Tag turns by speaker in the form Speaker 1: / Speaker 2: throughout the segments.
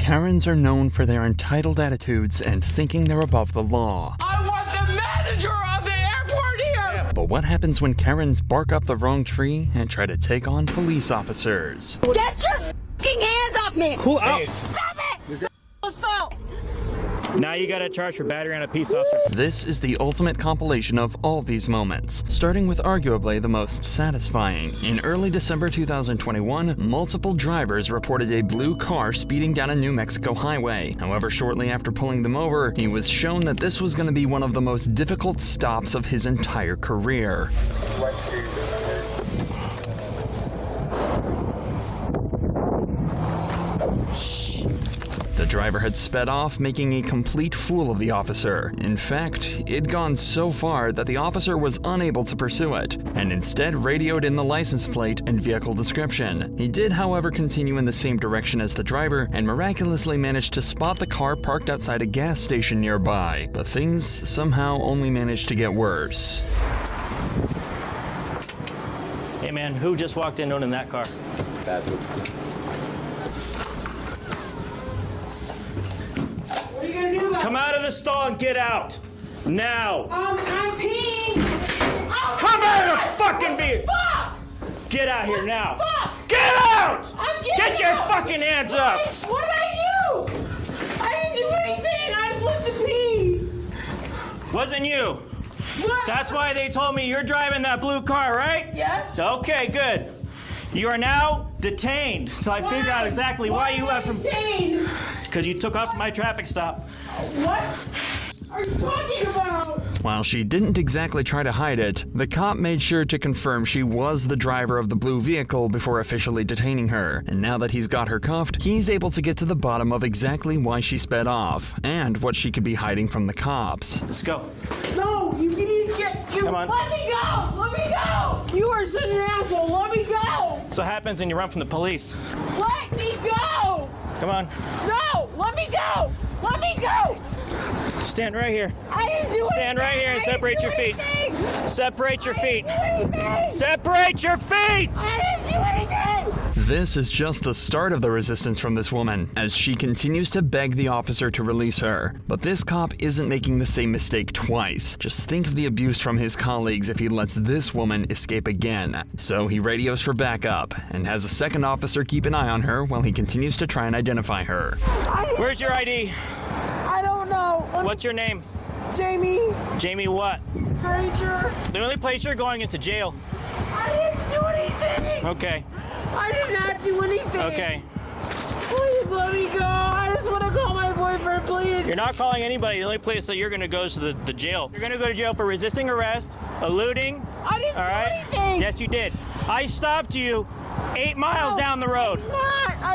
Speaker 1: Karens are known for their entitled attitudes and thinking they're above the law.
Speaker 2: I want the manager of the airport here!
Speaker 1: But what happens when Karens bark up the wrong tree and try to take on police officers?
Speaker 3: Get your f***ing hands off me!
Speaker 4: Cool out.
Speaker 3: Stop it! Assault!
Speaker 4: Now you got to charge for battery on a peace officer.
Speaker 1: This is the ultimate compilation of all these moments, starting with arguably the most satisfying. In early December 2021, multiple drivers reported a blue car speeding down a New Mexico highway. However, shortly after pulling them over, he was shown that this was going to be one of the most difficult stops of his entire career. The driver had sped off, making a complete fool of the officer. In fact, it'd gone so far that the officer was unable to pursue it, and instead radioed in the license plate and vehicle description. He did, however, continue in the same direction as the driver, and miraculously managed to spot the car parked outside a gas station nearby. But things somehow only managed to get worse.
Speaker 4: Hey man, who just walked in owning that car?
Speaker 5: Bathroom.
Speaker 4: Come out of the stall and get out! Now!
Speaker 6: I'm peeing! Oh,
Speaker 4: Come out of the fucking vehicle!
Speaker 6: Fuck!
Speaker 4: Get out here now!
Speaker 6: Fuck!
Speaker 4: Get out!
Speaker 6: I'm
Speaker 4: Get your fucking hands up!
Speaker 6: What did I do? I didn't do anything! I just went to pee!
Speaker 4: Wasn't you?
Speaker 6: What?
Speaker 4: That's why they told me you're driving that blue car, right?
Speaker 6: Yes.
Speaker 4: Okay, good. You are now detained. So I figured out exactly why you left from...
Speaker 6: Detained?
Speaker 4: Because you took off my traffic stop.
Speaker 6: What are you talking about?
Speaker 1: While she didn't exactly try to hide it, the cop made sure to confirm she was the driver of the blue vehicle before officially detaining her. And now that he's got her cuffed, he's able to get to the bottom of exactly why she sped off, and what she could be hiding from the cops.
Speaker 4: Let's go.
Speaker 6: No, you need to get...
Speaker 4: Come on.
Speaker 6: Let me go! Let me go! You are such an asshole! Let me go!
Speaker 4: So what happens when you run from the police?
Speaker 6: Let me go!
Speaker 4: Come on.
Speaker 6: No! Let me go! Let me go!
Speaker 4: Stand right here.
Speaker 6: I didn't do
Speaker 4: Stand right here and separate your feet. Separate your feet.
Speaker 6: Anything.
Speaker 4: Separate your feet!
Speaker 6: I didn't do anything!
Speaker 1: This is just the start of the resistance from this woman, as she continues to beg the officer to release her. But this cop isn't making the same mistake twice. Just think of the abuse from his colleagues if he lets this woman escape again. So he radios for backup, and has a second officer keep an eye on her while he continues to try and identify her.
Speaker 4: Where's your ID?
Speaker 6: I don't know.
Speaker 4: What's your name?
Speaker 6: Jamie
Speaker 4: Jamie what?
Speaker 6: Granger.
Speaker 4: The only place you're going is to jail.
Speaker 6: I didn't do anything.
Speaker 4: Okay.
Speaker 6: I did not do anything.
Speaker 4: Okay.
Speaker 6: Please let me go. I just want to call my boyfriend, please.
Speaker 4: You're not calling anybody. The only place that you're going to go is to the jail. You're going to go to jail for resisting arrest, eluding.
Speaker 6: I didn't
Speaker 4: All right?
Speaker 6: do anything.
Speaker 4: Yes, you did. I stopped you 8 miles down the road.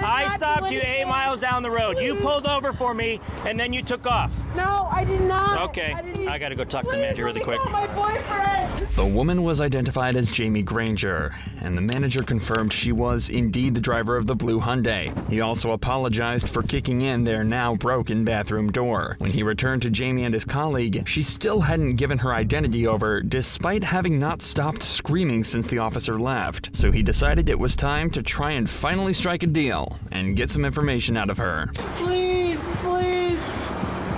Speaker 4: I stopped you 8 miles down the road. You pulled over for me, and then you took off.
Speaker 6: No, I did not.
Speaker 4: Okay. I got to go talk to the manager really quick.
Speaker 6: Call my boyfriend.
Speaker 1: The woman was identified as Jamie Granger, and the manager confirmed she was indeed the driver of the blue Hyundai. He also apologized for kicking in their now broken bathroom door. When he returned to Jamie and his colleague, she still hadn't given her identity over, despite having not stopped screaming since the officer left. So he decided it was time to try and finally strike a deal and get some information out of her.
Speaker 6: Please, please.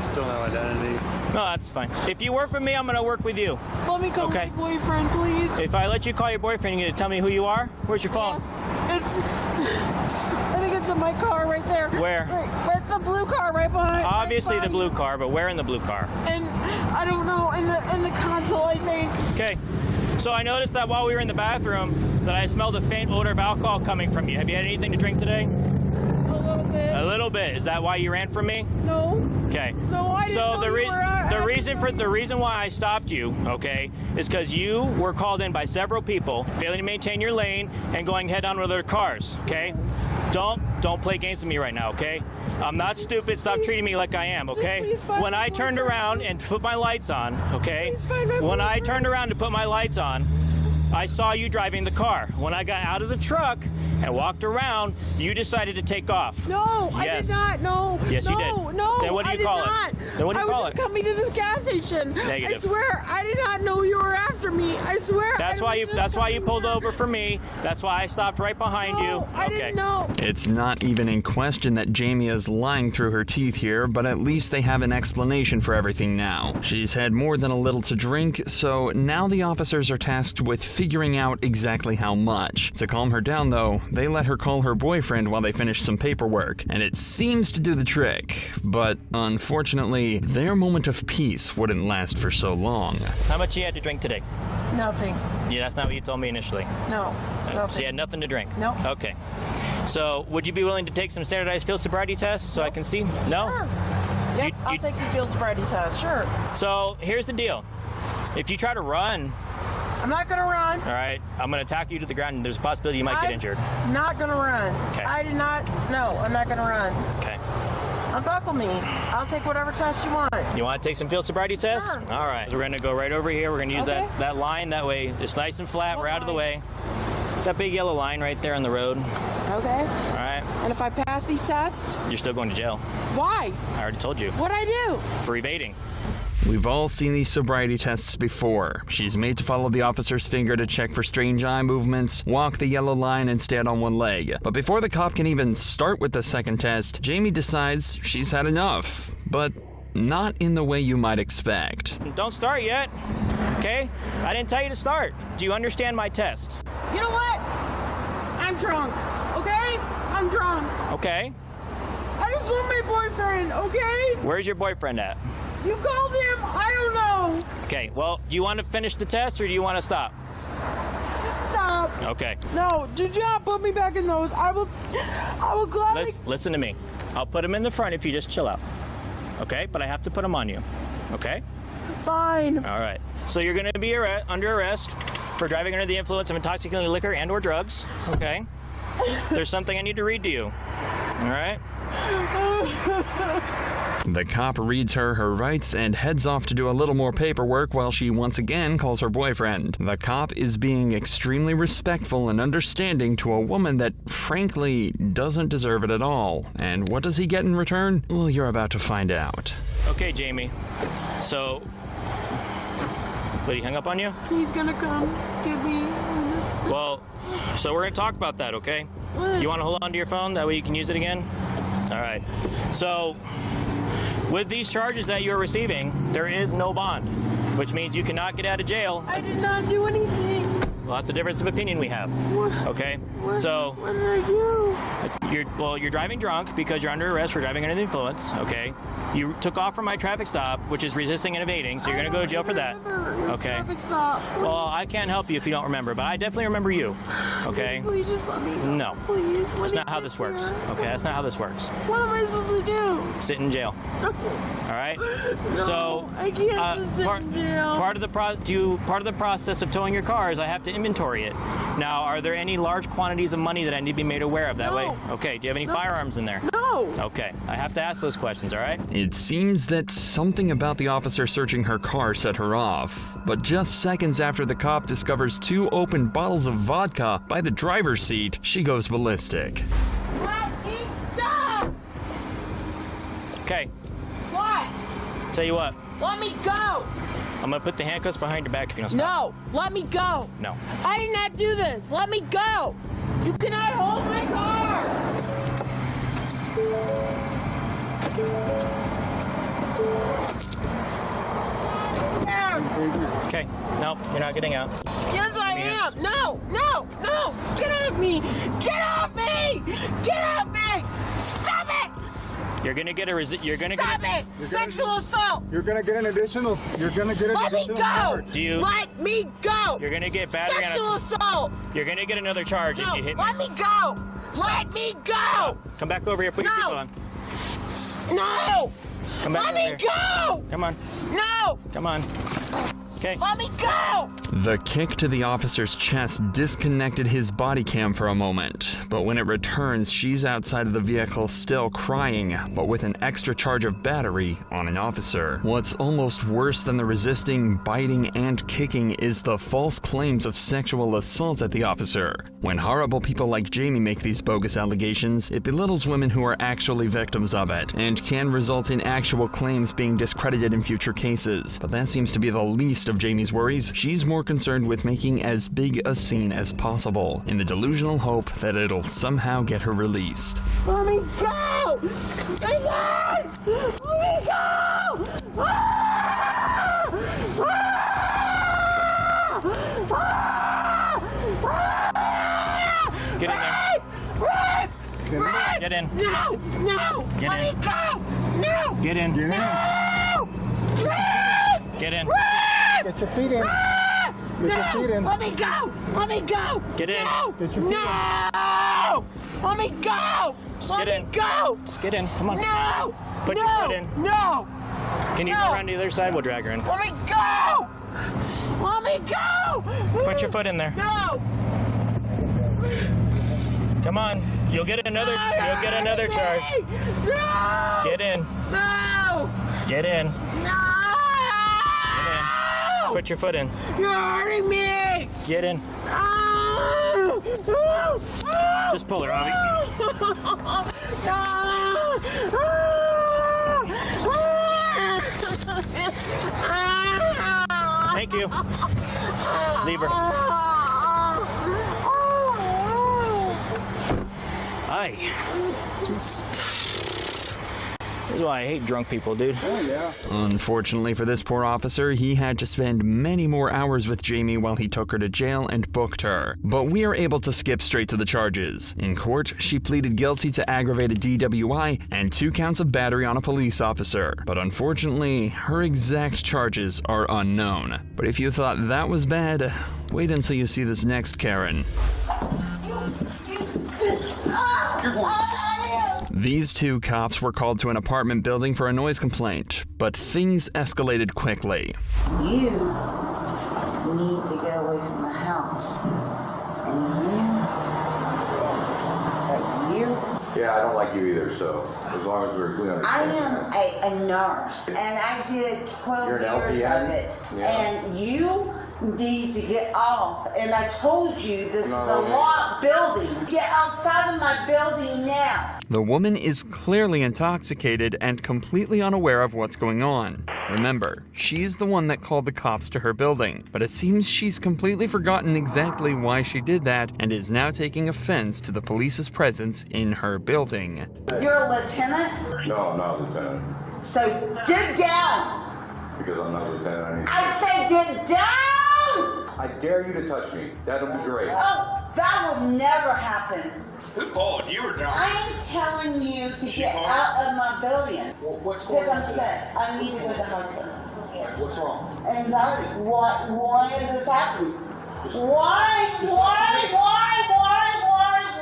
Speaker 5: Still no identity.
Speaker 4: No, that's fine. If you work with me, I'm going to work with you.
Speaker 6: Let me call
Speaker 4: Okay.
Speaker 6: my boyfriend, please.
Speaker 4: If I let you call your boyfriend, you're going to tell me who you are? Where's your phone?
Speaker 6: I think it's in my car right there.
Speaker 4: Where?
Speaker 6: Right, the blue car right behind.
Speaker 4: Obviously
Speaker 6: right
Speaker 4: the blue car, but where in the blue car?
Speaker 6: And I don't know, in the console, I think.
Speaker 4: Okay. So I noticed that while we were in the bathroom, that I smelled a faint odor of alcohol coming from you. Have you had anything to drink today?
Speaker 6: A little bit.
Speaker 4: A little bit. Is that why you ran from me?
Speaker 6: No.
Speaker 4: Okay.
Speaker 6: No, I didn't
Speaker 4: So
Speaker 6: know
Speaker 4: the
Speaker 6: you were
Speaker 4: the reason why I stopped you, okay, is because you were called in by several people failing to maintain your lane and going head on with other cars. Okay. Don't play games with me right now, okay? I'm not stupid. Stop treating me like I am, okay? When I turned around and put my lights on, okay? When I turned around to put my lights on, I saw you driving the car. When I got out of the truck and walked around, you decided to take off.
Speaker 6: No,
Speaker 4: Yes.
Speaker 6: I did not. No.
Speaker 4: Yes,
Speaker 6: no,
Speaker 4: you did.
Speaker 6: No,
Speaker 4: Then what do you call it? Then what do you call
Speaker 6: I was
Speaker 4: it?
Speaker 6: just coming to this gas station.
Speaker 4: Negative.
Speaker 6: I swear, I did not know you were after me. I swear.
Speaker 4: That's why you pulled over for me. That's why I stopped right behind you.
Speaker 6: I didn't know.
Speaker 1: It's not even in question that Jamie is lying through her teeth here, but at least they have an explanation for everything now. She's had more than a little to drink, so now the officers are tasked with figuring out exactly how much. To calm her down, though, they let her call her boyfriend while they finish some paperwork, and it seems to do the trick. But unfortunately, their moment of peace wouldn't last for so long.
Speaker 4: How much you had to drink today?
Speaker 6: Nothing.
Speaker 4: Yeah, that's not what you told me initially.
Speaker 6: No.
Speaker 4: So
Speaker 6: Nothing.
Speaker 4: you had nothing to drink?
Speaker 6: No.
Speaker 4: Okay. So would you be willing to take some standardized field sobriety tests so I can see? No?
Speaker 6: Sure. Yep, I'll take some field sobriety tests. Sure.
Speaker 4: So here's the deal. If you try to run,
Speaker 6: I'm not gonna run.
Speaker 4: all right, I'm going to tack you to the ground and there's a possibility you might get injured.
Speaker 6: Not gonna run.
Speaker 4: Okay.
Speaker 6: I did not. No, I'm not gonna run.
Speaker 4: Okay.
Speaker 6: Unbuckle me. I'll take whatever test you want.
Speaker 4: You want to take some field sobriety tests?
Speaker 6: Sure.
Speaker 4: All right. So we're going to go right over here. We're going to use
Speaker 6: Okay.
Speaker 4: that line. That way it's nice and flat.
Speaker 6: What
Speaker 4: We're out of the
Speaker 6: line?
Speaker 4: way. That big yellow line right there on the road.
Speaker 6: Okay.
Speaker 4: All right.
Speaker 6: And if I pass these tests,
Speaker 4: You're still going to jail.
Speaker 6: why?
Speaker 4: I already told you.
Speaker 6: What'd I do?
Speaker 4: For evading.
Speaker 1: We've all seen these sobriety tests before. She's made to follow the officer's finger to check for strange eye movements, walk the yellow line, and stand on one leg. But before the cop can even start with the second test, Jamie decides she's had enough. But not in the way you might expect.
Speaker 4: Don't start yet. Okay? I didn't tell you to start. Do you understand my test?
Speaker 6: You know what? I'm drunk. Okay? I'm drunk.
Speaker 4: Okay.
Speaker 6: I just want my boyfriend. Okay?
Speaker 4: Where's your boyfriend at?
Speaker 6: You called him. I don't know.
Speaker 4: Okay. Well, do you want to finish the test or do you want to stop?
Speaker 6: Just stop.
Speaker 4: Okay.
Speaker 6: No, do not put me back in those. I will gladly.
Speaker 4: Listen to me. I'll put him in the front if you just chill out. Okay? But I have to put him on you. Okay?
Speaker 6: Fine.
Speaker 4: All right. So you're going to be under arrest for driving under the influence of intoxicating liquor and/or drugs. Okay? There's something I need to read to you. All right?
Speaker 1: The cop reads her rights and heads off to do a little more paperwork while she once again calls her boyfriend. The cop is being extremely respectful and understanding to a woman that, frankly, doesn't deserve it at all. And what does he get in return? Well, you're about to find out.
Speaker 4: Okay, Jamie. So, what, he hung up on you?
Speaker 6: He's gonna come get me.
Speaker 4: Well, so we're going to talk about that, okay? You want to hold on to your phone? That way you can use it again? All right. So, with these charges that you're receiving, there is no bond, which means you cannot get out of jail.
Speaker 6: I did not do anything.
Speaker 4: Well, that's a difference of opinion we have. Okay? So,
Speaker 6: What did I do?
Speaker 4: you're driving drunk because you're under arrest for driving under the influence, okay? You took off from my traffic stop, which is resisting and evading, so you're going to go to jail for that. Okay?
Speaker 6: Traffic stop.
Speaker 4: Well, I can't help you if you don't remember, but I definitely remember you. Okay?
Speaker 6: Please just let me go.
Speaker 4: No.
Speaker 6: Please.
Speaker 4: That's not how this works. Okay, that's not how this works.
Speaker 6: What am I supposed to do?
Speaker 4: Sit in jail. All right?
Speaker 6: No,
Speaker 4: So,
Speaker 6: I can't just sit in jail.
Speaker 4: part of the process of towing your car is I have to inventory it. Now, are there any large quantities of money that I need to be made aware of that
Speaker 6: No.
Speaker 4: way? Okay. Do you have any firearms in there?
Speaker 6: No.
Speaker 4: Okay. I have to ask those questions, all right?
Speaker 1: It seems that something about the officer searching her car set her off. But just seconds after the cop discovers 2 open bottles of vodka by the driver's seat, she goes ballistic.
Speaker 6: Let me go.
Speaker 4: Okay.
Speaker 6: What?
Speaker 4: Tell you what.
Speaker 6: Let me go.
Speaker 4: I'm going to put the handcuffs behind your back if you don't stop.
Speaker 6: No. Let me go.
Speaker 4: No.
Speaker 6: I did not do this. Let me go. You cannot hold my car.
Speaker 4: Okay. No, you're not getting out.
Speaker 6: Yes, I am. No. Get off me. Get off me. Get off me. Stop it.
Speaker 4: You're going to get a
Speaker 6: Stop it. Sexual assault.
Speaker 5: You're gonna get an additional.
Speaker 6: Let me go.
Speaker 5: charge.
Speaker 6: Let me go.
Speaker 4: You're going to get battery
Speaker 6: Sexual
Speaker 4: on
Speaker 6: assault.
Speaker 4: You're going to get another charge if
Speaker 6: No.
Speaker 4: you hit me.
Speaker 6: Let me go. Let me go.
Speaker 4: Come back over here. Put your
Speaker 6: No.
Speaker 4: seatbelt on.
Speaker 6: No.
Speaker 4: Come back
Speaker 6: Let
Speaker 4: over
Speaker 6: me
Speaker 4: here.
Speaker 6: go.
Speaker 4: Come on.
Speaker 6: No.
Speaker 4: Come on. Okay.
Speaker 6: Let me go!
Speaker 1: The kick to the officer's chest disconnected his body cam for a moment, but when it returns, she's outside of the vehicle still crying, but with an extra charge of battery on an officer. What's almost worse than the resisting, biting, and kicking is the false claims of sexual assault at the officer. When horrible people like Jamie make these bogus allegations, it belittles women who are actually victims of it, and can result in actual claims being discredited in future cases. But that seems to be the least of Jamie's worries. She's more concerned with making as big a scene as possible, in the delusional hope that it'll somehow get her released.
Speaker 6: Let me go! Let me go!
Speaker 4: Get in there. Get in.
Speaker 6: No!
Speaker 4: Get
Speaker 6: Let
Speaker 4: in.
Speaker 6: me go! No!
Speaker 4: Get in.
Speaker 6: No!
Speaker 4: Get in.
Speaker 7: Get your feet in. Get your feet in.
Speaker 6: Let me go! Let me go!
Speaker 4: Get in.
Speaker 6: No!
Speaker 7: Get your feet in.
Speaker 6: No! Let me go!
Speaker 4: Just
Speaker 6: Let
Speaker 4: get
Speaker 6: me
Speaker 4: in.
Speaker 6: go!
Speaker 4: Just get in. Come on.
Speaker 6: No!
Speaker 4: Put
Speaker 6: no!
Speaker 4: your foot in.
Speaker 6: No!
Speaker 4: Can you
Speaker 6: No.
Speaker 4: go around to the other side? We'll drag her in.
Speaker 6: Let me go! Let me go!
Speaker 4: Put your foot in there.
Speaker 6: No!
Speaker 4: Come on. You'll get another charge.
Speaker 6: No!
Speaker 4: Get in.
Speaker 6: No!
Speaker 4: Get in.
Speaker 6: No!
Speaker 4: Put your foot in.
Speaker 6: You're hurting me!
Speaker 4: Get in. Just pull her, Avi. Thank you. Leave her. Aye. This is why I hate drunk people, dude.
Speaker 1: Unfortunately for this poor officer, he had to spend many more hours with Jamie while he took her to jail and booked her. But we are able to skip straight to the charges. In court, she pleaded guilty to aggravated DWI and 2 counts of battery on a police officer. But unfortunately, her exact charges are unknown. But if you thought that was bad, wait until you see this next Karen. These 2 cops were called to an apartment building for a noise complaint, but things escalated quickly.
Speaker 8: You need to get away from the house. And you?
Speaker 5: Yeah, I don't like you either, so as long as we understand.
Speaker 8: I am a nurse, and I did 12
Speaker 5: You're an
Speaker 8: years
Speaker 5: LPN?
Speaker 8: of it.
Speaker 5: Yeah.
Speaker 8: And you need to get off. And I told you this is
Speaker 5: No,
Speaker 8: a
Speaker 5: no,
Speaker 8: locked building. Get outside of my building now.
Speaker 1: The woman is clearly intoxicated and completely unaware of what's going on. Remember, she's the one that called the cops to her building, but it seems she's completely forgotten exactly why she did that and is now taking offense to the police's presence in her building.
Speaker 8: You're a lieutenant,
Speaker 5: No, I'm not a lieutenant.
Speaker 8: so get down.
Speaker 5: Because I'm not a lieutenant.
Speaker 8: I said get down!
Speaker 5: I dare you to touch me. That'll be great.
Speaker 8: Oh, that will never happen.
Speaker 9: Who called? You were drunk.
Speaker 8: I'm telling you to get
Speaker 9: call?
Speaker 8: out of my building.
Speaker 5: What's going
Speaker 8: Because
Speaker 5: on
Speaker 8: I'm
Speaker 5: today?
Speaker 8: sick. I need to go to hospital.
Speaker 5: What's wrong?
Speaker 8: Anxiety. Why is this happening? Why?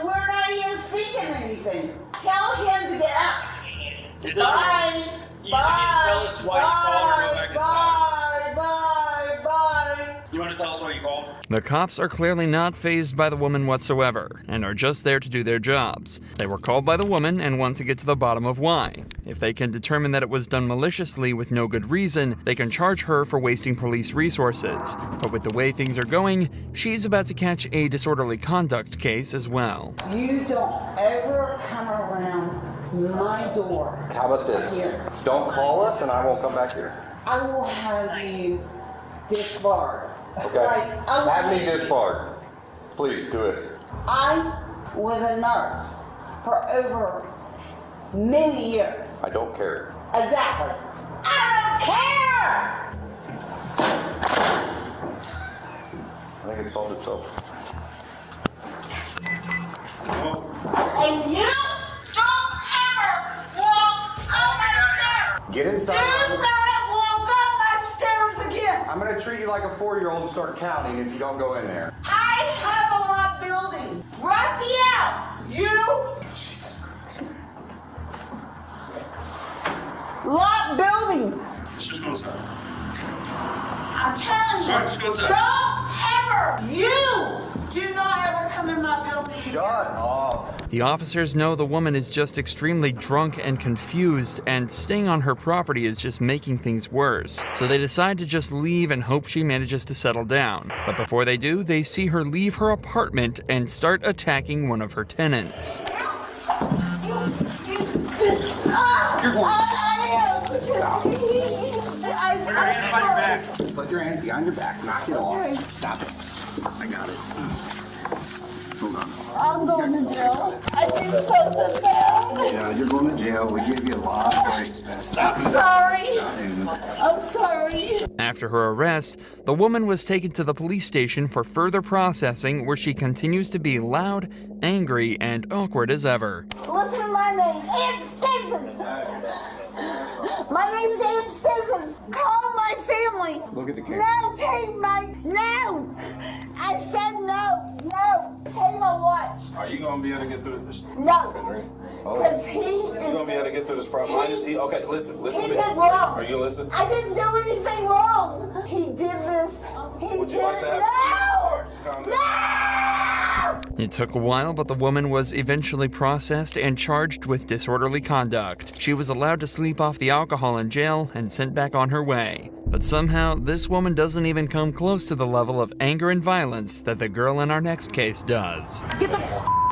Speaker 8: We're not even speaking anything. Tell him to get out.
Speaker 9: It doesn't-
Speaker 8: Bye.
Speaker 9: You need to tell us why you called or go back inside.
Speaker 8: Bye.
Speaker 9: You want to tell us why you called?
Speaker 1: The cops are clearly not fazed by the woman whatsoever, and are just there to do their jobs. They were called by the woman and want to get to the bottom of why. If they can determine that it was done maliciously with no good reason, they can charge her for wasting police resources. But with the way things are going, she's about to catch a disorderly conduct case as well.
Speaker 8: You don't ever come around my door.
Speaker 5: How about this?
Speaker 8: Here.
Speaker 5: Don't call us and I won't come back here.
Speaker 8: I will have you disbarred.
Speaker 5: Okay? Have me disbarred. Please do it.
Speaker 8: I was a nurse for over many years.
Speaker 5: I don't care.
Speaker 8: Exactly. I don't care!
Speaker 5: I think it solved itself.
Speaker 8: And you don't ever walk up my stairs!
Speaker 5: Get inside.
Speaker 8: Do not walk up my stairs again!
Speaker 5: I'm going to treat you like a 4-year-old and start counting if you don't go in there.
Speaker 8: I have a locked building. Raphael, you... Locked building.
Speaker 9: Let's just go inside.
Speaker 8: I'm telling you.
Speaker 9: All right, just go inside.
Speaker 8: Do not ever come in my building.
Speaker 5: Shut up.
Speaker 1: The officers know the woman is just extremely drunk and confused, and staying on her property is just making things worse. So they decide to just leave and hope she manages to settle down. But before they do, they see her leave her apartment and start attacking one of her tenants.
Speaker 9: Put your hands behind your back. Knock it off. Stop it. I got it. Hold on.
Speaker 8: I'm going to jail. I did something bad.
Speaker 5: Yeah, you're going to jail. We give you a lot of breaks, man. Stop it.
Speaker 8: I'm sorry.
Speaker 1: After her arrest, the woman was taken to the police station for further processing, where she continues to be loud, angry, and awkward as ever.
Speaker 8: Listen to my name. Aunt Stinson. My name's Aunt Stinson. Call my family.
Speaker 5: Look at the camera.
Speaker 8: No, take my... No. I said no. No. Take my watch.
Speaker 5: Are you going to be able to get through this?
Speaker 8: No.
Speaker 5: Oh.
Speaker 8: Because he is...
Speaker 5: You're going to be able to get through this problem. Why is he? Okay, listen
Speaker 8: He
Speaker 5: to me.
Speaker 8: did wrong.
Speaker 5: Are you listening?
Speaker 8: I didn't do anything wrong. He did this. He
Speaker 5: Would
Speaker 8: did
Speaker 5: you like
Speaker 8: it.
Speaker 5: to have
Speaker 8: No.
Speaker 5: calm down?
Speaker 8: No.
Speaker 1: It took a while, but the woman was eventually processed and charged with disorderly conduct. She was allowed to sleep off the alcohol in jail and sent back on her way. But somehow, this woman doesn't even come close to the level of anger and violence that the girl in our next case does.
Speaker 8: Get the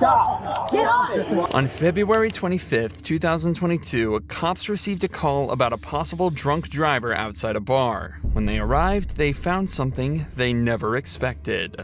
Speaker 8: off. Get off.
Speaker 1: On February 25th, 2022, cops received a call about a possible drunk driver outside a bar. When they arrived, they found something they never expected.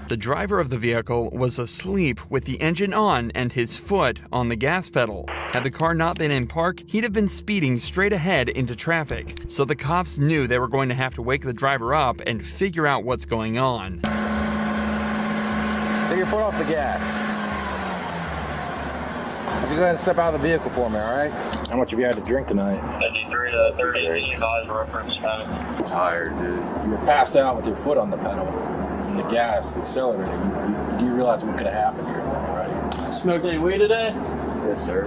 Speaker 1: The driver of the vehicle was asleep with the engine on and his foot on the gas pedal. Had the car not been in park, he'd have been speeding straight ahead into traffic. So the cops knew they were going to have to wake the driver up and figure out what's going on.
Speaker 10: Take your foot off the gas. Just go ahead and step out of the vehicle for me, all right? How much have you had to drink tonight?
Speaker 11: 73 to 30 advised reference time.
Speaker 5: I'm tired, dude.
Speaker 10: You were passed out with your foot on the pedal. And the gas, the accelerator. You realize what could have happened here, right?
Speaker 11: Smoked any weed today?
Speaker 5: Yes, sir.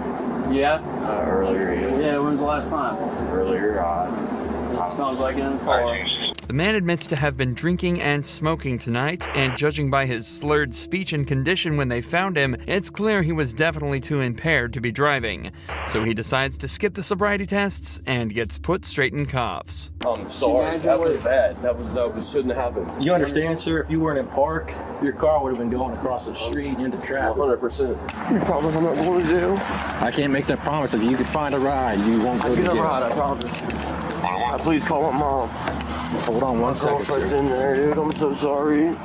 Speaker 11: Yeah?
Speaker 5: Earlier, yeah.
Speaker 11: Yeah, when was the last time?
Speaker 5: Earlier,
Speaker 11: It smells like it in the car.
Speaker 1: The man admits to have been drinking and smoking tonight, and judging by his slurred speech and condition when they found him, it's clear he was definitely too impaired to be driving. So he decides to skip the sobriety tests and gets put straight in cuffs.
Speaker 9: I'm sorry. That was bad. That shouldn't have happened.
Speaker 10: You understand, sir, if you weren't in park, your car would have been going across the street into traffic.
Speaker 9: 100%.
Speaker 10: You promise I'm not going to jail? I can't make that promise. If you could find a ride, you won't go to jail.
Speaker 9: I promise. Please call my mom.
Speaker 10: Hold on one second, sir.
Speaker 9: in there, dude. I'm so sorry.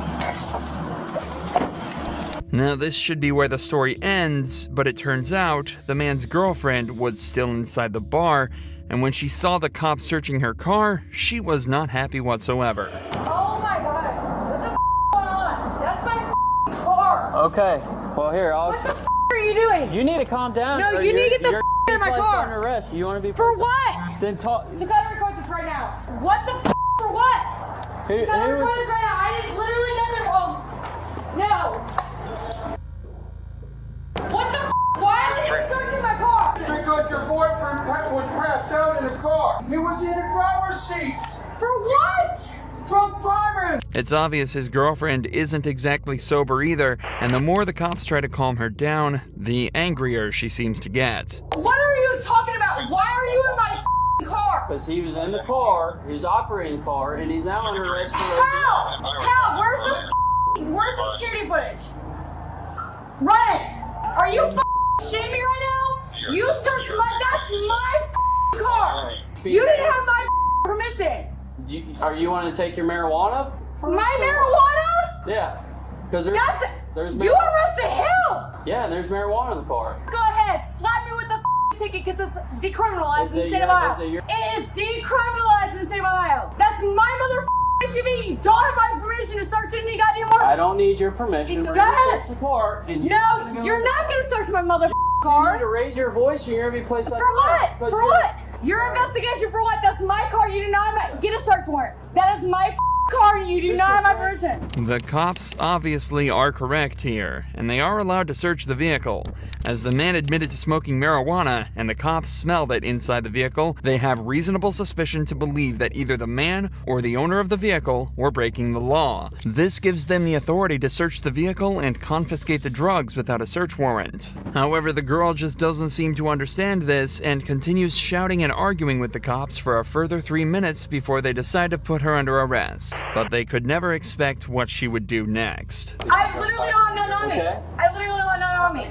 Speaker 1: Now, this should be where the story ends, but it turns out the man's girlfriend was still inside the bar, and when she saw the cops searching her car, she was not happy whatsoever.
Speaker 12: Oh my god, what the going on? That's my car.
Speaker 11: Okay. Well, here, I'll...
Speaker 12: What the are you doing?
Speaker 11: You need to calm down.
Speaker 12: No, you need to get the out of my
Speaker 11: placed
Speaker 12: car.
Speaker 11: under arrest. You want to be...
Speaker 12: For what?
Speaker 11: Then talk...
Speaker 12: To cut record this right now. What the for what?
Speaker 11: Who
Speaker 12: To cut record
Speaker 11: was...
Speaker 12: this right now. I did literally nothing wrong. No. What the why are you searching my car?
Speaker 6: Because your boyfriend was passed out in the car. He was in the driver's seat.
Speaker 12: For what?
Speaker 6: Drunk driving.
Speaker 1: It's obvious his girlfriend isn't exactly sober either, and the more the cops try to calm her down, the angrier she seems to get.
Speaker 12: What are you talking about? Why are you in my car?
Speaker 11: Because he was in the car, he was operating the car, and he's now under arrest for...
Speaker 12: How? How? Where's the security footage? Run it! Are you shitting me right now? You searched that's my car! You didn't have my permission!
Speaker 11: Are you wanting to take your marijuana?
Speaker 12: My marijuana?
Speaker 11: Yeah. Because there's
Speaker 12: you arrested him!
Speaker 11: Yeah, and there's marijuana in the car.
Speaker 12: Go ahead, slap me with the ticket because it's decriminalized in the state of Ohio. It is decriminalized in the state of Ohio. That's my SUV. You don't have my permission to search any goddamn more.
Speaker 11: I don't need your permission.
Speaker 12: Go ahead.
Speaker 11: Search the car and
Speaker 12: no, you're not going to search my car.
Speaker 11: You need to raise your voice or you're going to be placed under
Speaker 12: arrest. For what? Your investigation for what? That's my car. You did not get a search warrant. That is my car and you do not have my permission.
Speaker 1: The cops obviously are correct here, and they are allowed to search the vehicle. As the man admitted to smoking marijuana and the cops smelled it inside the vehicle, they have reasonable suspicion to believe that either the man or the owner of the vehicle were breaking the law. This gives them the authority to search the vehicle and confiscate the drugs without a search warrant. However, the girl just doesn't seem to understand this and continues shouting and arguing with the cops for a further 3 minutes before they decide to put her under arrest. But they could never expect what she would do next.
Speaker 12: I literally don't have none on me. I literally don't have none on me.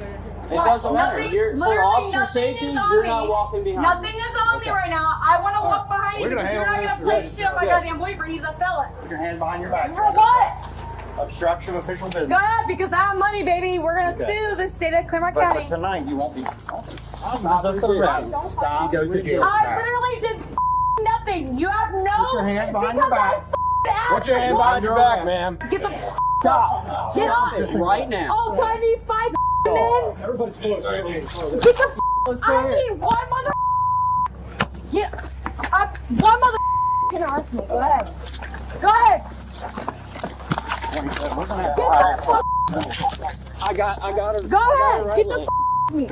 Speaker 11: It doesn't matter. You're for officer safety. You're not walking behind.
Speaker 12: Nothing is on me right now. I want to walk behind you because you're not going to play shit on my goddamn boyfriend. He's a felon.
Speaker 9: Put your hands behind your back.
Speaker 12: For what?
Speaker 9: Obstruction of official business.
Speaker 12: Go ahead, because I have money, baby. We're going to sue the state of Claremont County.
Speaker 9: But tonight you won't be. Stop. You go to jail.
Speaker 12: I literally did nothing. You have no.
Speaker 9: Put your hands behind your back.
Speaker 12: Put your hand behind your back,
Speaker 9: ma'am.
Speaker 12: Get the
Speaker 11: Stop.
Speaker 12: Get off.
Speaker 11: Right now.
Speaker 12: Also, I need 5 men.
Speaker 11: Everybody's close.
Speaker 12: Get the I need one mother. One mother can arrest me. Go ahead. Go ahead.
Speaker 11: I got her.
Speaker 12: Go ahead. Get the me.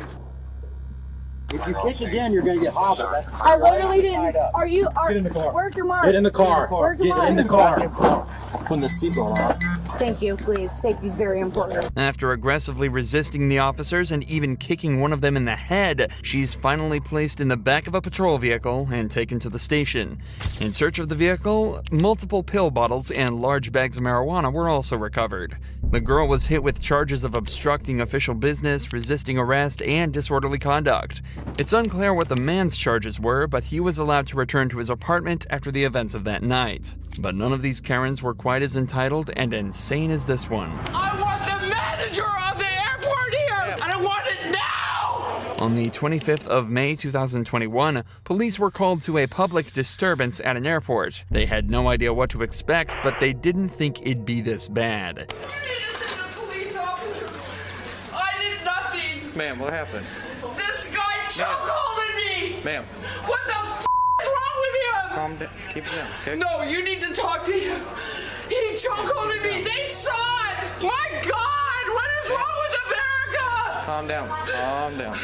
Speaker 9: If you kick again, you're going to get hobbled.
Speaker 12: I literally didn't. Are you?
Speaker 10: Get in the car.
Speaker 12: Where's your mark?
Speaker 10: Get in the car.
Speaker 12: Where's your mark?
Speaker 10: Get in the car. Putting the seatbelt on.
Speaker 12: Thank you, please. Safety is very important.
Speaker 1: After aggressively resisting the officers and even kicking one of them in the head, she's finally placed in the back of a patrol vehicle and taken to the station. In search of the vehicle, multiple pill bottles and large bags of marijuana were also recovered. The girl was hit with charges of obstructing official business, resisting arrest, and disorderly conduct. It's unclear what the man's charges were, but he was allowed to return to his apartment after the events of that night. But none of these Karens were quite as entitled and insane as this one.
Speaker 2: I want the manager of the airport here, and I want it now!
Speaker 1: On the 25th of May 2021, police were called to a public disturbance at an airport. They had no idea what to expect, but they didn't think it'd be this bad.
Speaker 2: I did nothing.
Speaker 5: Ma'am, what happened?
Speaker 2: This guy chokeholded me.
Speaker 5: Ma'am.
Speaker 2: What the f is wrong with him?
Speaker 5: Calm down. Keep it down, okay?
Speaker 2: No, you need to talk to him. He chokeholded me. They saw it. My God, what is wrong with America?
Speaker 5: Calm down. Calm down.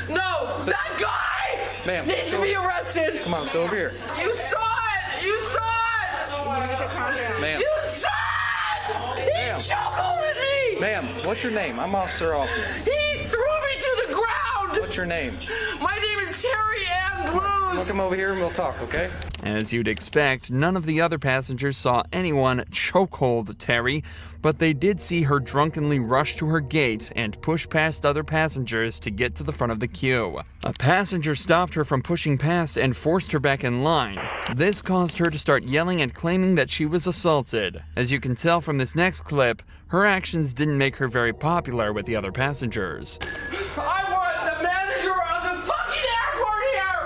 Speaker 2: No, that guy
Speaker 5: Ma'am,
Speaker 2: needs to be arrested.
Speaker 5: Come on, let's go over here.
Speaker 2: You saw it. You saw it.
Speaker 5: Ma'am.
Speaker 2: You saw it. He chokeholded me.
Speaker 5: Ma'am, what's your name? I'm Officer Hoffman.
Speaker 2: He threw me to the ground.
Speaker 5: What's your name?
Speaker 2: My name is Terry Ann Blues.
Speaker 5: We'll come over here and we'll talk, okay?
Speaker 1: As you'd expect, none of the other passengers saw anyone chokehold Terry, but they did see her drunkenly rush to her gate and push past other passengers to get to the front of the queue. A passenger stopped her from pushing past and forced her back in line. This caused her to start yelling and claiming that she was assaulted. As you can tell from this next clip, her actions didn't make her very popular with the other passengers.
Speaker 2: I want the manager of the fucking airport here!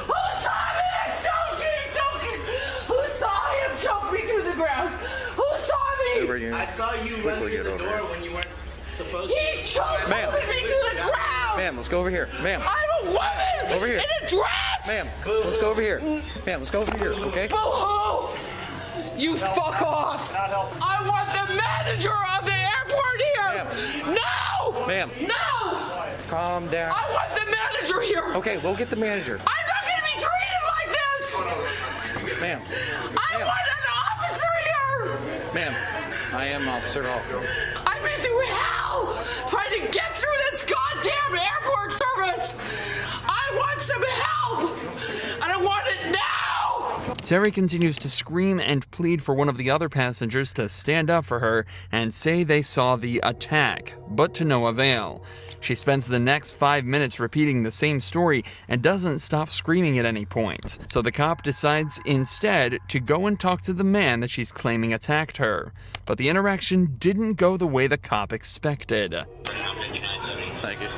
Speaker 2: Who saw me choking? Who saw him choke me to the ground? Who saw me?
Speaker 5: I
Speaker 13: saw you run through the door when you weren't supposed to.
Speaker 2: He chokeholded me to the ground!
Speaker 5: Ma'am, let's go over here. Ma'am.
Speaker 2: I'm a woman!
Speaker 5: Over here.
Speaker 2: In a dress!
Speaker 5: Ma'am, let's go over here. Ma'am, let's go over here, okay?
Speaker 2: Boo-hoo! You fuck off! I want the manager of the airport here! No!
Speaker 5: Ma'am.
Speaker 2: No!
Speaker 5: Calm down.
Speaker 2: I want the manager here!
Speaker 5: Okay, we'll get the manager.
Speaker 2: I'm not gonna be treated like this!
Speaker 5: Ma'am.
Speaker 2: I want an officer here!
Speaker 5: Ma'am, I am Officer Hoffman.
Speaker 2: I've been through hell trying to get through this goddamn airport service! I want some help! And I want it now!
Speaker 1: Terry continues to scream and plead for one of the other passengers to stand up for her and say they saw the attack, but to no avail. She spends the next 5 minutes repeating the same story and doesn't stop screaming at any point. So the cop decides instead to go and talk to the man that she's claiming attacked her. But the interaction didn't go the way the cop expected.
Speaker 5: Thank you.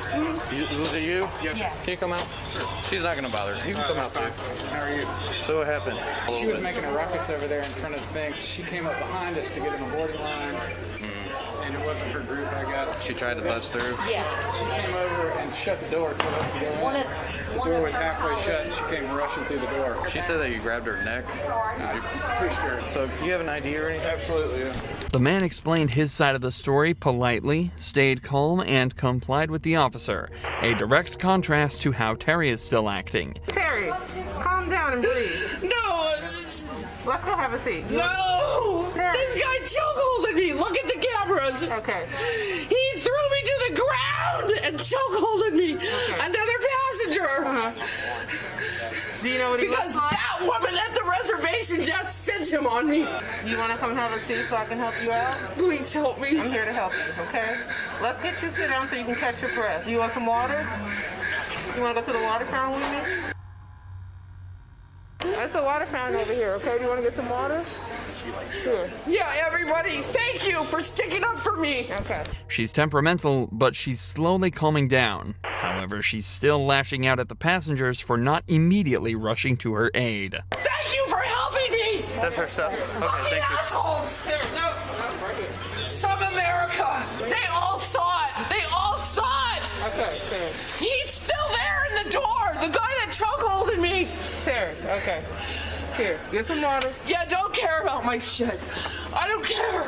Speaker 5: Was it you?
Speaker 12: Yes.
Speaker 5: Can you come out? Sure. She's not going to bother. You can come out too.
Speaker 13: How are you?
Speaker 5: So what happened?
Speaker 13: She was making a ruckus over there in front of the thing. She came up behind us to get in the boarding line, and it wasn't her group, I guess.
Speaker 5: She tried to bust through?
Speaker 12: Yeah.
Speaker 13: She came over and shut the door, told us to go in. The door was halfway shut and she came rushing through the door.
Speaker 14: She said that you grabbed her neck.
Speaker 13: I pushed her.
Speaker 14: So you have an ID or anything?
Speaker 13: Absolutely, yeah.
Speaker 1: The man explained his side of the story politely, stayed calm, and complied with the officer, a direct contrast to how Terry is still acting.
Speaker 6: Terry, calm down and breathe.
Speaker 2: No!
Speaker 6: Let's go have a seat.
Speaker 2: No!
Speaker 6: Terry.
Speaker 2: This guy chokeholded me! Look at the cameras!
Speaker 6: Okay.
Speaker 2: He threw me to the ground and chokeholded me!
Speaker 6: Okay.
Speaker 2: Another passenger!
Speaker 6: Do you know what he
Speaker 2: Because
Speaker 6: looks like?
Speaker 2: that woman at the reservation just sent him on me!
Speaker 6: You want to come have a seat so I can help you out?
Speaker 2: Please help me.
Speaker 6: I'm here to help you, okay? Let's get you sit down so you can catch your breath. You want some water? You want to go to the water fountain with me? That's the water fountain over here, okay? Do you want to get some water? Sure.
Speaker 2: Yeah, everybody, thank you for sticking up for me!
Speaker 6: Okay.
Speaker 1: She's temperamental, but she's slowly calming down. However, she's still lashing out at the passengers for not immediately rushing to her aid.
Speaker 2: Thank you for helping me!
Speaker 14: That's her stuff. Okay,
Speaker 2: Fucking
Speaker 14: thank you.
Speaker 2: assholes!
Speaker 6: There, no, right here.
Speaker 2: Some America! They all saw it! They all saw it!
Speaker 6: Okay, Terry.
Speaker 2: He's still there in the door! The guy that chokeholded me!
Speaker 6: Terry, okay. Here, get some water.
Speaker 2: Yeah, don't care about my shit. I don't care.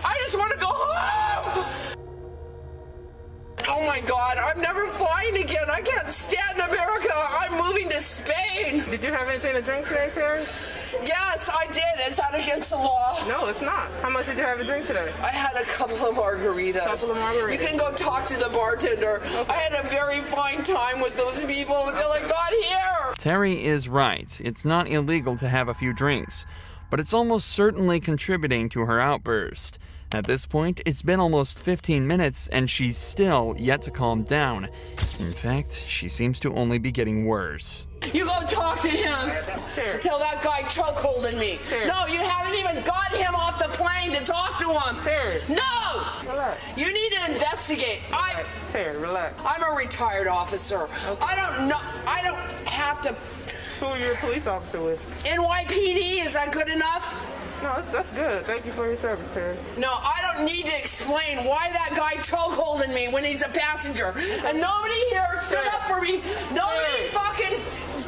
Speaker 2: I just want to go home! Oh my God, I'm never flying again. I can't stand America. I'm moving to Spain.
Speaker 6: Did you have anything to drink today, Terry?
Speaker 2: Yes, I did. Is that against the law?
Speaker 6: No, it's not. How much did you have to drink today?
Speaker 2: I had a couple of margaritas.
Speaker 6: Couple of margaritas.
Speaker 2: You can go talk to the bartender. Okay. I had a very fine time with those people until I got here.
Speaker 1: Terry is right. It's not illegal to have a few drinks, but it's almost certainly contributing to her outburst. At this point, it's been almost 15 minutes and she's still yet to calm down. In fact, she seems to only be getting worse.
Speaker 2: You go talk to him until that guy chokeholded me. No, you haven't even gotten him off the plane to talk to him. No!
Speaker 6: Relax.
Speaker 2: You need to investigate.
Speaker 6: Terry, relax.
Speaker 2: I'm a retired officer.
Speaker 6: Okay.
Speaker 2: I don't know. I don't have to.
Speaker 6: Who are you a police officer with?
Speaker 2: NYPD, is that good enough?
Speaker 6: No, that's good. Thank you for your service, Terry.
Speaker 2: No, I don't need to explain why that guy chokeholded me when he's a passenger. And nobody here stood up for me. Nobody fucking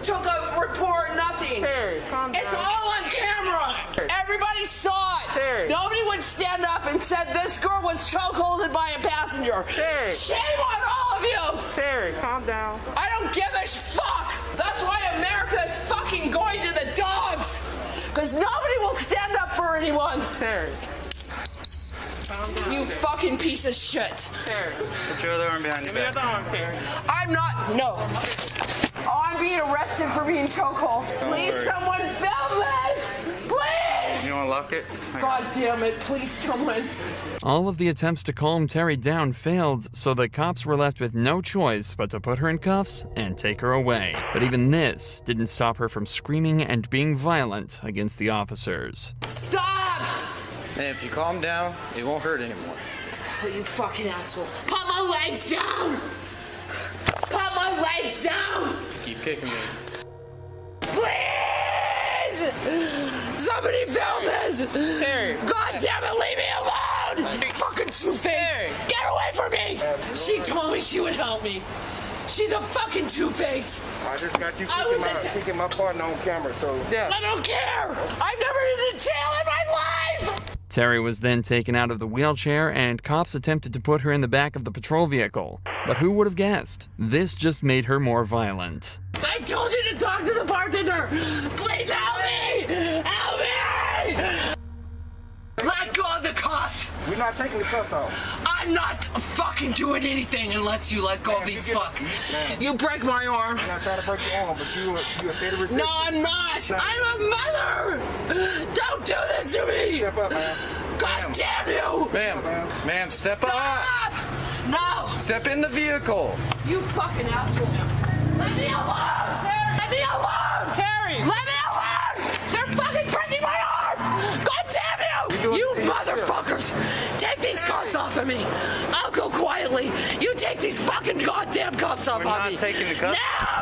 Speaker 2: took a report, nothing.
Speaker 6: Terry, calm down.
Speaker 2: It's all on camera. Everybody saw it.
Speaker 6: Terry.
Speaker 2: Nobody would stand up and said this girl was chokeholded by a passenger.
Speaker 6: Terry.
Speaker 2: Shame on all of you.
Speaker 6: Terry, calm down.
Speaker 2: I don't give a fuck. That's why America is fucking going to the dogs. Because nobody will stand up for anyone.
Speaker 6: Terry. Calm down.
Speaker 2: You fucking piece of shit.
Speaker 6: Terry.
Speaker 14: Put your other arm behind your back.
Speaker 6: Give me your arm, Terry.
Speaker 2: I'm not, no. Oh, I'm being arrested for being chokehold. Please,
Speaker 14: worry.
Speaker 2: someone film this. Please.
Speaker 14: You want to lock it?
Speaker 2: God damn it, please, someone.
Speaker 1: All of the attempts to calm Terry down failed, so the cops were left with no choice but to put her in cuffs and take her away. But even this didn't stop her from screaming and being violent against the officers.
Speaker 2: Stop!
Speaker 14: And if you calm down, it won't hurt anymore.
Speaker 2: Oh, you fucking asshole. Put my legs down! Put my legs down!
Speaker 14: Keep kicking me.
Speaker 2: Please! Somebody film this!
Speaker 6: Terry.
Speaker 2: God damn it, leave me alone! Fucking two-face! Get away from me! She told me she would help me. She's a fucking two-face.
Speaker 9: I just got you kicking my partner on camera, so...
Speaker 6: Yeah.
Speaker 2: I don't care! I've never been to jail in my life!
Speaker 1: Terry was then taken out of the wheelchair and cops attempted to put her in the back of the patrol vehicle. But who would have guessed? This just made her more violent.
Speaker 2: I told you to talk to the bartender! Please help me! Help me! Let go of the cuffs!
Speaker 9: We're not taking the cuffs off.
Speaker 2: I'm not fucking doing anything unless you let go of these fuck. You break my arm.
Speaker 9: I'm not trying to break your arm, but you a state of resistance.
Speaker 2: No, I'm not. I'm a mother. Don't do this to me.
Speaker 9: Step up, man.
Speaker 2: God damn you.
Speaker 14: Ma'am, step
Speaker 2: Stop.
Speaker 14: up.
Speaker 2: No.
Speaker 14: Step in the vehicle.
Speaker 2: You fucking asshole. Let me alone. Terry. Let me alone.
Speaker 6: Terry.
Speaker 2: Let me alone. They're fucking breaking my arms. God damn you. You motherfuckers. Take these cuffs off of me. I'll go quietly immediately. You take these fucking goddamn cuffs off on me.
Speaker 14: We're not taking the cuffs.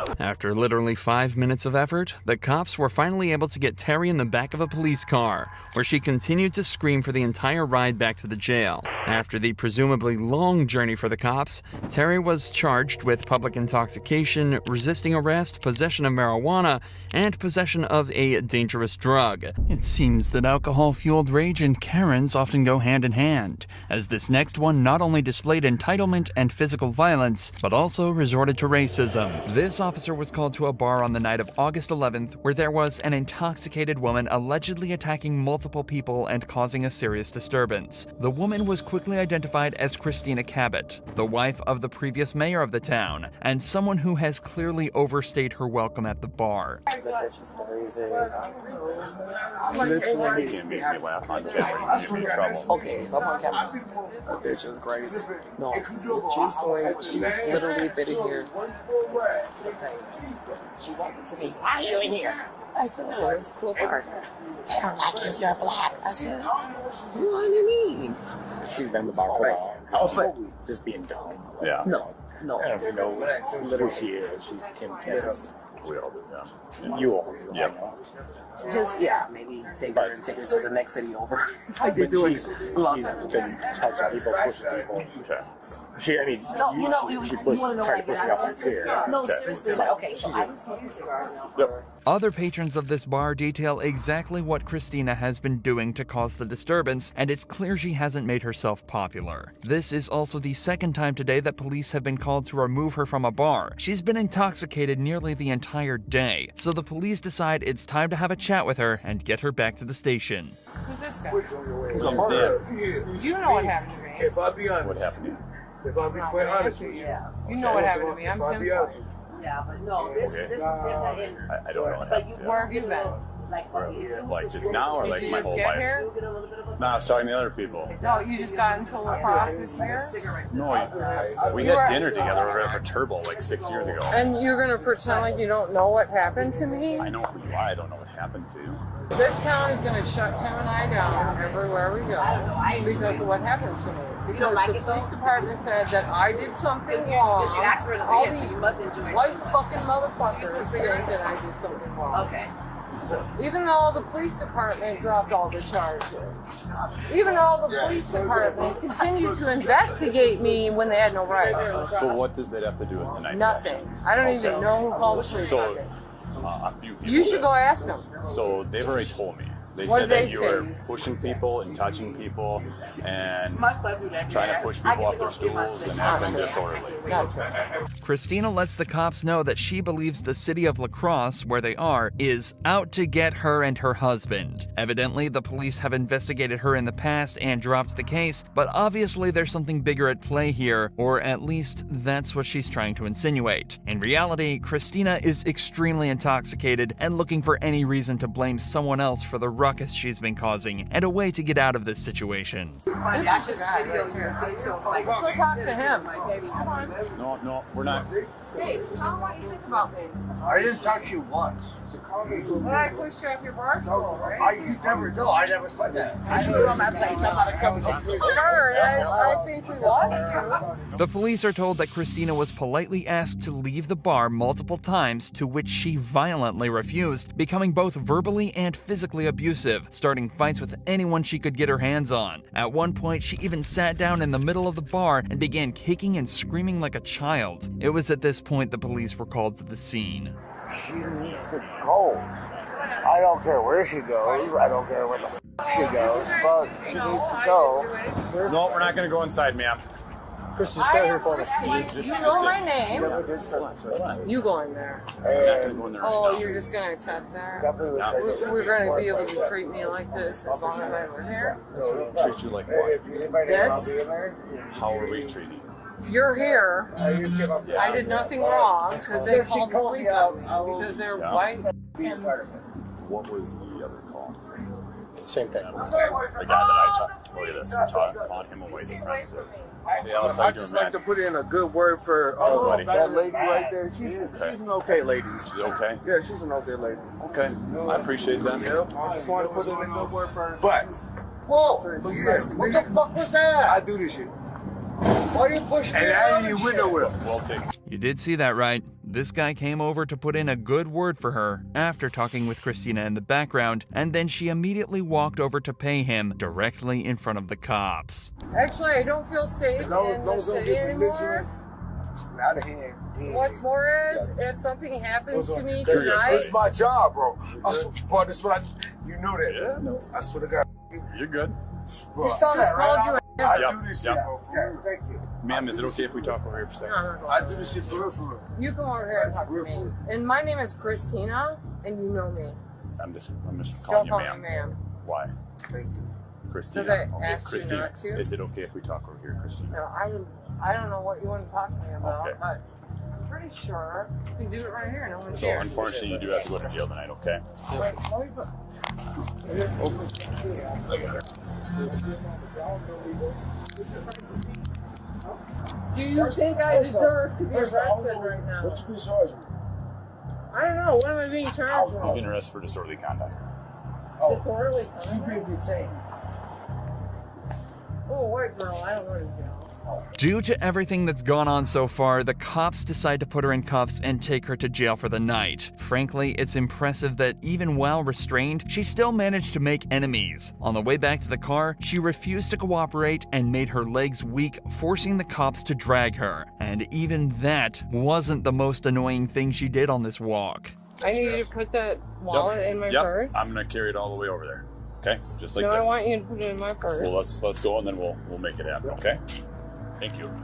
Speaker 2: No!
Speaker 1: After literally 5 minutes of effort, the cops were finally able to get Terry in the back of a police car, where she continued to scream for the entire ride back to the jail. After the presumably long journey for the cops, Terry was charged with public intoxication, resisting arrest, possession of marijuana, and possession of a dangerous drug. It seems that alcohol-fueled rage and Karens often go hand in hand, as this next one not only displayed entitlement and physical violence, but also resorted to racism. This officer was called to a bar on the night of August 11th, where there was an intoxicated woman allegedly attacking multiple people and causing a serious disturbance. The woman was quickly identified as Christina Cabot, the wife of the previous mayor of the town, and someone who has clearly overstayed her welcome at the bar.
Speaker 9: That bitch is crazy. Literally. You can't make me laugh on camera. You get me in trouble.
Speaker 6: Okay, I'm on camera. That bitch is crazy. No, true story. She was literally been in here. She walked into me. Why are you in here? I said, oh, it's a cool park. They don't like you, you're black. I said, what do you mean?
Speaker 10: She's been in the bar for a while. But just being dumb.
Speaker 9: Yeah.
Speaker 6: No.
Speaker 10: I don't know if you know who she is. She's Tim Kenneth.
Speaker 9: We all do, yeah.
Speaker 10: You all do.
Speaker 9: Yeah.
Speaker 6: Just, maybe take her to the next city over. Like they
Speaker 10: But
Speaker 6: do it
Speaker 10: she's
Speaker 6: a lot of times.
Speaker 10: been touching people, pushing people.
Speaker 9: Okay.
Speaker 10: She tried to push me off her chair.
Speaker 6: No, seriously. Okay, so I was smoking cigars now.
Speaker 9: Yep.
Speaker 1: Other patrons of this bar detail exactly what Christina has been doing to cause the disturbance, and it's clear she hasn't made herself popular. This is also the second time today that police have been called to remove her from a bar. She's been intoxicated nearly the entire day, so the police decide it's time to have a chat with her and get her back to the station.
Speaker 15: Who's this guy?
Speaker 9: His name's Dan.
Speaker 15: You know what happened to me.
Speaker 16: If I be honest.
Speaker 9: What happened to you?
Speaker 16: If I be quite honest with you.
Speaker 15: You know what happened to me. I'm Tim.
Speaker 3: Yeah, but no, this is different.
Speaker 9: I don't know what
Speaker 3: But
Speaker 9: happened.
Speaker 15: Where have you been?
Speaker 9: Like just now or
Speaker 15: Did
Speaker 9: like
Speaker 15: you
Speaker 9: my
Speaker 15: just
Speaker 9: whole
Speaker 15: get
Speaker 9: life?
Speaker 15: here?
Speaker 9: No, I was talking to other people.
Speaker 15: No, you just got into lacrosse this year?
Speaker 9: No, we had dinner together over at Turbo like 6 years ago.
Speaker 15: And you're going to pretend like you don't know what happened to me?
Speaker 9: I know who you are. I don't know what happened to you.
Speaker 15: This town is going to shut Tim and I down everywhere we go because of what happened to me. Because the police department said that I did something wrong.
Speaker 3: Because you asked for an
Speaker 15: All
Speaker 3: answer,
Speaker 15: these
Speaker 3: you must enjoy
Speaker 15: white fucking motherfuckers think that I did something wrong.
Speaker 3: Okay.
Speaker 15: Even though the police department dropped all the charges. Even though the police department continued to investigate me when they had no right.
Speaker 9: So what does that have to do with tonight's
Speaker 15: Nothing.
Speaker 9: actions?
Speaker 15: I don't even know who called the police on it.
Speaker 9: A few people.
Speaker 15: You should go ask them.
Speaker 9: So they've already told me. They
Speaker 15: What
Speaker 9: said
Speaker 15: did
Speaker 9: that
Speaker 15: they
Speaker 9: you
Speaker 15: say?
Speaker 9: were pushing people and touching people and trying to push people off their stools and acting disorderly.
Speaker 1: Christina lets the cops know that she believes the city of La Crosse, where they are, is out to get her and her husband. Evidently, the police have investigated her in the past and dropped the case, but obviously there's something bigger at play here, or at least that's what she's trying to insinuate. In reality, Christina is extremely intoxicated and looking for any reason to blame someone else for the ruckus she's been causing, and a way to get out of this situation.
Speaker 15: This is the guy right here. Let's go talk to him. Come on.
Speaker 9: No, we're not.
Speaker 15: Hey, tell him what you think about me.
Speaker 16: I didn't talk to you once.
Speaker 15: When I pushed you off your bar stool, right?
Speaker 16: You never know. I never said that.
Speaker 3: I do it on my place. I'm not a company.
Speaker 15: Sure, I think we lost you.
Speaker 1: The police are told that Christina was politely asked to leave the bar multiple times, to which she violently refused, becoming both verbally and physically abusive, starting fights with anyone she could get her hands on. At one point, she even sat down in the middle of the bar and began kicking and screaming like a child. It was at this point the police were called to the scene.
Speaker 16: She needs to go. I don't care where she goes. I don't care where the she goes, but she needs to go.
Speaker 9: No, we're not going to go inside, ma'am.
Speaker 10: Christian, stay here for us.
Speaker 15: You know my name. You go in there. Oh, you're just going to accept that? We're going to be able to treat me like this as long as I live here?
Speaker 9: Treat you like what?
Speaker 15: This?
Speaker 9: How are we treating you?
Speaker 15: You're here. I did nothing wrong because they called the police on me because they're white.
Speaker 9: What was the other call?
Speaker 10: Same thing.
Speaker 9: The guy that I talked. Look at this. We're talking about him and white supremacists.
Speaker 16: I'd just like to put in a good word for that lady right there. She's an okay lady.
Speaker 9: She's okay?
Speaker 16: Yeah, she's an okay lady.
Speaker 9: Okay. I appreciate that.
Speaker 16: Yep. I just want to put in a good word for her. But, whoa! What the fuck was that? I do this shit. Why you push me? And I ain't even with nowhere.
Speaker 9: We'll take it.
Speaker 1: You did see that right. This guy came over to put in a good word for her after talking with Christina in the background, and then she immediately walked over to pay him directly in front of the cops.
Speaker 15: Actually, I don't feel safe in the city anymore.
Speaker 16: Out of hand.
Speaker 15: What's more is, if something happens to me tonight...
Speaker 16: It's my job, bro. Bro, that's what you know that. Yeah, no. I swear to God.
Speaker 9: You're good.
Speaker 16: Bro,
Speaker 15: you saw that, right?
Speaker 16: I do this shit, bro. Thank you.
Speaker 9: Ma'am, is it okay if we talk over here for a second?
Speaker 16: I do this shit for real.
Speaker 15: You come over here and talk to me. And my name is Christina, and you know me.
Speaker 9: I'm just calling you
Speaker 15: Don't
Speaker 9: ma'am.
Speaker 15: call me ma'am.
Speaker 9: Why?
Speaker 16: Thank you.
Speaker 9: Christina.
Speaker 15: Because I asked
Speaker 9: Christina,
Speaker 15: you not to.
Speaker 9: is it okay if we talk over here, Christina?
Speaker 15: No, I don't know what you want to talk to me about,
Speaker 9: Okay.
Speaker 15: but I'm pretty sure you can do it right here. No one's
Speaker 9: So
Speaker 15: here.
Speaker 9: unfortunately, you do have to go to jail tonight, okay?
Speaker 15: Wait, let me put... Do you think I deserve to be arrested right now?
Speaker 16: What you being charged with?
Speaker 15: I don't know. What am I being charged with?
Speaker 9: You've been arrested for disorderly conduct.
Speaker 15: Disorderly conduct?
Speaker 16: You being detained.
Speaker 15: Oh, white girl. I don't want to jail.
Speaker 1: Due to everything that's gone on so far, the cops decide to put her in cuffs and take her to jail for the night. Frankly, it's impressive that even while restrained, she still managed to make enemies. On the way back to the car, she refused to cooperate and made her legs weak, forcing the cops to drag her. And even that wasn't the most annoying thing she did on this walk.
Speaker 15: I need you to put that wallet in my purse.
Speaker 9: I'm gonna carry it all the way over there. Okay? Just like
Speaker 15: no,
Speaker 9: this.
Speaker 15: I want you to put it in my purse.
Speaker 9: Well, let's go and then we'll make it happen, okay? Thank you.
Speaker 15: I'm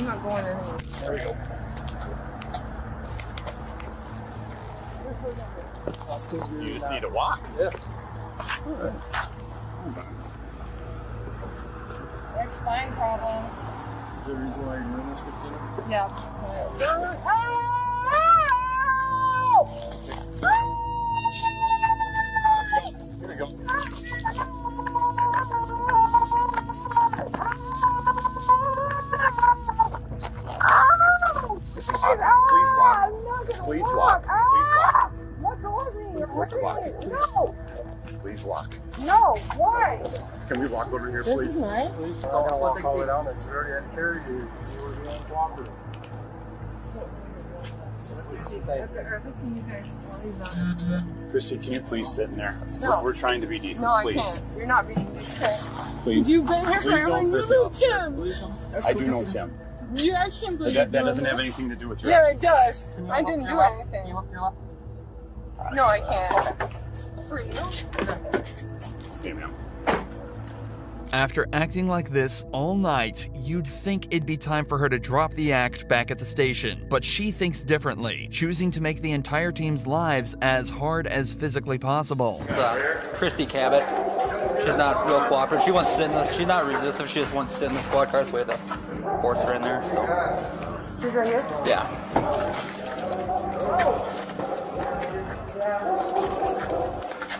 Speaker 15: not going anywhere.
Speaker 9: There we go. You just need to walk?
Speaker 15: Yeah. Spine problems.
Speaker 10: Is there a reason why you're doing this, Christina?
Speaker 15: Yeah.
Speaker 9: Here we go. Please walk. Please walk.
Speaker 15: No.
Speaker 9: Please walk.
Speaker 15: No. Why?
Speaker 9: Can we walk over here,
Speaker 15: This
Speaker 9: please?
Speaker 15: is nice.
Speaker 10: I'm gonna walk all the way down there. It's already had to carry you because you were being uncooperative.
Speaker 9: Christy, can you please sit in there?
Speaker 15: No.
Speaker 9: We're trying to be decent,
Speaker 15: No, I
Speaker 9: please.
Speaker 15: can't. You're not being decent.
Speaker 9: Please.
Speaker 15: You've been here
Speaker 9: Please
Speaker 15: forever
Speaker 9: don't
Speaker 15: and you
Speaker 9: hurt the
Speaker 15: know
Speaker 9: officer.
Speaker 15: Tim.
Speaker 9: I do know Tim.
Speaker 15: I can't believe
Speaker 9: That
Speaker 15: you're
Speaker 9: doesn't
Speaker 15: doing
Speaker 9: have
Speaker 15: this.
Speaker 9: anything to do with your
Speaker 15: Yeah,
Speaker 9: actions.
Speaker 15: it does. I didn't do anything. No, I can't. For you?
Speaker 9: Okay, ma'am.
Speaker 1: After acting like this all night, you'd think it'd be time for her to drop the act back at the station. But she thinks differently, choosing to make the entire team's lives as hard as physically possible.
Speaker 17: Christy Cabot. She's not real cooperative. She wants to sit in this. She's not resistive. She just wants to sit in the squad car. So we had to force her in there. So.
Speaker 15: She's right here?
Speaker 17: Yeah.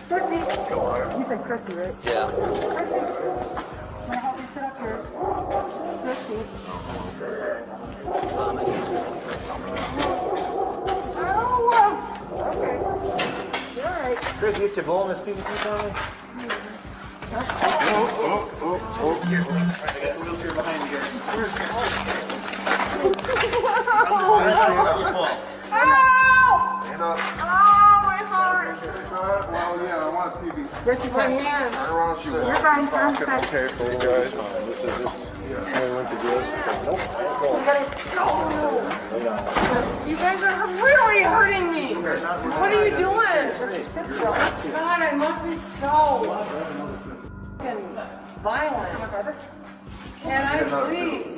Speaker 15: Christy. You said Christy, right?
Speaker 17: Yeah.
Speaker 15: Christy. Can I help you sit up here? Christy. Oh, okay. You're all right.
Speaker 18: Chris, get your bowl in this PVC for me. Careful. I got the wheelchair behind you guys.
Speaker 15: Oh, my heart.
Speaker 7: Well, yeah, I want PVC.
Speaker 15: This is my hands. You're fine, I'm
Speaker 7: Okay, for you guys. This is just, I went to jail. She said, nope.
Speaker 15: You guys are really hurting me. What are you doing? God, I must be so fucking violent. Can I please?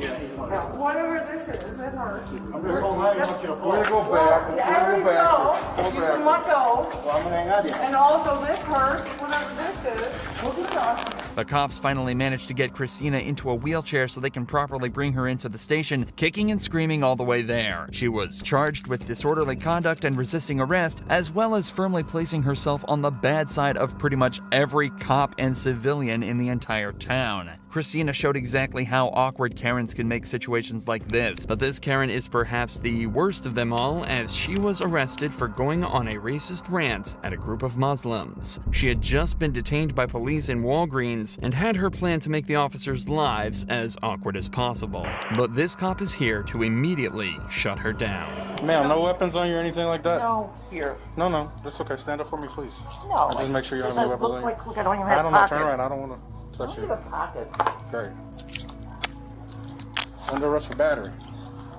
Speaker 15: Whatever this is, it hurts.
Speaker 7: I'm just holding on. I want you to fall. We're going to go back. We're going to go back.
Speaker 15: You can let go.
Speaker 7: Well, I'm going to hang on to you.
Speaker 15: And also this hurts, whatever this is. We'll do that.
Speaker 1: The cops finally managed to get Christina into a wheelchair so they can properly bring her into the station, kicking and screaming all the way there. She was charged with disorderly conduct and resisting arrest, as well as firmly placing herself on the bad side of pretty much every cop and civilian in the entire town. Christina showed exactly how awkward Karens can make situations like this, but this Karen is perhaps the worst of them all, as she was arrested for going on a racist rant at a group of Muslims. She had just been detained by police in Walgreens and had her plan to make the officers' lives as awkward as possible. But this cop is here to immediately shut her down.
Speaker 7: Ma'am, no weapons on you or anything like that?
Speaker 3: No, here.
Speaker 7: No, that's okay. Stand up for me, please.
Speaker 3: No.
Speaker 7: I'll just make sure you don't have any weapons on you.
Speaker 3: Look, I don't even have
Speaker 7: know.
Speaker 3: pockets.
Speaker 7: Turn around. I don't want to touch you.
Speaker 3: I don't even have pockets.
Speaker 7: Great. Under arrest for battery.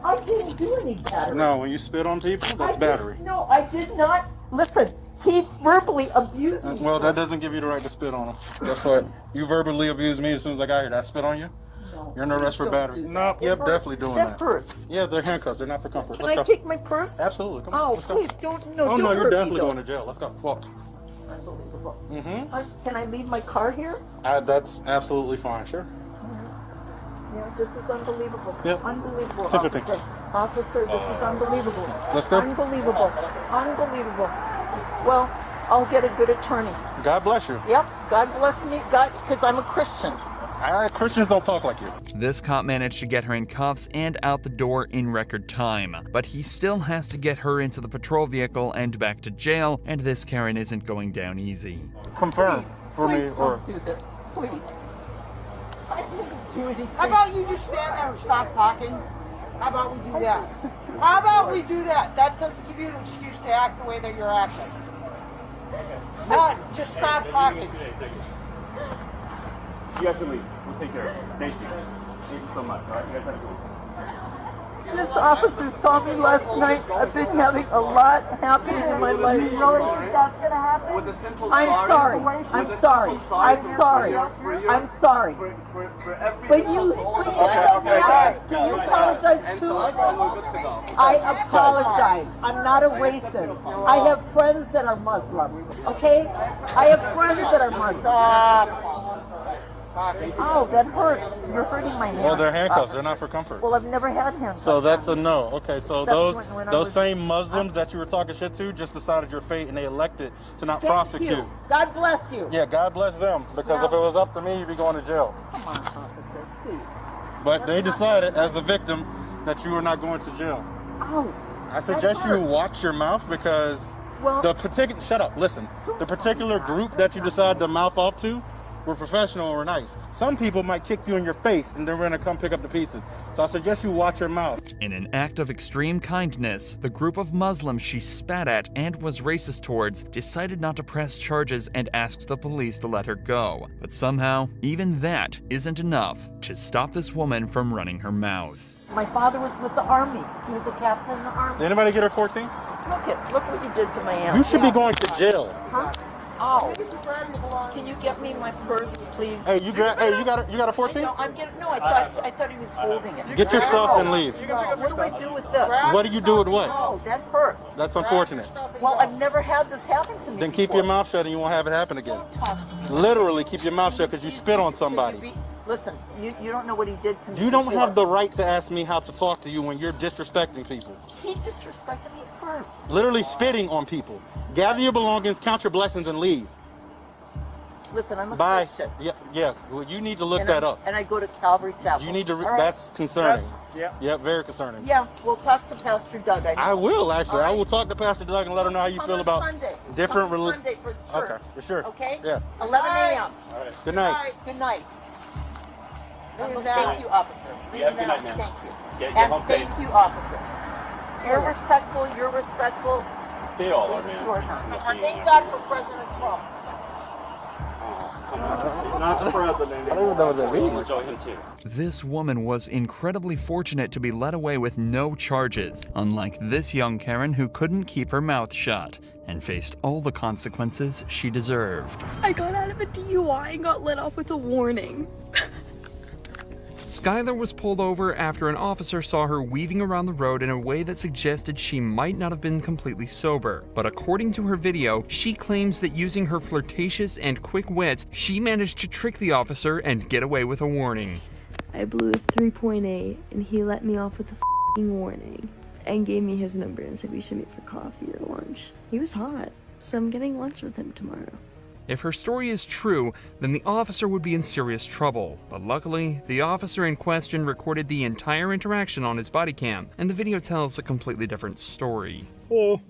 Speaker 3: I didn't do any battery.
Speaker 7: No, when you spit on people, that's battery.
Speaker 3: No, I did not. Listen, he verbally abused me.
Speaker 7: Well, that doesn't give you the right to spit on him. Guess what? You verbally abused me as soon as I got here. Did I spit on you?
Speaker 3: No.
Speaker 7: You're under arrest for battery. No, yep, definitely doing that.
Speaker 3: That hurts.
Speaker 7: Yeah, they're handcuffs. They're not for comfort.
Speaker 3: Can I take my purse?
Speaker 7: Absolutely. Come on.
Speaker 3: Oh,
Speaker 7: Let's go.
Speaker 3: please don't. No,
Speaker 7: Oh,
Speaker 3: don't
Speaker 7: no,
Speaker 3: hurt
Speaker 7: you're
Speaker 3: me,
Speaker 7: definitely
Speaker 3: though.
Speaker 7: going to jail. Let's go. Walk.
Speaker 3: Unbelievable.
Speaker 7: Mm-hmm.
Speaker 3: Can I leave my car here?
Speaker 7: That's absolutely fine. Sure.
Speaker 3: Yeah, this is unbelievable.
Speaker 7: Yep.
Speaker 3: Unbelievable.
Speaker 7: 10-15.
Speaker 3: Officer, this is unbelievable.
Speaker 7: Let's go.
Speaker 3: Unbelievable. Unbelievable. Well, I'll get a good attorney.
Speaker 7: God bless you.
Speaker 3: Yep. God bless me. God, because I'm a Christian.
Speaker 7: Christians don't talk like you.
Speaker 1: This cop managed to get her in cuffs and out the door in record time, but he still has to get her into the patrol vehicle and back to jail, and this Karen isn't going down easy.
Speaker 7: Confirm for me, or
Speaker 3: do this. Please. I didn't do anything.
Speaker 6: How about you just stand there and stop talking? How about we do that? How about we do that? That doesn't give you an excuse to act the way that you're acting. None. Just stop talking.
Speaker 9: You have to leave. We'll take care of it. Thank you. Thank you so much. All right, you guys have to leave.
Speaker 3: This officer saw me last night. I've been having a lot happening in my life. You really think that's gonna happen?
Speaker 18: With a simple
Speaker 3: I'm sorry. I'm sorry. I'm sorry. I'm sorry. But you can you apologize too? I apologize. I'm not a racist. I have friends that are Muslim. Okay? I have friends that are Muslim. Oh, that hurts. You're hurting my hand.
Speaker 7: well, they're handcuffs. They're not for comfort.
Speaker 3: Well, I've never had handcuffs.
Speaker 7: So that's a no. Okay, so
Speaker 3: Except when I
Speaker 7: those
Speaker 3: was-
Speaker 7: same Muslims that you were talking shit to just decided your fate and they elected to not prosecute.
Speaker 3: You. God bless you.
Speaker 7: Yeah, God bless them. Because if it was up to me, you'd be going to jail.
Speaker 3: Come on, officer, please.
Speaker 7: But they decided, as the victim, that you were not going to jail.
Speaker 3: Oh.
Speaker 7: I suggest you watch your mouth because the particular shut up, listen. The particular group that you decide to mouth off to were professional or nice. Some people might kick you in your face and they're gonna come pick up the pieces. So I suggest you watch your mouth.
Speaker 1: In an act of extreme kindness, the group of Muslims she spat at and was racist towards decided not to press charges and asked the police to let her go. But somehow, even that isn't enough to stop this woman from running her mouth.
Speaker 3: My father was with the Army. He was a captain in the Army.
Speaker 7: Did anybody get her 14?
Speaker 3: Look what you did to my aunt.
Speaker 7: You should be going to jail.
Speaker 3: Huh? Oh. Can you get me my purse, please?
Speaker 7: Hey, you got a 14?
Speaker 3: No, I thought he was holding it.
Speaker 7: Get your stuff and leave.
Speaker 3: No, what do I do with this?
Speaker 7: What do you do with what?
Speaker 3: Oh, that hurts.
Speaker 7: That's unfortunate.
Speaker 3: Well, I've never had this happen to me
Speaker 7: Then keep
Speaker 3: before.
Speaker 7: your mouth shut and you won't have it happen again.
Speaker 3: Don't talk to me.
Speaker 7: Literally keep your mouth shut because you spit on somebody.
Speaker 3: Listen, you don't know what he did to me.
Speaker 7: You don't
Speaker 3: before.
Speaker 7: have the right to ask me how to talk to you when you're disrespecting people.
Speaker 3: He disrespected me first.
Speaker 7: Literally spitting on people. Gather your belongings, count your blessings, and leave.
Speaker 3: Listen, I'm a
Speaker 7: Bye.
Speaker 3: Christian.
Speaker 7: Yeah. Well, you need to look
Speaker 3: And
Speaker 7: that
Speaker 3: I-
Speaker 7: up.
Speaker 3: And I go to Calvary Chapel.
Speaker 7: You need to.
Speaker 3: All right?
Speaker 7: That's concerning.
Speaker 3: Yeah,
Speaker 7: very concerning.
Speaker 3: Yeah, we'll talk to Pastor Doug.
Speaker 7: I will actually. I will talk to Pastor Doug and let him know how you feel about
Speaker 3: Sunday.
Speaker 7: different religions.
Speaker 3: Sunday for church.
Speaker 7: Okay, for sure.
Speaker 3: Okay?
Speaker 7: Yeah.
Speaker 3: 11 a.m.
Speaker 7: Good night.
Speaker 3: Good night. Thank you, officer.
Speaker 9: You have a good night, ma'am.
Speaker 3: Thank you.
Speaker 9: Get
Speaker 3: And
Speaker 9: home safe.
Speaker 3: thank you, officer. You're respectful. You're respectful.
Speaker 9: They all are,
Speaker 3: Please,
Speaker 9: man.
Speaker 3: you are not. And thank God for President Trump.
Speaker 9: Not the president.
Speaker 7: I don't even know what that means.
Speaker 9: We'll enjoy him too.
Speaker 1: This woman was incredibly fortunate to be let away with no charges, unlike this young Karen who couldn't keep her mouth shut and faced all the consequences she deserved.
Speaker 19: I got out of a DUI and got let off with a warning.
Speaker 1: Skylar was pulled over after an officer saw her weaving around the road in a way that suggested she might not have been completely sober. But according to her video, she claims that using her flirtatious and quick wit, she managed to trick the officer and get away with a warning.
Speaker 19: I blew a 3.8 and he let me off with a f***ing warning and gave me his number and said we should meet for coffee or lunch. He was hot, so I'm getting lunch with him tomorrow.
Speaker 1: If her story is true, then the officer would be in serious trouble. But luckily, the officer in question recorded the entire interaction on his body cam, and the video tells a completely different story.
Speaker 20: Hello.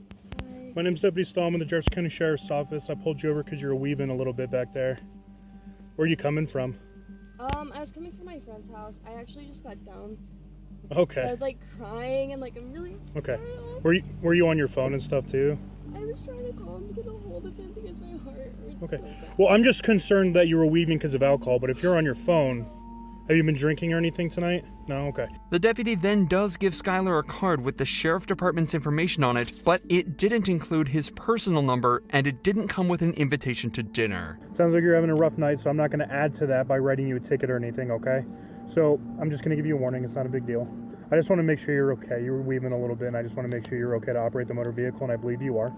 Speaker 20: My name's Deputy Stahl. I'm the Jefferson County Sheriff's Office. I pulled you over because you were weaving a little bit back there. Where are you coming from?
Speaker 19: I was coming from my friend's house. I actually just got dumped.
Speaker 20: Okay.
Speaker 19: So I was like crying and like I'm really
Speaker 20: okay.
Speaker 19: sorry.
Speaker 20: Were you on your phone and stuff too?
Speaker 19: I was trying to call him to get a hold of him because my heart hurts
Speaker 20: Okay.
Speaker 19: so bad.
Speaker 20: Well, I'm just concerned that you were weaving because of alcohol, but if you're on your phone, have you been drinking or anything tonight? No? Okay.
Speaker 1: The deputy then does give Skylar a card with the sheriff department's information on it, but it didn't include his personal number and it didn't come with an invitation to dinner.
Speaker 20: Sounds like you're having a rough night, so I'm not going to add to that by writing you a ticket or anything, okay? So I'm just going to give you a warning. It's not a big deal. I just want to make sure you're okay. You were weaving a little bit, and I just want to make sure you're okay to operate the motor vehicle, and I believe you are.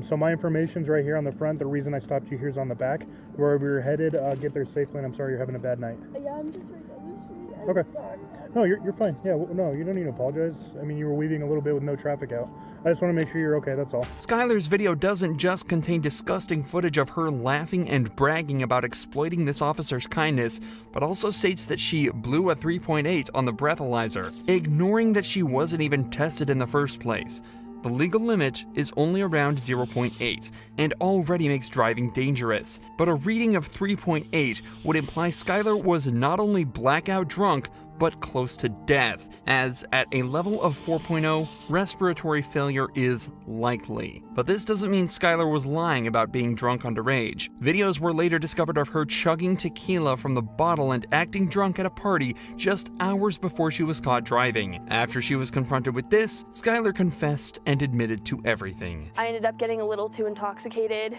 Speaker 20: So my information's right here on the front. The reason I stopped you here is on the back. Wherever you're headed, get there safely, and I'm sorry you're having a bad night.
Speaker 19: Yeah, I'm just right down the street. I'm
Speaker 20: Okay.
Speaker 19: sorry.
Speaker 20: No, you're fine. Yeah, no, you don't need to apologize. I mean, you were weaving a little bit with no traffic out. I just want to make sure you're okay, that's all.
Speaker 1: Skylar's video doesn't just contain disgusting footage of her laughing and bragging about exploiting this officer's kindness, but also states that she blew a 3.8 on the breathalyzer, ignoring that she wasn't even tested in the first place. The legal limit is only around 0.8 and already makes driving dangerous, but a reading of 3.8 would imply Skylar was not only blackout drunk, but close to death, as at a level of 4.0, respiratory failure is likely. But this doesn't mean Skylar was lying about being drunk underage. Videos were later discovered of her chugging tequila from the bottle and acting drunk at a party just hours before she was caught driving. After she was confronted with this, Skylar confessed and admitted to everything.
Speaker 19: I ended up getting a little too intoxicated.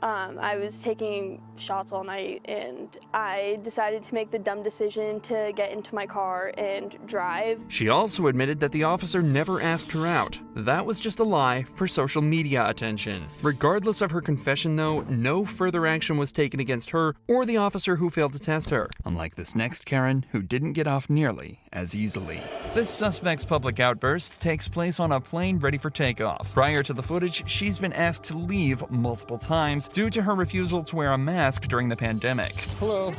Speaker 19: I was taking shots all night and I decided to make the dumb decision to get into my car and drive.
Speaker 1: She also admitted that the officer never asked her out. That was just a lie for social media attention. Regardless of her confession though, no further action was taken against her or the officer who failed to test her, unlike this next Karen who didn't get off nearly as easily. This suspect's public outburst takes place on a plane ready for takeoff. Prior to the footage, she's been asked to leave multiple times due to her refusal to wear a mask during the pandemic.
Speaker 21: Hello.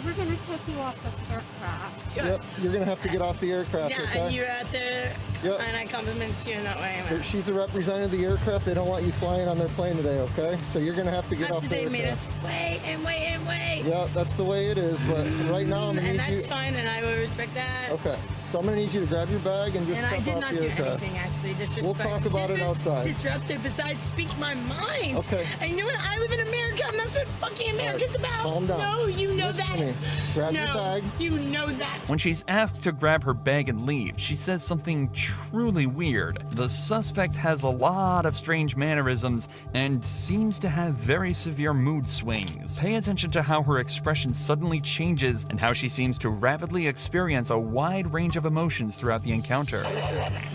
Speaker 22: We're gonna take you off the aircraft.
Speaker 21: Yep, you're gonna have to get off the aircraft,
Speaker 22: Yeah,
Speaker 21: okay?
Speaker 22: and you're out there,
Speaker 21: Yep.
Speaker 22: and I compliment you in that way.
Speaker 21: She's a representative of the aircraft. They don't want you flying on their plane today, okay? So you're gonna have to get off the
Speaker 22: They
Speaker 21: aircraft.
Speaker 22: made us wait and wait and wait.
Speaker 21: Yeah, that's the way it is, but right now I'm gonna
Speaker 22: And
Speaker 21: need you...
Speaker 22: that's fine, and I will respect that.
Speaker 21: Okay, so I'm gonna need you to grab your bag and just
Speaker 22: And I
Speaker 21: step
Speaker 22: did
Speaker 21: off
Speaker 22: not
Speaker 21: the
Speaker 22: do
Speaker 21: aircraft.
Speaker 22: anything, actually. Disrespect.
Speaker 21: We'll talk about it outside.
Speaker 22: Disruptive, besides speak my mind.
Speaker 21: Okay.
Speaker 22: And you know what? I live in America, and that's what fucking America's about.
Speaker 21: calm down.
Speaker 22: No, you know
Speaker 21: Listen
Speaker 22: that.
Speaker 21: to me. Grab your
Speaker 22: No,
Speaker 21: bag.
Speaker 22: you know that.
Speaker 1: When she's asked to grab her bag and leave, she says something truly weird. The suspect has a lot of strange mannerisms and seems to have very severe mood swings. Pay attention to how her expression suddenly changes and how she seems to rapidly experience a wide range of emotions throughout the encounter.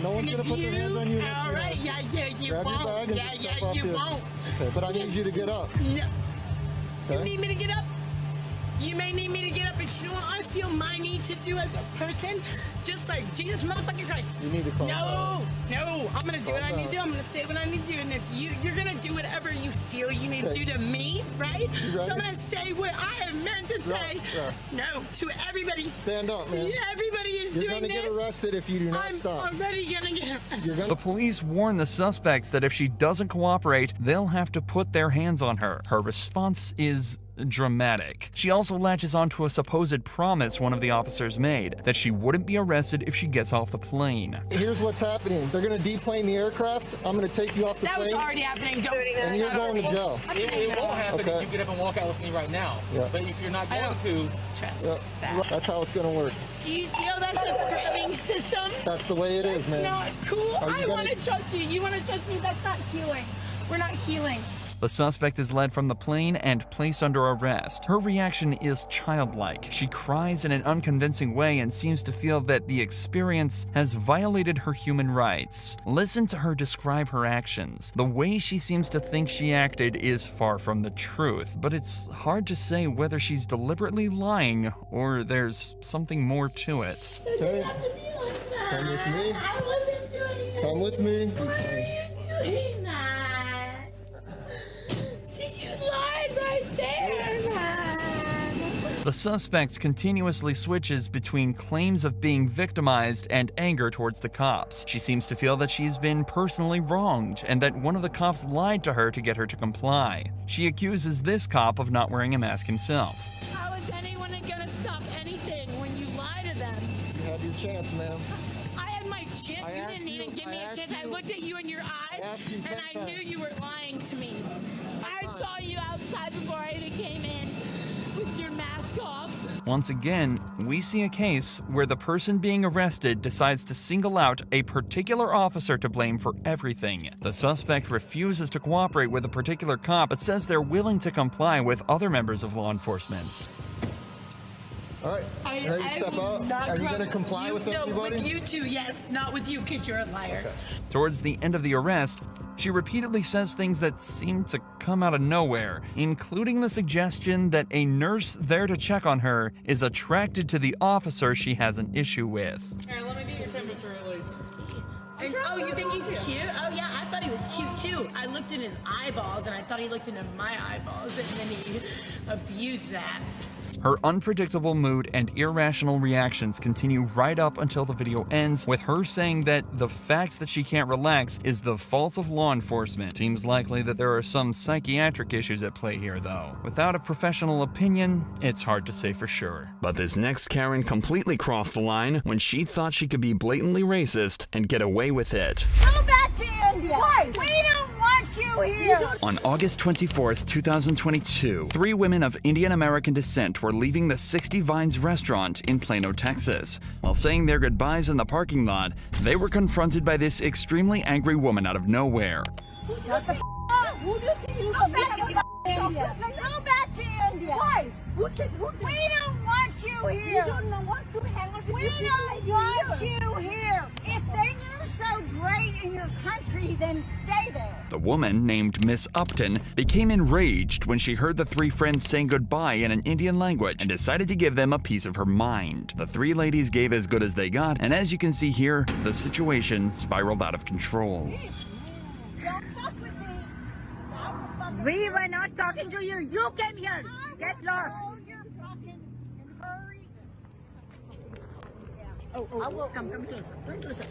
Speaker 21: No one's gonna put their hands on you.
Speaker 22: All right, yeah, you
Speaker 21: Grab
Speaker 22: won't.
Speaker 21: your bag and
Speaker 22: Yeah,
Speaker 21: just step off
Speaker 22: you
Speaker 21: the...
Speaker 22: won't.
Speaker 21: Okay, but I need you to get up.
Speaker 22: No. You
Speaker 21: Okay?
Speaker 22: need me to get up? You may need me to get up, but you know what I feel my need to do as a person? Just like Jesus motherfucking Christ.
Speaker 21: You need to calm
Speaker 22: No,
Speaker 21: down.
Speaker 22: I'm gonna do what I need to do. I'm gonna say what I need to do. And if you're gonna do whatever you feel you need to
Speaker 21: Okay.
Speaker 22: do to me, right?
Speaker 21: You
Speaker 22: So
Speaker 21: ready?
Speaker 22: I'm gonna say what I have meant to say.
Speaker 21: Yeah.
Speaker 22: No, to everybody.
Speaker 21: Stand up, man.
Speaker 22: Everybody is
Speaker 21: You're
Speaker 22: doing
Speaker 21: gonna
Speaker 22: this.
Speaker 21: get arrested if you do not
Speaker 22: I'm
Speaker 21: stop.
Speaker 22: already gonna get arrested.
Speaker 21: You're gonna...
Speaker 1: The police warn the suspects that if she doesn't cooperate, they'll have to put their hands on her. Her response is dramatic. She also latches onto a supposed promise one of the officers made, that she wouldn't be arrested if she gets off the plane.
Speaker 21: Here's what's happening. They're gonna deplane the aircraft. I'm gonna take you off the
Speaker 22: That was
Speaker 21: plane.
Speaker 22: already happening. Don't.
Speaker 21: And you're going to jail.
Speaker 13: It won't happen
Speaker 21: Okay.
Speaker 13: if you get up and walk out with me right now.
Speaker 21: Yeah.
Speaker 13: But if you're not going to,
Speaker 22: trust
Speaker 21: Yep.
Speaker 22: that.
Speaker 21: That's how it's gonna work.
Speaker 22: Do you feel that's a threatening system?
Speaker 21: That's the way it is, man.
Speaker 22: Not cool.
Speaker 21: Are you
Speaker 22: I
Speaker 21: gonna-
Speaker 22: want to trust you. You want to trust me? That's not healing. We're not healing.
Speaker 1: The suspect is led from the plane and placed under arrest. Her reaction is childlike. She cries in an unconvincing way and seems to feel that the experience has violated her human rights. Listen to her describe her actions. The way she seems to think she acted is far from the truth, but it's hard to say whether she's deliberately lying or there's something more to it.
Speaker 21: Okay. Come with me.
Speaker 22: I wasn't doing it.
Speaker 21: Come with me.
Speaker 22: Why are you doing that?
Speaker 1: The suspect continuously switches between claims of being victimized and anger towards the cops. She seems to feel that she's been personally wronged and that one of the cops lied to her to get her to comply. She accuses this cop of not wearing a mask himself.
Speaker 22: How is anyone gonna stop anything when you lie to them?
Speaker 21: You had your chance, ma'am.
Speaker 22: I had my chance. You didn't even give me a chance. I looked at you in your eyes and I knew you were lying to me. I saw you outside before I even came in with your mask off.
Speaker 1: Once again, we see a case where the person being arrested decides to single out a particular officer to blame for everything. The suspect refuses to cooperate with a particular cop but says they're willing to comply with other members of law enforcement.
Speaker 21: All right, ready to step out? Are you going to comply with everybody?
Speaker 22: No, with you two, yes. Not with you, because you're a liar.
Speaker 21: Okay.
Speaker 1: Towards the end of the arrest, she repeatedly says things that seem to come out of nowhere, including the suggestion that a nurse there to check on her is attracted to the officer she has an issue with.
Speaker 22: Here, let me get your temperature at least. And, oh, you think he's cute? Oh, yeah, I thought he was cute, too. I looked in his eyeballs, and I thought he looked into my eyeballs, and then he abused that.
Speaker 1: Her unpredictable mood and irrational reactions continue right up until the video ends, with her saying that the fact that she can't relax is the fault of law enforcement. Seems likely that there are some psychiatric issues at play here, though. Without a professional opinion, it's hard to say for sure. But this next Karen completely crossed the line when she thought she could be blatantly racist and get away with it.
Speaker 12: Go back to India. Why? We don't want you here.
Speaker 1: On August 24th, 2022, 3 women of Indian American descent were leaving the 60 Vines restaurant in Plano, Texas. While saying their goodbyes in the parking lot, they were confronted by this extremely angry woman out of nowhere.
Speaker 12: Shut the f up. Who do you think you go back to India? Go back to India. Why? We don't want you here. We don't want to hang out with We don't want you here. If things are so great in your country, then stay there.
Speaker 1: The woman, named Miss Upton, became enraged when she heard the 3 friends saying goodbye in an Indian language and decided to give them a piece of her mind. The 3 ladies gave as good as they got, and as you can see here, the situation spiraled out of control.
Speaker 12: We were not talking to you. You came here. Get lost. Oh, come closer. Come closer.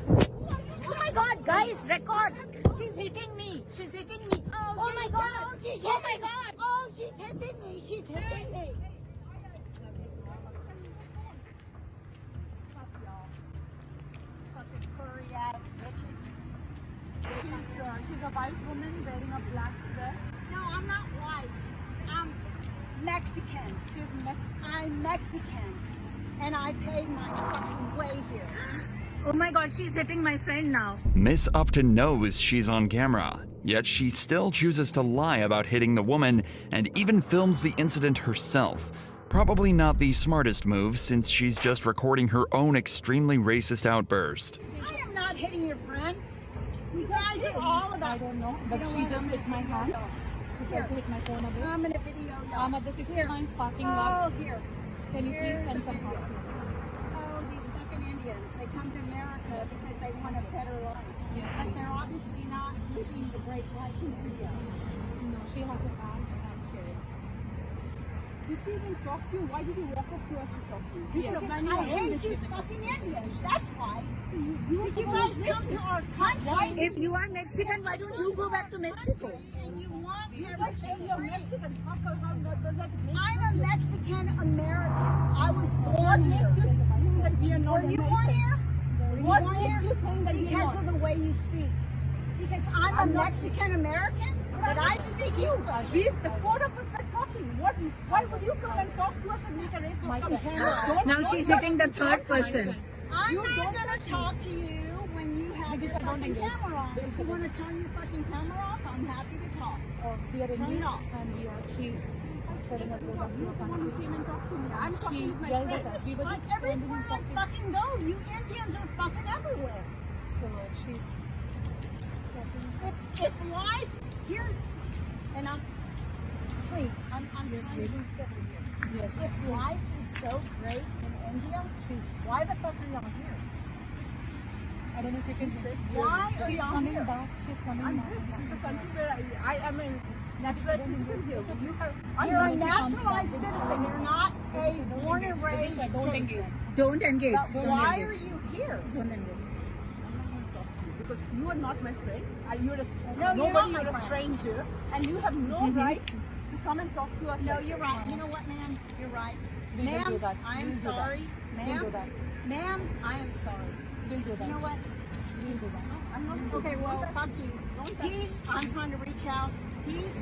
Speaker 12: Oh my God, guys, record. She's hitting me. She's hitting me. Oh my God. Oh my God. Oh, she's hitting me. She's hitting me. Fucking furry ass bitches. She's a white woman wearing a black dress. No, I'm not white. I'm Mexican. I'm Mexican. And I paid my fucking way here. Oh my God, she's hitting my friend now.
Speaker 1: Miss Upton knows she's on camera, yet she still chooses to lie about hitting the woman and even films the incident herself. Probably not the smartest move since she's just recording her own extremely racist outburst.
Speaker 12: I am not hitting your friend. You guys are all about... I don't know, but she just hit my hand. She tried to hit my phone away. I'm in a video. I'm at the 69 parking lot. Oh, here. Can you please send some help? Oh, these fucking Indians. They come to America because they want a better life. Yes, but they're obviously not living the great life in India. No, she has a car. I'm scared. If we even talk to you, why did you walk up to us to talk to you? Yes. Because I hate you fucking Indians. That's why. Did you guys come to our country? If you are Mexican, why don't you go back to Mexico? And you want everything you're Mexican. I'm a Mexican American. I was born here. Were you born here? What makes you think that because of the way you speak? Because I'm a Mexican American, but I speak English.
Speaker 6: The 4 of us were talking. Why would you come and talk to us and make a racist comment?
Speaker 12: Now she's hitting the 3rd person. I'm not going to talk to you when you have your fucking camera on. If you want to turn your fucking camera off, I'm happy to talk.
Speaker 4: We are in
Speaker 12: turn it off.
Speaker 4: And she's telling us about your country.
Speaker 12: I'm talking with my friends. We were just everywhere I fucking go. You Indians are fucking everywhere.
Speaker 4: So she's...
Speaker 12: If life here, and please, I'm just raising stuff here. Yes. If life is so great in India, why the fuck are y'all here?
Speaker 4: I don't know if you can say.
Speaker 12: Why are
Speaker 4: she's
Speaker 12: y'all
Speaker 4: coming
Speaker 12: here?
Speaker 4: back. She's coming back.
Speaker 6: This is a country where I am in
Speaker 3: naturalized citizen here. You have.
Speaker 12: You're a naturalized citizen. You're not a born and raised citizen.
Speaker 4: Don't engage.
Speaker 3: Why are you here?
Speaker 4: Don't engage.
Speaker 3: Because you are not my friend. You're a,
Speaker 12: No, you're
Speaker 3: nobody,
Speaker 12: not my
Speaker 3: you're a
Speaker 12: friend.
Speaker 3: stranger, and you have no right to come and talk to us.
Speaker 12: No,
Speaker 3: like
Speaker 12: you're
Speaker 3: this.
Speaker 12: right. You know what, ma'am? You're right.
Speaker 4: We will do
Speaker 12: Ma'am,
Speaker 4: that.
Speaker 12: I
Speaker 4: We
Speaker 12: am
Speaker 4: will do that.
Speaker 12: sorry.
Speaker 4: We will do that.
Speaker 12: Ma'am, I am sorry.
Speaker 4: We'll do that.
Speaker 12: You know what?
Speaker 4: We'll do that.
Speaker 3: I'm not.
Speaker 12: Okay, well, fuck you. Peace, I'm trying to reach out. Peace,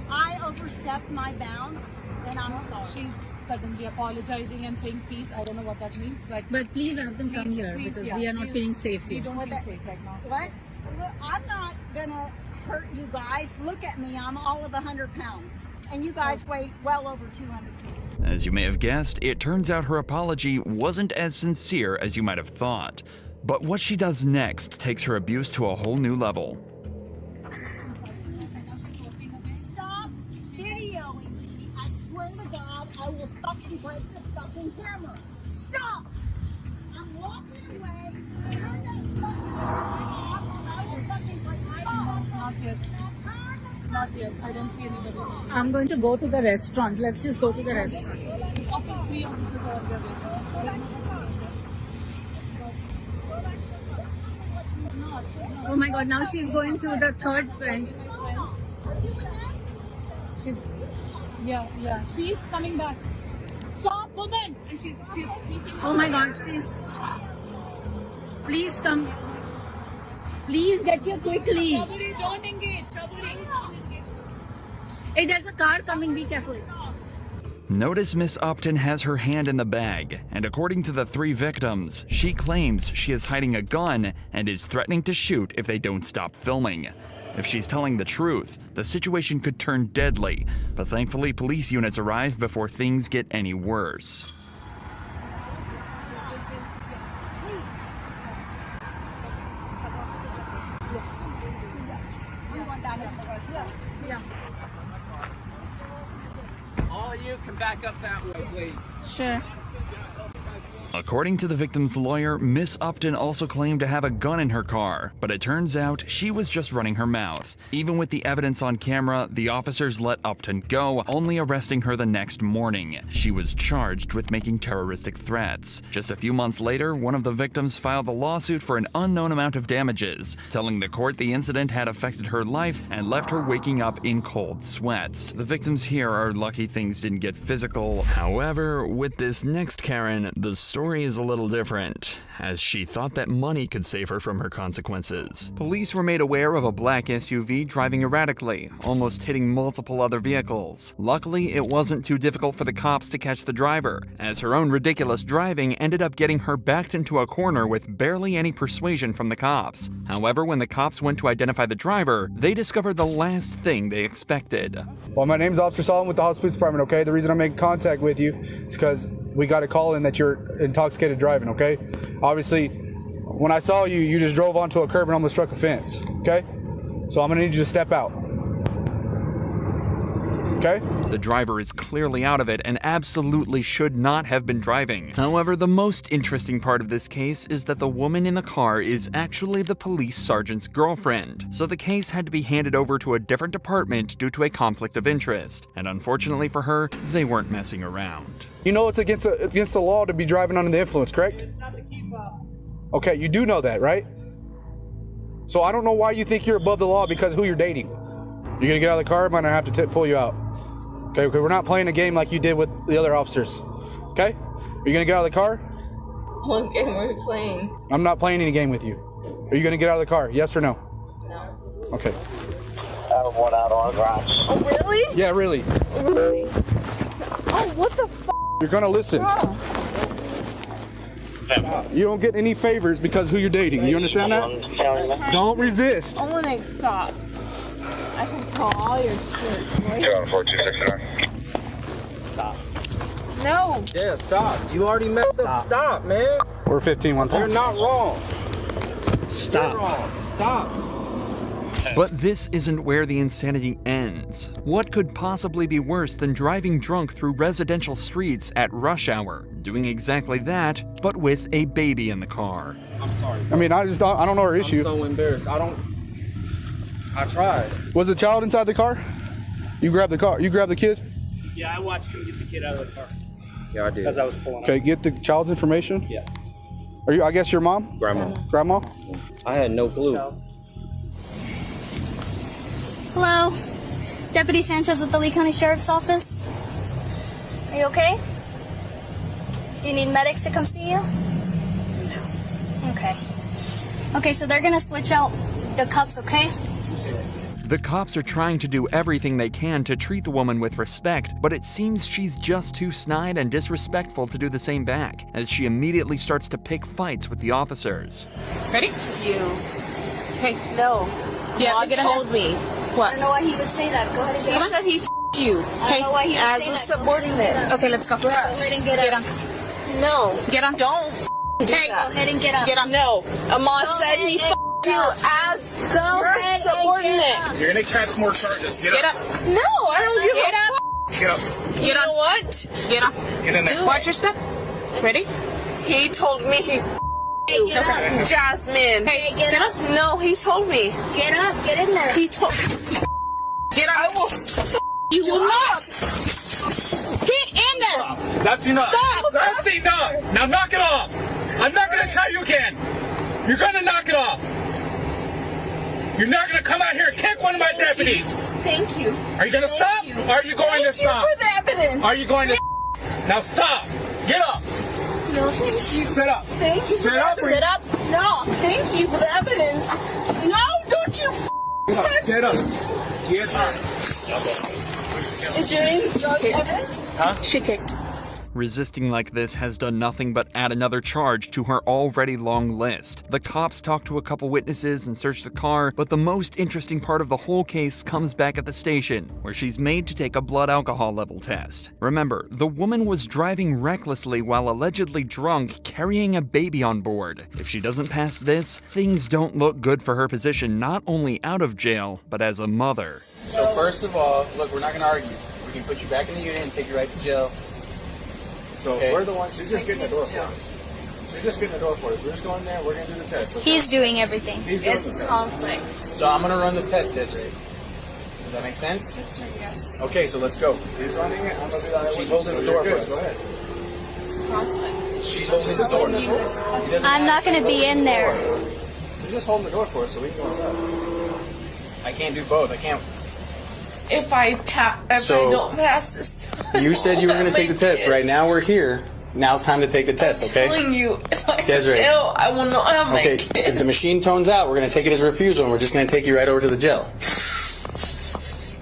Speaker 12: I overstepped my bounds, and I'm sorry.
Speaker 4: She's suddenly apologizing and saying peace. I don't know what that means, but please have them come here because we are not feeling safe here. We don't feel safe right now.
Speaker 12: What? Look, I'm not gonna hurt you guys. Look at me, I'm all of 100 pounds. And you guys weigh well over 200 pounds.
Speaker 1: As you may have guessed, it turns out her apology wasn't as sincere as you might have thought. But what she does next takes her abuse to a whole new level.
Speaker 12: Stop videoing me. I swear to God, I will fucking break the fucking camera. Stop! I'm walking away. Turn that fucking camera off, or I will fucking break my phone.
Speaker 4: Not yet. Not yet. I don't see anybody. I'm going to go to the restaurant. Let's just go to the restaurant. Three officers are on their way. Oh my God! Now she's going to the third friend. She's, yeah. She's coming back. Stop, woman! And she's teaching. Oh my God! She's. Please come. Please get here quickly.
Speaker 22: Shaburi, don't engage. Shaburi.
Speaker 4: Hey, there's a car coming. Be careful.
Speaker 1: Notice Miss Upton has her hand in the bag, and according to the 3 victims, she claims she is hiding a gun and is threatening to shoot if they don't stop filming. If she's telling the truth, the situation could turn deadly, but thankfully police units arrive before things get any worse.
Speaker 18: All you can back up that way, please.
Speaker 4: Sure.
Speaker 1: According to the victim's lawyer, Miss Upton also claimed to have a gun in her car, but it turns out she was just running her mouth. Even with the evidence on camera, the officers let Upton go, only arresting her the next morning. She was charged with making terroristic threats. Just a few months later, one of the victims filed a lawsuit for an unknown amount of damages, telling the court the incident had affected her life and left her waking up in cold sweats. The victims here are lucky things didn't get physical. However, with this next Karen, the story is a little different, as she thought that money could save her from her consequences. Police were made aware of a black SUV driving erratically, almost hitting multiple other vehicles. Luckily, it wasn't too difficult for the cops to catch the driver, as her own ridiculous driving ended up getting her backed into a corner with barely any persuasion from the cops. However, when the cops went to identify the driver, they discovered the last thing they expected.
Speaker 8: Well, my name's Officer Solomon with the House Police Department, okay? The reason I'm making contact with you is because we got a call in that you're intoxicated driving, okay? Obviously, when I saw you, you just drove onto a curb and almost struck a fence, okay? So I'm gonna need you to step out. Okay?
Speaker 1: The driver is clearly out of it and absolutely should not have been driving. However, the most interesting part of this case is that the woman in the car is actually the police sergeant's girlfriend. So the case had to be handed over to a different department due to a conflict of interest. And unfortunately for her, they weren't messing around.
Speaker 8: You know it's against the law to be driving under the influence, correct? Okay, you do know that, right? So I don't know why you think you're above the law because who you're dating. You're gonna get out of the car, I'm gonna have to pull you out. Okay, we're not playing a game like you did with the other officers. Okay? Are you gonna get out of the car?
Speaker 11: What game are we playing?
Speaker 8: I'm not playing any game with you. Are you gonna get out of the car? Yes or no?
Speaker 11: No.
Speaker 8: Okay.
Speaker 11: I have one out on the ground. Oh, really?
Speaker 8: Yeah, really.
Speaker 11: Really?
Speaker 15: Oh, what the f***?
Speaker 8: You're gonna listen. You don't get any favors because who you're dating. You understand that? Don't resist.
Speaker 15: Olenek, stop. I can call all your shit.
Speaker 5: 21469.
Speaker 11: Stop.
Speaker 15: No.
Speaker 18: Yeah, stop. You already messed up. Stop, man.
Speaker 8: We're 15-110.
Speaker 18: You're not wrong.
Speaker 8: Stop.
Speaker 18: You're wrong. Stop.
Speaker 1: But this isn't where the insanity ends. What could possibly be worse than driving drunk through residential streets at rush hour? Doing exactly that, but with a baby in the car.
Speaker 18: I'm sorry.
Speaker 8: I mean, I don't know her issue.
Speaker 18: I'm so embarrassed. I tried.
Speaker 8: Was the child inside the car? You grab the car. You grab the kid?
Speaker 18: Yeah, I watched him get the kid out of the car.
Speaker 10: Yeah, I did.
Speaker 18: As I was pulling
Speaker 8: Okay, get the child's information.
Speaker 18: Yeah.
Speaker 8: Are you? I guess your mom?
Speaker 10: Grandma.
Speaker 8: Grandma?
Speaker 10: I had no clue.
Speaker 2: Hello, Deputy Sanchez with the Lee County Sheriff's Office. Are you okay? Do you need medics to come see you? No. Okay. Okay, so they're gonna switch out the cuffs, okay?
Speaker 1: The cops are trying to do everything they can to treat the woman with respect, but it seems she's just too snide and disrespectful to do the same back, as she immediately starts to pick fights with the officers.
Speaker 15: Ready? You. Hey. No. Yeah,
Speaker 2: Mom
Speaker 15: told me. What?
Speaker 2: I don't know why he would say that. Go ahead and get
Speaker 15: He
Speaker 2: up.
Speaker 15: said he f***ed you.
Speaker 2: I don't know why he would
Speaker 15: as
Speaker 2: say
Speaker 15: a
Speaker 2: that. Go
Speaker 15: subordinate.
Speaker 2: ahead and get up.
Speaker 15: Okay, let's go.
Speaker 2: Go ahead and get up.
Speaker 15: No. Get on. Don't do
Speaker 2: Hey,
Speaker 15: that.
Speaker 2: go ahead and get up.
Speaker 15: Get on. No. Ahmad
Speaker 2: Go
Speaker 15: said
Speaker 2: ahead
Speaker 15: he
Speaker 2: and
Speaker 15: f***ed you as your subordinate.
Speaker 18: You're gonna catch more charges.
Speaker 15: Get up. No, I don't give
Speaker 18: Get
Speaker 15: a
Speaker 18: up.
Speaker 15: f***.
Speaker 18: Get up.
Speaker 15: You know what? Get up.
Speaker 18: Get in there.
Speaker 15: Watch your step. Ready? He told me he
Speaker 2: Hey, get up.
Speaker 15: Jasmine.
Speaker 2: Hey, get up.
Speaker 15: No, he told me.
Speaker 2: Get up. Get in there.
Speaker 15: He told. Get up. I will. You will not. Get in there.
Speaker 18: That's enough.
Speaker 15: Stop.
Speaker 18: That's enough. Now knock it off. I'm not gonna tell you again. You're gonna knock it off. You're not gonna come out here and kick one of my deputies.
Speaker 15: Thank you.
Speaker 18: Are you gonna stop? Are you going to stop?
Speaker 15: Thank you for the evidence.
Speaker 18: Are you going to now stop? Get up.
Speaker 15: No, thank you.
Speaker 18: Sit up.
Speaker 15: Thank you.
Speaker 18: Sit up.
Speaker 15: Sit up. No, thank you for the evidence. No, don't you
Speaker 18: Get up. Get up.
Speaker 15: Is your name Evan?
Speaker 18: Huh?
Speaker 15: She kicked.
Speaker 1: Resisting like this has done nothing but add another charge to her already long list. The cops talk to a couple witnesses and search the car, but the most interesting part of the whole case comes back at the station, where she's made to take a blood alcohol level test. Remember, the woman was driving recklessly while allegedly drunk, carrying a baby on board. If she doesn't pass this, things don't look good for her position not only out of jail, but as a mother.
Speaker 17: So first of all, look, we're not going to argue. We can put you back in the unit and take you right to jail.
Speaker 10: So we're the ones. She's just getting the door for us. She's just getting the door for us. We're just going there. We're gonna do the test.
Speaker 2: He's doing everything.
Speaker 10: He's doing
Speaker 15: It's
Speaker 10: the test.
Speaker 15: conflict.
Speaker 17: So I'm going to run the test, Desiree. Does that make sense?
Speaker 15: Yes.
Speaker 17: Okay, so let's go.
Speaker 10: He's running it. I'm gonna do that.
Speaker 17: She's holding the door for us.
Speaker 10: Go ahead.
Speaker 15: It's conflict.
Speaker 17: She's holding the door.
Speaker 2: I'm not going to be in there.
Speaker 10: She's just holding the door for us so we can go inside.
Speaker 17: I can't do both. I can't.
Speaker 15: If I
Speaker 17: So-
Speaker 15: don't pass this,
Speaker 17: You said you were going to take the test. Right now we're here. Now it's time to take the test, okay?
Speaker 15: I'm telling you, if I
Speaker 17: Desiree.
Speaker 15: fail, I will not have my
Speaker 17: Okay,
Speaker 15: kid.
Speaker 17: if the machine tones out, we're going to take it as a refusal, and we're just going to take you right over to the jail.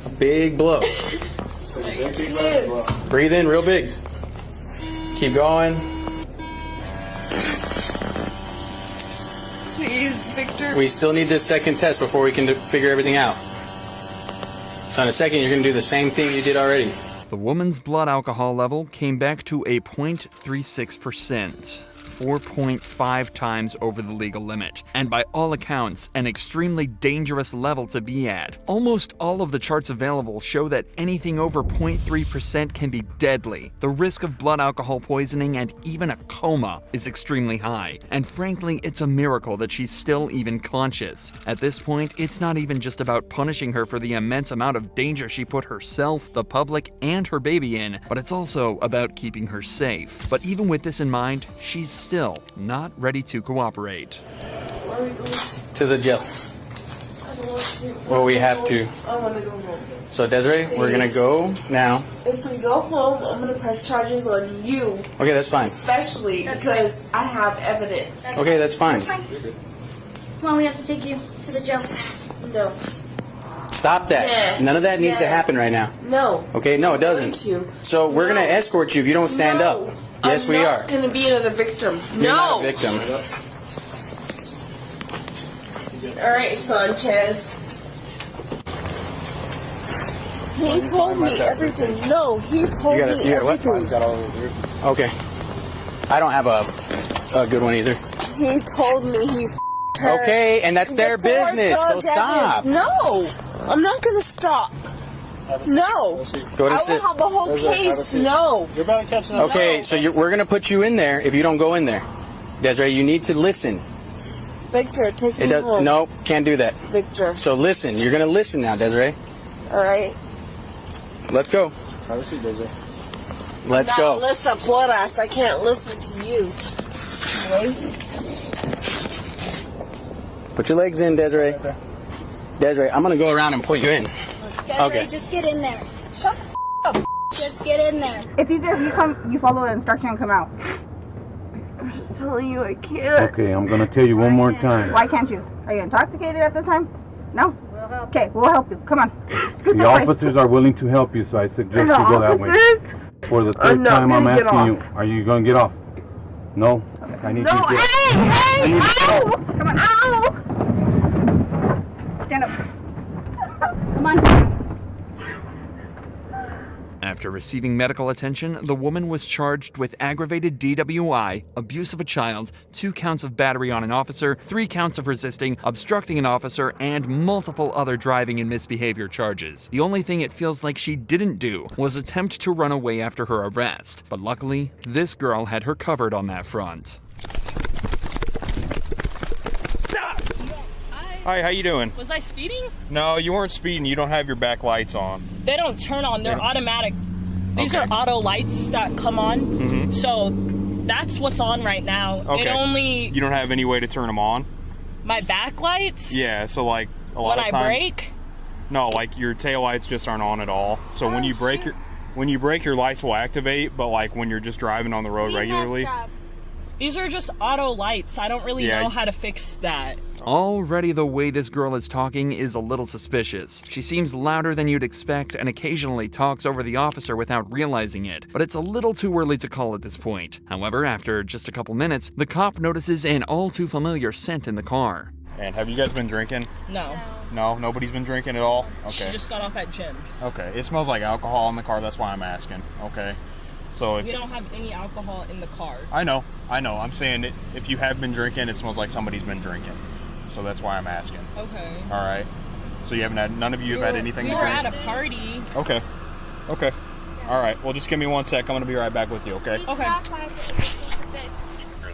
Speaker 17: A big blow. Breathe in real big. Keep going.
Speaker 15: Please, Victor.
Speaker 17: We still need this second test before we can figure everything out. So in a second, you're going to do the same thing you did already.
Speaker 1: The woman's blood alcohol level came back to a 0.36%, 4.5 times over the legal limit, and by all accounts, an extremely dangerous level to be at. Almost all of the charts available show that anything over 0.3% can be deadly. The risk of blood alcohol poisoning and even a coma is extremely high, and frankly, it's a miracle that she's still even conscious. At this point, it's not even just about punishing her for the immense amount of danger she put herself, the public, and her baby in, but it's also about keeping her safe. But even with this in mind, she's still not ready to cooperate.
Speaker 15: Where are we going?
Speaker 17: To the jail.
Speaker 15: I don't want to.
Speaker 17: Well, we have to.
Speaker 15: I want to go home.
Speaker 17: So Desiree, we're going to go now.
Speaker 15: If we go home, I'm going to press charges on you.
Speaker 17: Okay, that's fine.
Speaker 15: Especially because I have evidence.
Speaker 17: Okay, that's fine.
Speaker 2: Come on, we have to take you to the jail.
Speaker 15: No.
Speaker 17: Stop that.
Speaker 15: Yeah.
Speaker 17: None of that needs to
Speaker 15: Yeah.
Speaker 17: happen right now.
Speaker 15: No.
Speaker 17: Okay, no, it doesn't. So we're going to escort you if you don't stand up. Yes, we are.
Speaker 15: I'm going to be another victim.
Speaker 17: You're not
Speaker 15: No.
Speaker 17: a victim.
Speaker 15: All right, Sanchez. He told me everything. No, he told me everything.
Speaker 17: Okay. I don't have a good one either.
Speaker 15: He told me he her.
Speaker 17: Okay, and that's their
Speaker 15: before
Speaker 17: business, so
Speaker 15: drug
Speaker 17: stop.
Speaker 15: evidence. No, I'm not going to stop. No.
Speaker 17: Go to
Speaker 15: I
Speaker 17: sit.
Speaker 15: will have a whole case. No.
Speaker 10: You're about to catch another.
Speaker 17: Okay, so we're going to put you in there if you don't go in there. Desiree, you need to listen.
Speaker 15: Victor, take me home.
Speaker 17: No, can't do that.
Speaker 15: Victor.
Speaker 17: So listen, you're going to listen now, Desiree.
Speaker 15: All right.
Speaker 14: Let's go.
Speaker 7: Have a seat, Desiree.
Speaker 14: Let's go.
Speaker 15: Listen, Floras, I can't listen to you.
Speaker 14: Put your legs in, Desiree. Desiree, I'm gonna go around and put you in.
Speaker 2: Desiree,
Speaker 14: Okay.
Speaker 2: just get in there. Shut the up. Just get in there.
Speaker 3: It's easier if you follow the instruction and come out.
Speaker 15: I'm just telling you I can't.
Speaker 16: Okay, I'm gonna tell you one more time.
Speaker 3: Why can't you? Are you intoxicated at this time? No? Okay, we'll help you. Come on. Scoot
Speaker 16: The
Speaker 3: that way.
Speaker 16: officers are willing to help you, so I suggest
Speaker 3: The
Speaker 16: you go that way.
Speaker 3: officers?
Speaker 16: For the
Speaker 3: I'm
Speaker 16: third
Speaker 3: not
Speaker 16: time, I'm
Speaker 3: gonna get
Speaker 16: asking you,
Speaker 3: off.
Speaker 16: are you gonna get off? No? I need you to get
Speaker 3: Hey! Ow! Come on. Ow! Stand up. Come on.
Speaker 1: After receiving medical attention, the woman was charged with aggravated DWI, abuse of a child, 2 counts of battery on an officer, 3 counts of resisting, obstructing an officer, and multiple other driving and misbehavior charges. The only thing it feels like she didn't do was attempt to run away after her arrest. But luckily, this girl had her covered on that front.
Speaker 23: Hi, how you doing?
Speaker 4: Was I speeding?
Speaker 23: No, you weren't speeding. You don't have your back lights on.
Speaker 4: They don't turn on. They're automatic. These
Speaker 23: Okay.
Speaker 4: are auto lights that come on.
Speaker 23: Mm-hmm.
Speaker 4: So that's what's on right now.
Speaker 23: Okay.
Speaker 4: It only
Speaker 23: You don't have any way to turn them on?
Speaker 4: my back lights.
Speaker 23: Yeah, so like a lot
Speaker 4: When
Speaker 23: of
Speaker 4: I
Speaker 23: times.
Speaker 4: brake.
Speaker 23: No, like your tail lights just aren't on at all. So when you brake your lights will activate, but like when you're just driving on the road regularly.
Speaker 4: These are just auto lights. I don't really
Speaker 1: Yeah.
Speaker 4: know how to fix that.
Speaker 1: Already the way this girl is talking is a little suspicious. She seems louder than you'd expect and occasionally talks over the officer without realizing it, but it's a little too early to call at this point. However, after just a couple minutes, the cop notices an all too familiar scent in the car.
Speaker 23: And have you guys been drinking?
Speaker 4: No.
Speaker 23: No, nobody's been drinking at all?
Speaker 4: She
Speaker 23: Okay.
Speaker 4: just got off at Jim's.
Speaker 23: Okay, it smells like alcohol in the car, that's why I'm asking. Okay. So if
Speaker 4: We don't have any alcohol in the car.
Speaker 23: I know. I'm saying that if you have been drinking, it smells like somebody's been drinking. So that's why I'm asking.
Speaker 4: Okay.
Speaker 23: All right. So you haven't had, none of you have had anything
Speaker 4: We
Speaker 23: to
Speaker 4: were
Speaker 23: drink?
Speaker 4: at a party.
Speaker 23: Okay. Okay. All right. Well, just give me 1 sec. I'm going to be right back with you, okay?
Speaker 4: Okay.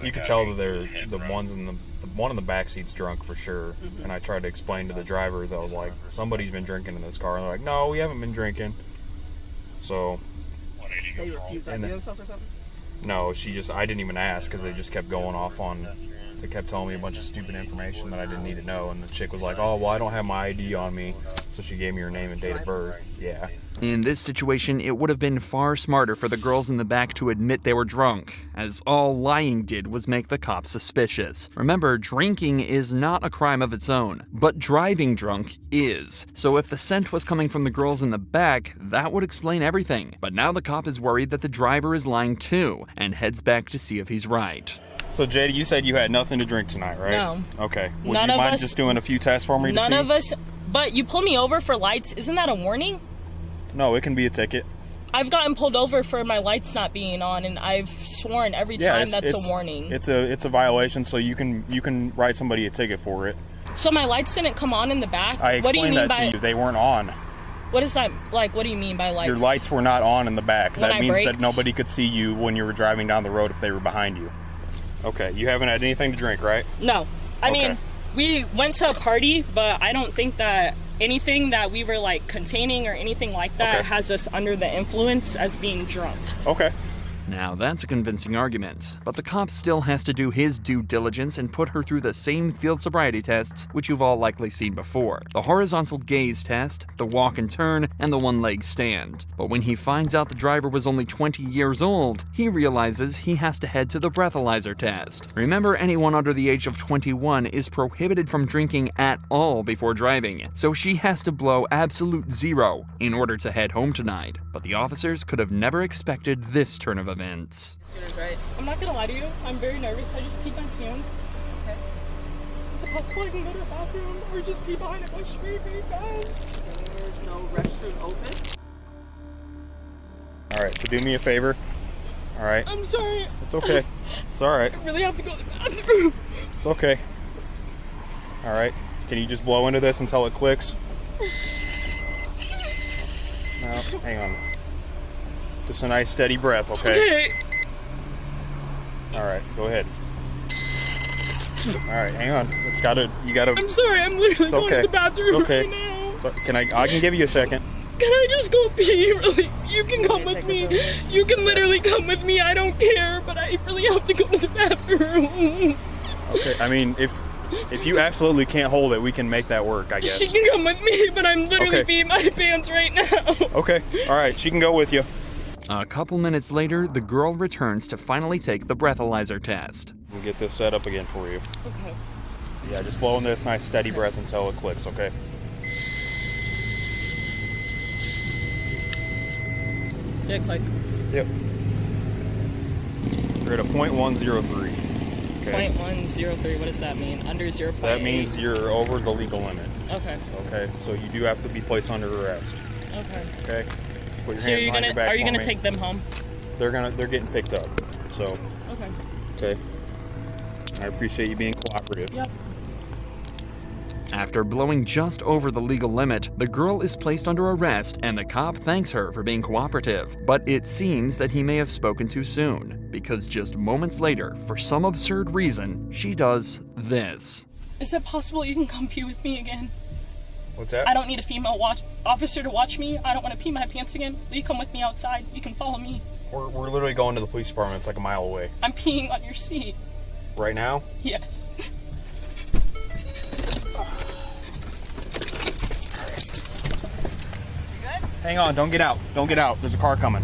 Speaker 23: You could tell that they're the ones in the one in the back seat's drunk for sure. And I tried to explain to the driver that I was like, somebody's been drinking in this car. And they're like, no, we haven't been drinking. So.
Speaker 3: They refuse
Speaker 23: And
Speaker 3: ID
Speaker 23: then-
Speaker 3: themselves or something?
Speaker 23: No, I didn't even ask because they just kept going off on, they kept telling me a bunch of stupid information that I didn't need to know. And the chick was like, oh, well, I don't have my ID on me. So she gave me her name and date of birth. Yeah.
Speaker 1: In this situation, it would have been far smarter for the girls in the back to admit they were drunk, as all lying did was make the cops suspicious. Remember, drinking is not a crime of its own, but driving drunk is. So if the scent was coming from the girls in the back, that would explain everything. But now the cop is worried that the driver is lying too, and heads back to see if he's right.
Speaker 23: So, Jada, you said you had nothing to drink tonight, right?
Speaker 4: No.
Speaker 23: Okay. Would
Speaker 4: None
Speaker 23: you
Speaker 4: of
Speaker 23: mind
Speaker 4: us-
Speaker 23: just doing a few tests for me to see?
Speaker 4: None of us. But you pulled me over for lights. Isn't that a warning?
Speaker 23: No, it can be a ticket.
Speaker 4: I've gotten pulled over for my lights not being on, and I've sworn every time that's a warning.
Speaker 23: It's a violation, so you can write somebody a ticket for it.
Speaker 4: So my lights didn't come on in the back?
Speaker 23: I
Speaker 4: What do you
Speaker 23: explained
Speaker 4: mean
Speaker 23: that
Speaker 4: by
Speaker 23: to you. They weren't on.
Speaker 4: What is that like? What do you mean by lights?
Speaker 23: Your lights were not on in the back.
Speaker 4: When
Speaker 23: That
Speaker 4: I
Speaker 23: means that
Speaker 4: braked?
Speaker 23: nobody could see you when you were driving down the road if they were behind you. Okay, you haven't had anything to drink, right?
Speaker 4: No. I
Speaker 23: Okay.
Speaker 4: mean, we went to a party, but I don't think that anything that we were like containing or anything like that
Speaker 23: Okay.
Speaker 4: has us under the influence as being drunk.
Speaker 23: Okay.
Speaker 1: Now that's a convincing argument, but the cop still has to do his due diligence and put her through the same field sobriety tests which you've all likely seen before. The horizontal gaze test, the walk and turn, and the one-leg stand. But when he finds out the driver was only 20 years old, he realizes he has to head to the breathalyzer test. Remember, anyone under the age of 21 is prohibited from drinking at all before driving, so she has to blow absolute zero in order to head home tonight. But the officers could have never expected this turn of events.
Speaker 4: I'm not gonna lie to you. I'm very nervous. I just peed my pants. Okay. Is it possible I can go to the bathroom or just pee behind a bush very, very fast?
Speaker 3: There's no restroom open.
Speaker 23: All right, so do me a favor. All right.
Speaker 4: I'm sorry.
Speaker 23: It's okay. It's all right.
Speaker 4: I really have to go to the bathroom.
Speaker 23: It's okay. All right. Can you just blow into this until it clicks? No, hang on. Just a nice steady breath, okay?
Speaker 4: Okay.
Speaker 23: All right, go ahead. All right, hang on.
Speaker 4: I'm sorry. I'm literally
Speaker 23: It's
Speaker 4: going
Speaker 23: okay.
Speaker 4: to the bathroom
Speaker 23: It's okay.
Speaker 4: right now.
Speaker 23: I can give you a second.
Speaker 9: Can I just go pee? Really? You can come with me. You can literally come with me. I don't care, but I really have to go to the bathroom.
Speaker 23: Okay, I mean, if you absolutely can't hold it, we can make that work, I guess.
Speaker 9: She can come with me, but I'm literally
Speaker 23: Okay.
Speaker 9: peeing my pants right now.
Speaker 23: Okay, all right, she can go with you.
Speaker 1: A couple minutes later, the girl returns to finally take the breathalyzer test.
Speaker 23: We'll get this set up again for you.
Speaker 9: Okay.
Speaker 23: Yeah, just blow in this nice steady breath until it clicks, okay?
Speaker 9: Yeah, click.
Speaker 23: Yep. You're at a 0.103. Okay.
Speaker 9: 0.103, what does that mean? Under 0.8?
Speaker 23: That means you're over the legal limit.
Speaker 9: Okay.
Speaker 23: Okay, so you do have to be placed under arrest.
Speaker 9: Okay.
Speaker 23: Okay? Just put your
Speaker 9: So
Speaker 23: hands behind your back
Speaker 9: are you
Speaker 23: for
Speaker 9: gonna
Speaker 23: me.
Speaker 9: take them home?
Speaker 23: They're getting picked up. So,
Speaker 9: Okay.
Speaker 23: okay. I appreciate you being cooperative.
Speaker 9: Yep.
Speaker 1: After blowing just over the legal limit, the girl is placed under arrest and the cop thanks her for being cooperative. But it seems that he may have spoken too soon, because just moments later, for some absurd reason, she does this.
Speaker 9: Is it possible you can come pee with me again?
Speaker 23: What's that?
Speaker 9: I don't need a female officer to watch me. I don't want to pee my pants again. Will you come with me outside? You can follow me.
Speaker 23: We're literally going to the police department. It's like a mile away.
Speaker 9: I'm peeing on your seat.
Speaker 23: Right now?
Speaker 9: Yes.
Speaker 23: Hang on, don't get out. Don't get out. There's a car coming.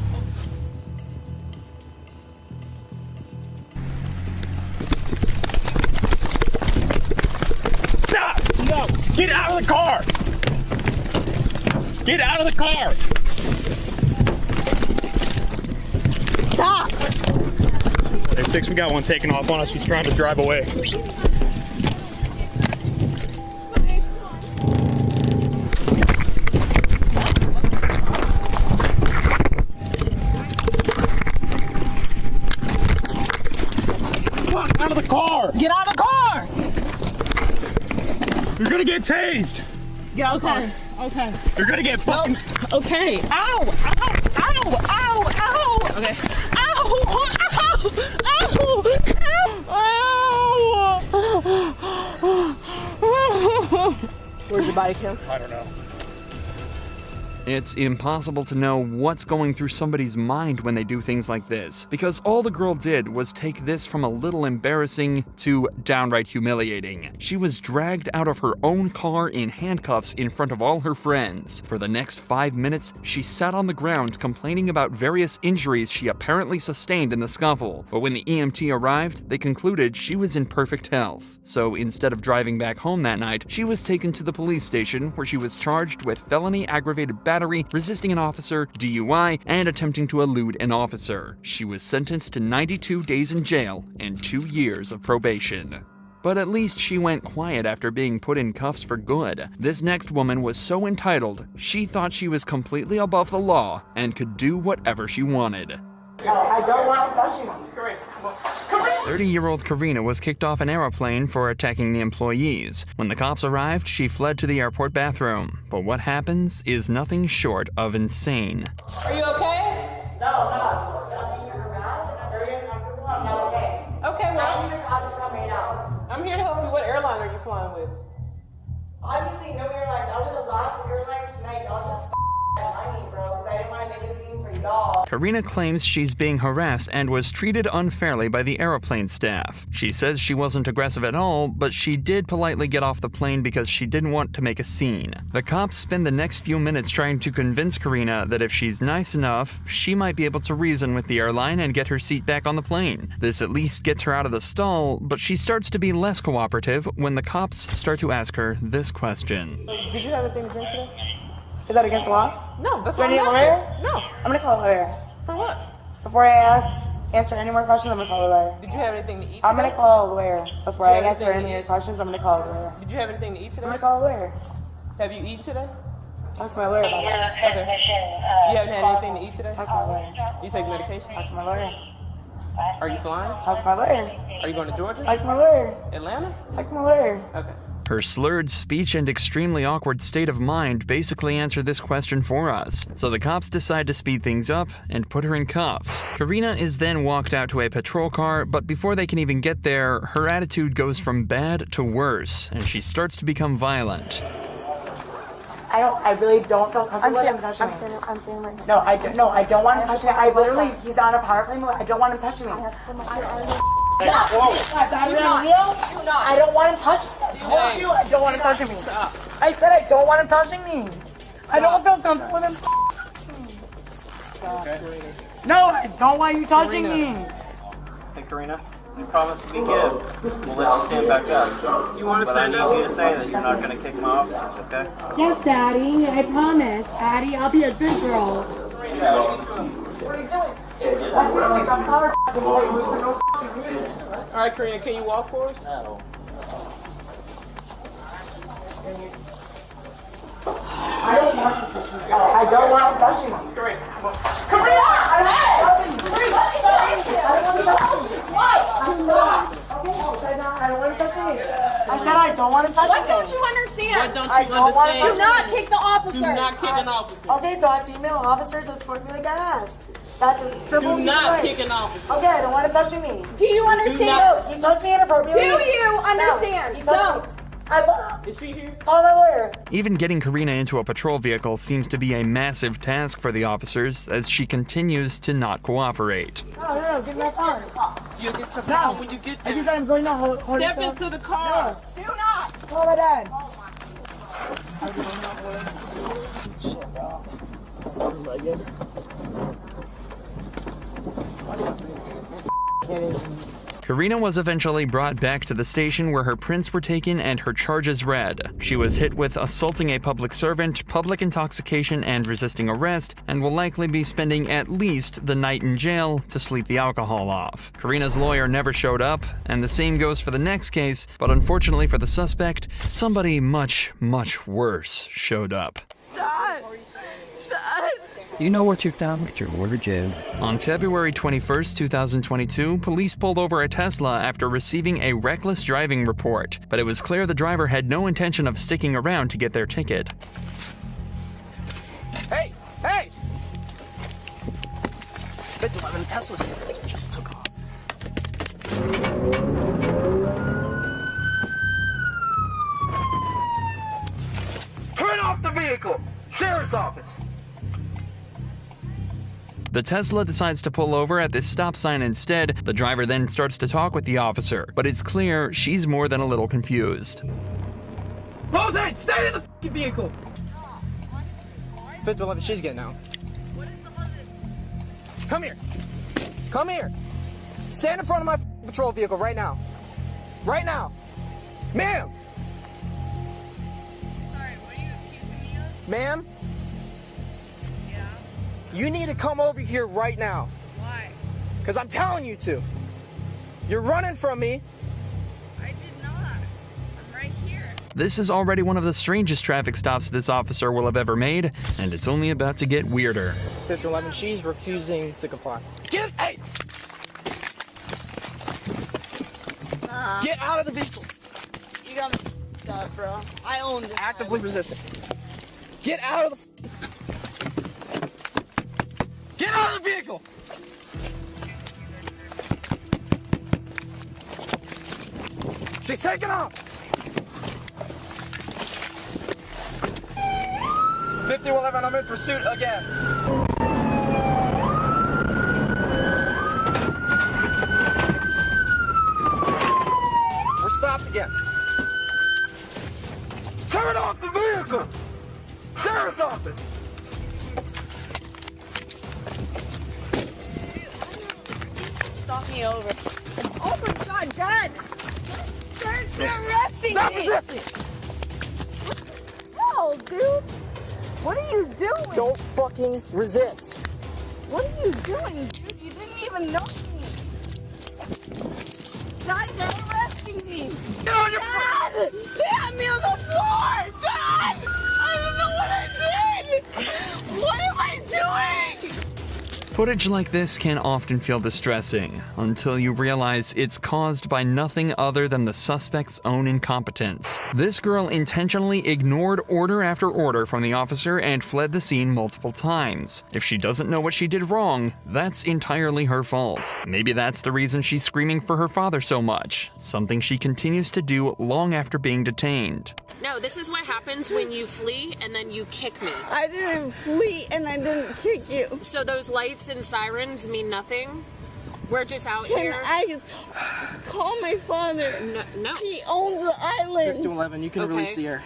Speaker 23: Stop! No! Get out of the car! Get out of the car!
Speaker 9: Stop!
Speaker 23: Hey, 6, we got one taking off on us. He's trying to drive away. Out of the car!
Speaker 9: Get out of the car!
Speaker 23: You're gonna get tased!
Speaker 9: Get out of the car. Okay.
Speaker 23: You're gonna get fucking...
Speaker 9: Okay. Ow! Ow! Ow! Ow! Ow! Okay. Ow! Ow! Ow!
Speaker 3: Where's the body cam?
Speaker 23: I don't know.
Speaker 1: It's impossible to know what's going through somebody's mind when they do things like this, because all the girl did was take this from a little embarrassing to downright humiliating. She was dragged out of her own car in handcuffs in front of all her friends. For the next 5 minutes, she sat on the ground complaining about various injuries she apparently sustained in the scuffle. But when the EMT arrived, they concluded she was in perfect health. So instead of driving back home that night, she was taken to the police station where she was charged with felony aggravated battery, resisting an officer, DUI, and attempting to elude an officer. She was sentenced to 92 days in jail and 2 years of probation. But at least she went quiet after being put in cuffs for good. This next woman was so entitled, she thought she was completely above the law and could do whatever she wanted.
Speaker 3: I don't want to touch you.
Speaker 1: 30-year-old Karina was kicked off an aeroplane for attacking the employees. When the cops arrived, she fled to the airport bathroom. But what happens is nothing short of insane.
Speaker 15: Are you okay?
Speaker 3: No, I'm being harassed and I'm very uncomfortable. I'm not okay.
Speaker 15: Okay, well,
Speaker 3: I need the cops to come right now.
Speaker 15: I'm here to help you. What airline are you flying with?
Speaker 3: Obviously, no airline. I was the last airline tonight. Y'all just money, bro, because I didn't want to make a scene for y'all.
Speaker 1: Karina claims she's being harassed and was treated unfairly by the airplane staff. She says she wasn't aggressive at all, but she did politely get off the plane because she didn't want to make a scene. The cops spend the next few minutes trying to convince Karina that if she's nice enough, she might be able to reason with the airline and get her seat back on the plane. This at least gets her out of the stall, but she starts to be less cooperative when the cops start to ask her this question.
Speaker 15: Did you have anything to drink today?
Speaker 3: Is that against the law?
Speaker 15: No, that's
Speaker 3: Do I
Speaker 15: what
Speaker 3: need a
Speaker 15: I'm
Speaker 3: lawyer?
Speaker 15: asking. No.
Speaker 3: I'm gonna call a lawyer.
Speaker 15: For what?
Speaker 3: Before I answer any more questions, I'm gonna call a lawyer.
Speaker 15: Did you have anything to eat today?
Speaker 3: I'm gonna call a lawyer. Before I
Speaker 15: Did you have
Speaker 3: answer
Speaker 15: anything
Speaker 3: any
Speaker 15: to eat?
Speaker 3: questions, I'm gonna call a lawyer.
Speaker 15: Did you have anything to eat today?
Speaker 3: I'm gonna call a lawyer.
Speaker 15: Have you eaten today?
Speaker 3: Talk to my lawyer about it.
Speaker 15: Okay. You haven't had anything to eat today?
Speaker 3: Talk to my lawyer.
Speaker 15: You take medication?
Speaker 3: Talk to my lawyer.
Speaker 15: Are you flying?
Speaker 3: Talk to my lawyer.
Speaker 15: Are you going to Georgia?
Speaker 3: Talk to my lawyer.
Speaker 15: Atlanta?
Speaker 3: Talk to my lawyer.
Speaker 15: Okay.
Speaker 1: Her slurred speech and extremely awkward state of mind basically answer this question for us, so the cops decide to speed things up and put her in cuffs. Karina is then walked out to a patrol car, but before they can even get there, her attitude goes from bad to worse, and she starts to become violent.
Speaker 6: I really don't feel comfortable with him touching me.
Speaker 2: I'm standing right here.
Speaker 6: No, I don't want him touching me. I literally, he's on a power play move. I don't want him touching me.
Speaker 2: I have to put my arm.
Speaker 6: I don't want him touching me. I told you I don't want him touching me. I said I don't want him touching me. I don't feel comfortable with him touching me. No, I don't want you touching me.
Speaker 13: Hey, Karina, you promised to be good. We'll let you stand back up. You want to stand up? But I need you to say that you're not going to kick my officers, okay?
Speaker 4: Yes, Daddy. I promise. Daddy, I'll be a good girl.
Speaker 13: Alright, Karina, can you walk for us?
Speaker 6: I don't want him touching me. Karina! I said I don't want him touching me.
Speaker 15: What don't you understand?
Speaker 13: What don't you understand?
Speaker 15: Do not kick the officers.
Speaker 13: Do not kick an officer.
Speaker 6: Okay, so I have female officers escort me like I asked. That's a simple.
Speaker 13: Do not kick an officer.
Speaker 6: Okay, I don't want him touching me.
Speaker 15: Do you understand?
Speaker 6: No, he touched me inappropriately.
Speaker 15: Do you understand?
Speaker 6: No, he touched me. I won't.
Speaker 13: Is she here?
Speaker 6: Call my lawyer.
Speaker 1: Even getting Karina into a patrol vehicle seems to be a massive task for the officers as she continues to not cooperate.
Speaker 6: No, give me my phone.
Speaker 13: You get your phone when you get there.
Speaker 6: I just said I'm going to hold
Speaker 13: Step into the car.
Speaker 15: Do not.
Speaker 6: Call my dad.
Speaker 1: Karina was eventually brought back to the station where her prints were taken and her charges read. She was hit with assaulting a public servant, public intoxication, and resisting arrest, and will likely be spending at least the night in jail to sleep the alcohol off. Karina's lawyer never showed up, and the same goes for the next case, but unfortunately for the suspect, somebody much, much worse showed up.
Speaker 22: Dad! Dad!
Speaker 19: You know what you've done with your order, Joe.
Speaker 1: On February 21st, 2022, police pulled over a Tesla after receiving a reckless driving report, but it was clear the driver had no intention of sticking around to get their ticket.
Speaker 14: Hey! Hey! 511 Tesla's here. Just took off.
Speaker 18: Turn off the vehicle! Sheriff's office!
Speaker 1: The Tesla decides to pull over at this stop sign instead. The driver then starts to talk with the officer, but it's clear she's more than a little confused.
Speaker 18: Hold that! Stay in the vehicle!
Speaker 14: 511, she's getting out. Come here. Come here. Stand in front of my patrol vehicle right now. Right now. Ma'am!
Speaker 22: Sorry, what are you accusing me of?
Speaker 14: Ma'am?
Speaker 22: Yeah?
Speaker 14: You need to come over here right now.
Speaker 22: Why?
Speaker 14: Because I'm telling you to. You're running from me.
Speaker 22: I did not. I'm right here.
Speaker 1: This is already one of the strangest traffic stops this officer will have ever made, and it's only about to get weirder.
Speaker 14: 511, she's refusing to comply. Hey! Get out of the vehicle!
Speaker 22: You got me up, bro. I own this.
Speaker 14: Actively resisting. Get out of the... Get out of the vehicle! She's taking off! 5111, I'm in pursuit again. We're stopped again.
Speaker 18: Turn off the vehicle! Sheriff's office!
Speaker 22: Stop me over. Oh my god, Dad! They're arresting
Speaker 18: Stop
Speaker 22: me!
Speaker 18: resisting!
Speaker 22: No, dude! What are you doing?
Speaker 14: Don't fucking resist.
Speaker 22: What are you doing, dude? You didn't even know me. Dad, they're arresting me.
Speaker 18: Get on your
Speaker 22: Dad! They had me on the floor! Dad! I don't know what I did! What am I doing?
Speaker 1: Footage like this can often feel distressing, until you realize it's caused by nothing other than the suspect's own incompetence. This girl intentionally ignored order after order from the officer and fled the scene multiple times. If she doesn't know what she did wrong, that's entirely her fault. Maybe that's the reason she's screaming for her father so much, something she continues to do long after being detained.
Speaker 12: No, this is what happens when you flee and then you kick me.
Speaker 15: I didn't flee and I didn't kick you.
Speaker 12: So those lights and sirens mean nothing? We're just out here.
Speaker 15: Can I call my father?
Speaker 12: No.
Speaker 15: He owns the island.
Speaker 14: 5-11, you can release the air.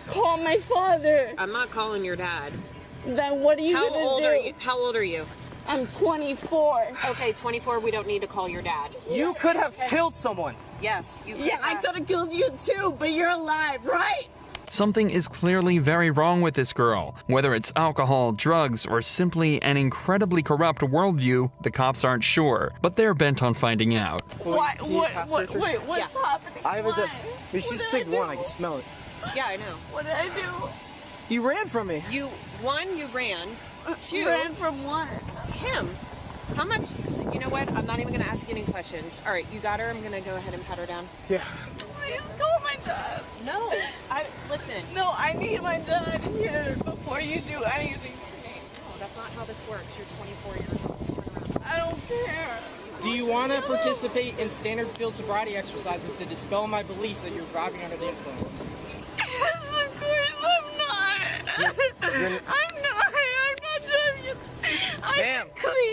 Speaker 15: Call my father.
Speaker 12: I'm not calling your dad.
Speaker 15: Then what are you gonna do?
Speaker 12: How old are you?
Speaker 15: I'm 24.
Speaker 12: Okay, 24, we don't need to call your dad.
Speaker 14: You could have killed someone.
Speaker 12: Yes, you could
Speaker 15: Yeah, I could have killed you too, but you're alive, right?
Speaker 1: Something is clearly very wrong with this girl. Whether it's alcohol, drugs, or simply an incredibly corrupt worldview, the cops aren't sure, but they're bent on finding out.
Speaker 15: Wait, what's happening?
Speaker 14: I have a she's sick one, I can smell it.
Speaker 12: Yeah, I know.
Speaker 15: What did I do?
Speaker 14: You ran from me.
Speaker 12: You ran. Two.
Speaker 15: Ran from what?
Speaker 12: Him. How much? You know what? I'm not even going to ask you any questions. All right, you got her. I'm going to go ahead and pat her down.
Speaker 14: Yeah.
Speaker 15: Please call my dad.
Speaker 12: No, listen.
Speaker 15: No, I need my dad here before you do anything to me.
Speaker 12: No, that's not how this works. You're 24 years old. Turn around.
Speaker 15: I don't care.
Speaker 14: Do you want to participate in standard field sobriety exercises to dispel my belief that you're driving under the influence?
Speaker 15: Yes, of course I'm not. I'm not driving.
Speaker 14: Ma'am,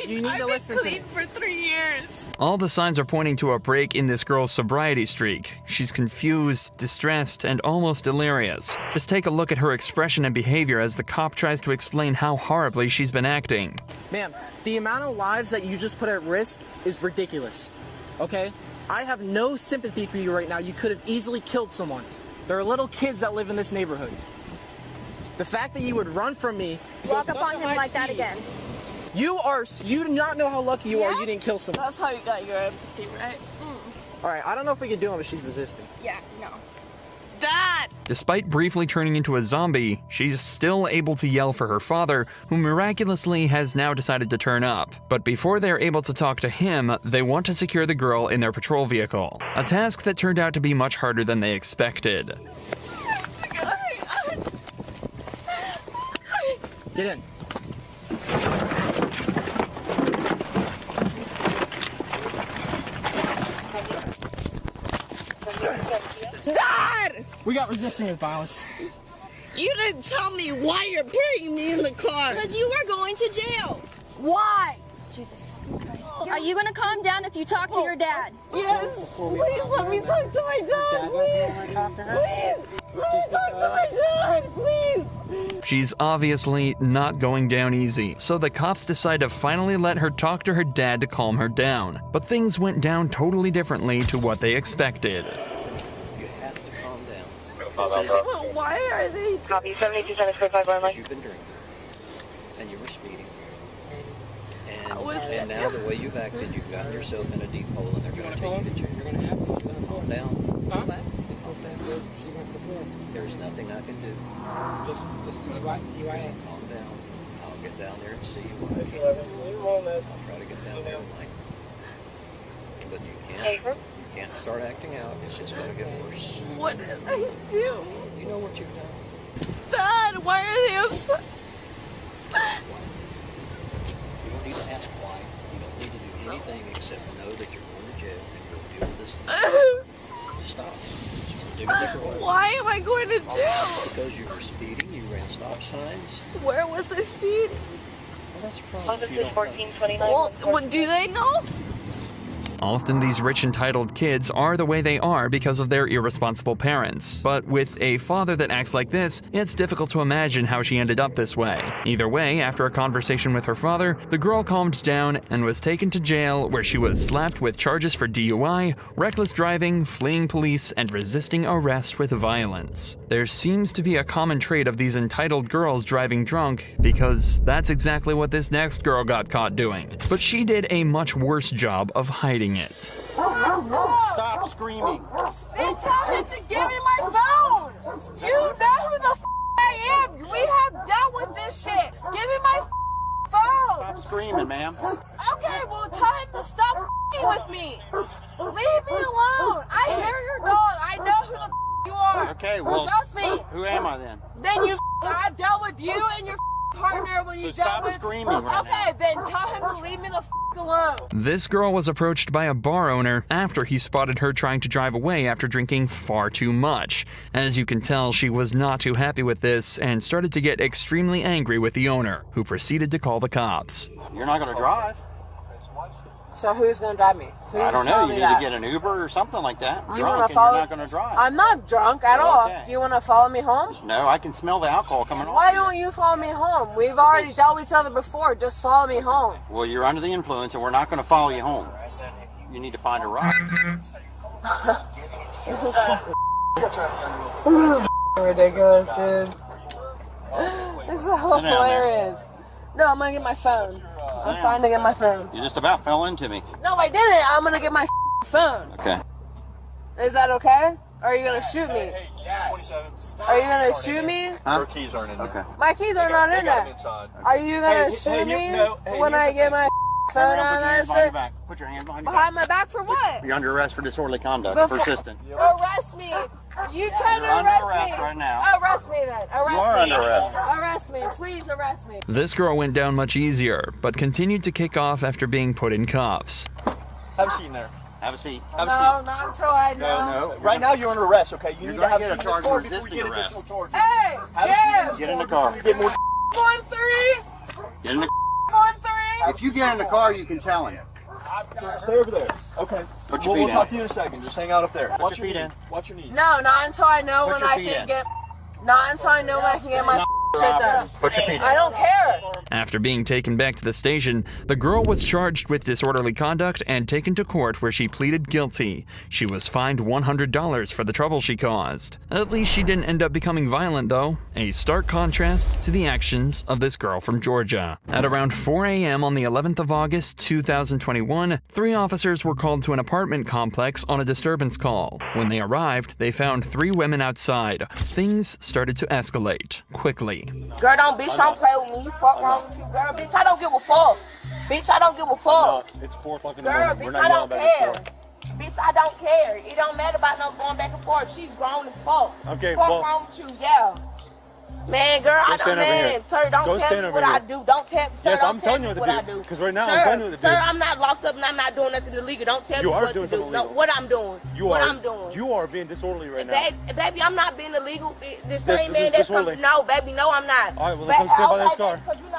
Speaker 14: you need to listen to me.
Speaker 15: I've been clean for 3 years.
Speaker 1: All the signs are pointing to a break in this girl's sobriety streak. She's confused, distressed, and almost delirious. Just take a look at her expression and behavior as the cop tries to explain how horribly she's been acting.
Speaker 14: Ma'am, the amount of lives that you just put at risk is ridiculous, okay? I have no sympathy for you right now. You could have easily killed someone. There are little kids that live in this neighborhood. The fact that you would run from me...
Speaker 2: Walk up on him like that again.
Speaker 14: You do not know how lucky you are you didn't kill someone.
Speaker 15: That's how you got your empathy, right?
Speaker 14: Alright, I don't know if we can do it, but she's resisting.
Speaker 15: Yeah, no. Dad!
Speaker 1: Despite briefly turning into a zombie, she's still able to yell for her father, who miraculously has now decided to turn up. But before they're able to talk to him, they want to secure the girl in their patrol vehicle. A task that turned out to be much harder than they expected.
Speaker 14: Get in.
Speaker 15: Dad!
Speaker 14: We got resisting with violence.
Speaker 15: You didn't tell me why you're putting me in the car.
Speaker 2: Because you were going to jail.
Speaker 15: Why?
Speaker 2: Jesus Christ. Are you going to calm down if you talk to your dad?
Speaker 15: Yes. Please let me talk to my dad. Please. Let me talk to my dad. Please.
Speaker 1: She's obviously not going down easy, so the cops decide to finally let her talk to her dad to calm her down. But things went down totally differently to what they expected.
Speaker 20: You have to calm down.
Speaker 15: Well, why are they...
Speaker 11: Copy 7275 line.
Speaker 20: You've been drinking, and you were speeding.
Speaker 15: was
Speaker 20: And now the way you've acted, you've gotten yourself in a deep hole, and they're going to take you to jail. You're going to have to calm down.
Speaker 14: Huh?
Speaker 20: There's nothing I can do.
Speaker 14: Just see why I
Speaker 20: Calm down. I'll get down there and see what I can do. I'll try to get down there tonight. But you can't start acting out. It's just going to get worse.
Speaker 15: What did I do?
Speaker 20: You know what you've done.
Speaker 15: Dad, why are they upset?
Speaker 20: You don't need to ask why. You don't need to do anything except know that you're going to jail and you'll deal with this tonight. Just stop. Just dig a different way.
Speaker 15: Why am I going to jail?
Speaker 20: Because you were speeding, you ran stop signs.
Speaker 15: Where was I speeding?
Speaker 20: Well, that's a problem. If you don't know.
Speaker 15: Well, do they know?
Speaker 1: Often these rich entitled kids are the way they are because of their irresponsible parents. But with a father that acts like this, it's difficult to imagine how she ended up this way. Either way, after a conversation with her father, the girl calmed down and was taken to jail, where she was slapped with charges for DUI, reckless driving, fleeing police, and resisting arrest with violence. There seems to be a common trait of these entitled girls driving drunk, because that's exactly what this next girl got caught doing. But she did a much worse job of hiding it.
Speaker 6: Stop screaming.
Speaker 15: They tell him to give me my phone. You know who the I am. We have dealt with this shit. Give me my phone.
Speaker 6: Stop screaming, ma'am.
Speaker 15: Okay, well tell him to stop with me. Leave me alone. I hear your dog. I know who the you are.
Speaker 6: Okay, well,
Speaker 15: trust me.
Speaker 6: Who am I then?
Speaker 15: Then you I've dealt with you and your partner when you
Speaker 6: So
Speaker 15: dealt
Speaker 6: stop
Speaker 15: with
Speaker 6: screaming right
Speaker 15: Okay, then tell him to leave me the alone.
Speaker 1: This girl was approached by a bar owner after he spotted her trying to drive away after drinking far too much. As you can tell, she was not too happy with this and started to get extremely angry with the owner, who proceeded to call the cops.
Speaker 5: You're not going to drive.
Speaker 15: So who's going to drive me?
Speaker 5: I don't know. You need to get an Uber or something like that.
Speaker 15: You want to follow?
Speaker 5: You're not going to drive.
Speaker 15: I'm not drunk at all. Do you want to follow me home?
Speaker 5: No, I can smell the alcohol coming on.
Speaker 15: Why don't you follow me home? We've already dealt with each other before. Just follow me home.
Speaker 5: Well, you're under the influence, and we're not going to follow you home. You need to find a ride.
Speaker 15: This is ridiculous, dude. This is hilarious. No, I'm gonna get my phone. I'm trying to get my phone.
Speaker 5: You just about fell into me.
Speaker 15: No, I didn't. I'm gonna get my phone.
Speaker 5: Okay.
Speaker 15: Is that okay? Or are you gonna shoot me? Are you gonna shoot me?
Speaker 5: Huh?
Speaker 13: Your keys aren't in there.
Speaker 5: Okay.
Speaker 15: My keys are not in there. Are you gonna shoot me when I get my phone out of that shit?
Speaker 5: Put your hand behind your
Speaker 15: Behind my back for what?
Speaker 5: You're under arrest for disorderly conduct. Persistent.
Speaker 15: Arrest me. You try to arrest me.
Speaker 5: Right now.
Speaker 15: Arrest me then. Arrest me.
Speaker 5: You are under arrest.
Speaker 15: Arrest me. Please arrest me.
Speaker 1: This girl went down much easier, but continued to kick off after being put in cuffs.
Speaker 13: Have a seat in there.
Speaker 5: Have a seat.
Speaker 13: Have a seat.
Speaker 15: No, not until I know.
Speaker 5: No.
Speaker 13: Right now you're under arrest, okay? You
Speaker 5: You're
Speaker 13: need to have
Speaker 5: going to get a charge of resisting arrest.
Speaker 15: Hey, Jim.
Speaker 5: Get in the car.
Speaker 13: Get more
Speaker 15: 1-3.
Speaker 5: Get in the
Speaker 15: 1-3.
Speaker 5: If you get in the car, you can tell him.
Speaker 13: Stay over there. Okay.
Speaker 5: Put your feet
Speaker 13: We'll
Speaker 5: in.
Speaker 13: talk to you in a second. Just hang out up there.
Speaker 5: Put your feet in.
Speaker 13: Watch your knees.
Speaker 15: No, not until I know
Speaker 5: Put
Speaker 15: when
Speaker 5: your
Speaker 15: I
Speaker 5: feet
Speaker 15: can
Speaker 5: in.
Speaker 15: get. Not until I know when I can get my shit done.
Speaker 5: Put your feet in.
Speaker 15: I don't care.
Speaker 1: After being taken back to the station, the girl was charged with disorderly conduct and taken to court where she pleaded guilty. She was fined $100 for the trouble she caused. At least she didn't end up becoming violent though, a stark contrast to the actions of this girl from Georgia. At around 4 a.m. on the 11th of August 2021, 3 officers were called to an apartment complex on a disturbance call. When they arrived, they found 3 women outside. Things started to escalate quickly.
Speaker 15: Girl, bitch, don't play with me. Fuck wrong with you, girl. Bitch, I don't give a fuck. Bitch, I don't give a fuck.
Speaker 13: It's 4 o'clock in the
Speaker 15: Girl,
Speaker 13: morning. We're
Speaker 15: bitch,
Speaker 13: not
Speaker 15: I
Speaker 13: yelling
Speaker 15: don't
Speaker 13: back
Speaker 15: care.
Speaker 13: and forth.
Speaker 15: Bitch, I don't care. It don't matter about no going back and forth. She's grown as fuck.
Speaker 13: Okay,
Speaker 15: fuck
Speaker 13: well.
Speaker 15: wrong with you, yeah. Man, girl, I don't,
Speaker 13: stand over
Speaker 15: man,
Speaker 13: here.
Speaker 15: sir, don't
Speaker 13: Go
Speaker 15: tell
Speaker 13: stand
Speaker 15: me
Speaker 13: over
Speaker 15: what I
Speaker 13: here.
Speaker 15: do. Don't tell, sir,
Speaker 13: Yes,
Speaker 15: don't
Speaker 13: I'm
Speaker 15: tell
Speaker 13: telling
Speaker 15: me
Speaker 13: you
Speaker 15: what
Speaker 13: what
Speaker 15: I
Speaker 13: to do.
Speaker 15: do.
Speaker 13: Because right now
Speaker 15: sir,
Speaker 13: I'm telling you what to do.
Speaker 15: Sir, I'm not locked up and I'm not doing nothing illegal. Don't tell
Speaker 13: You
Speaker 15: me
Speaker 13: are
Speaker 15: what
Speaker 13: doing
Speaker 15: to do.
Speaker 13: something
Speaker 15: No,
Speaker 13: illegal.
Speaker 15: what I'm doing. What I'm doing.
Speaker 13: You are being disorderly right now.
Speaker 15: Baby, I'm not being illegal. The
Speaker 13: This
Speaker 15: same man
Speaker 13: is
Speaker 15: that's
Speaker 13: disorderly.
Speaker 15: coming. No, baby, no, I'm not.
Speaker 13: All right, well, then come stand by this car.
Speaker 15: Because you're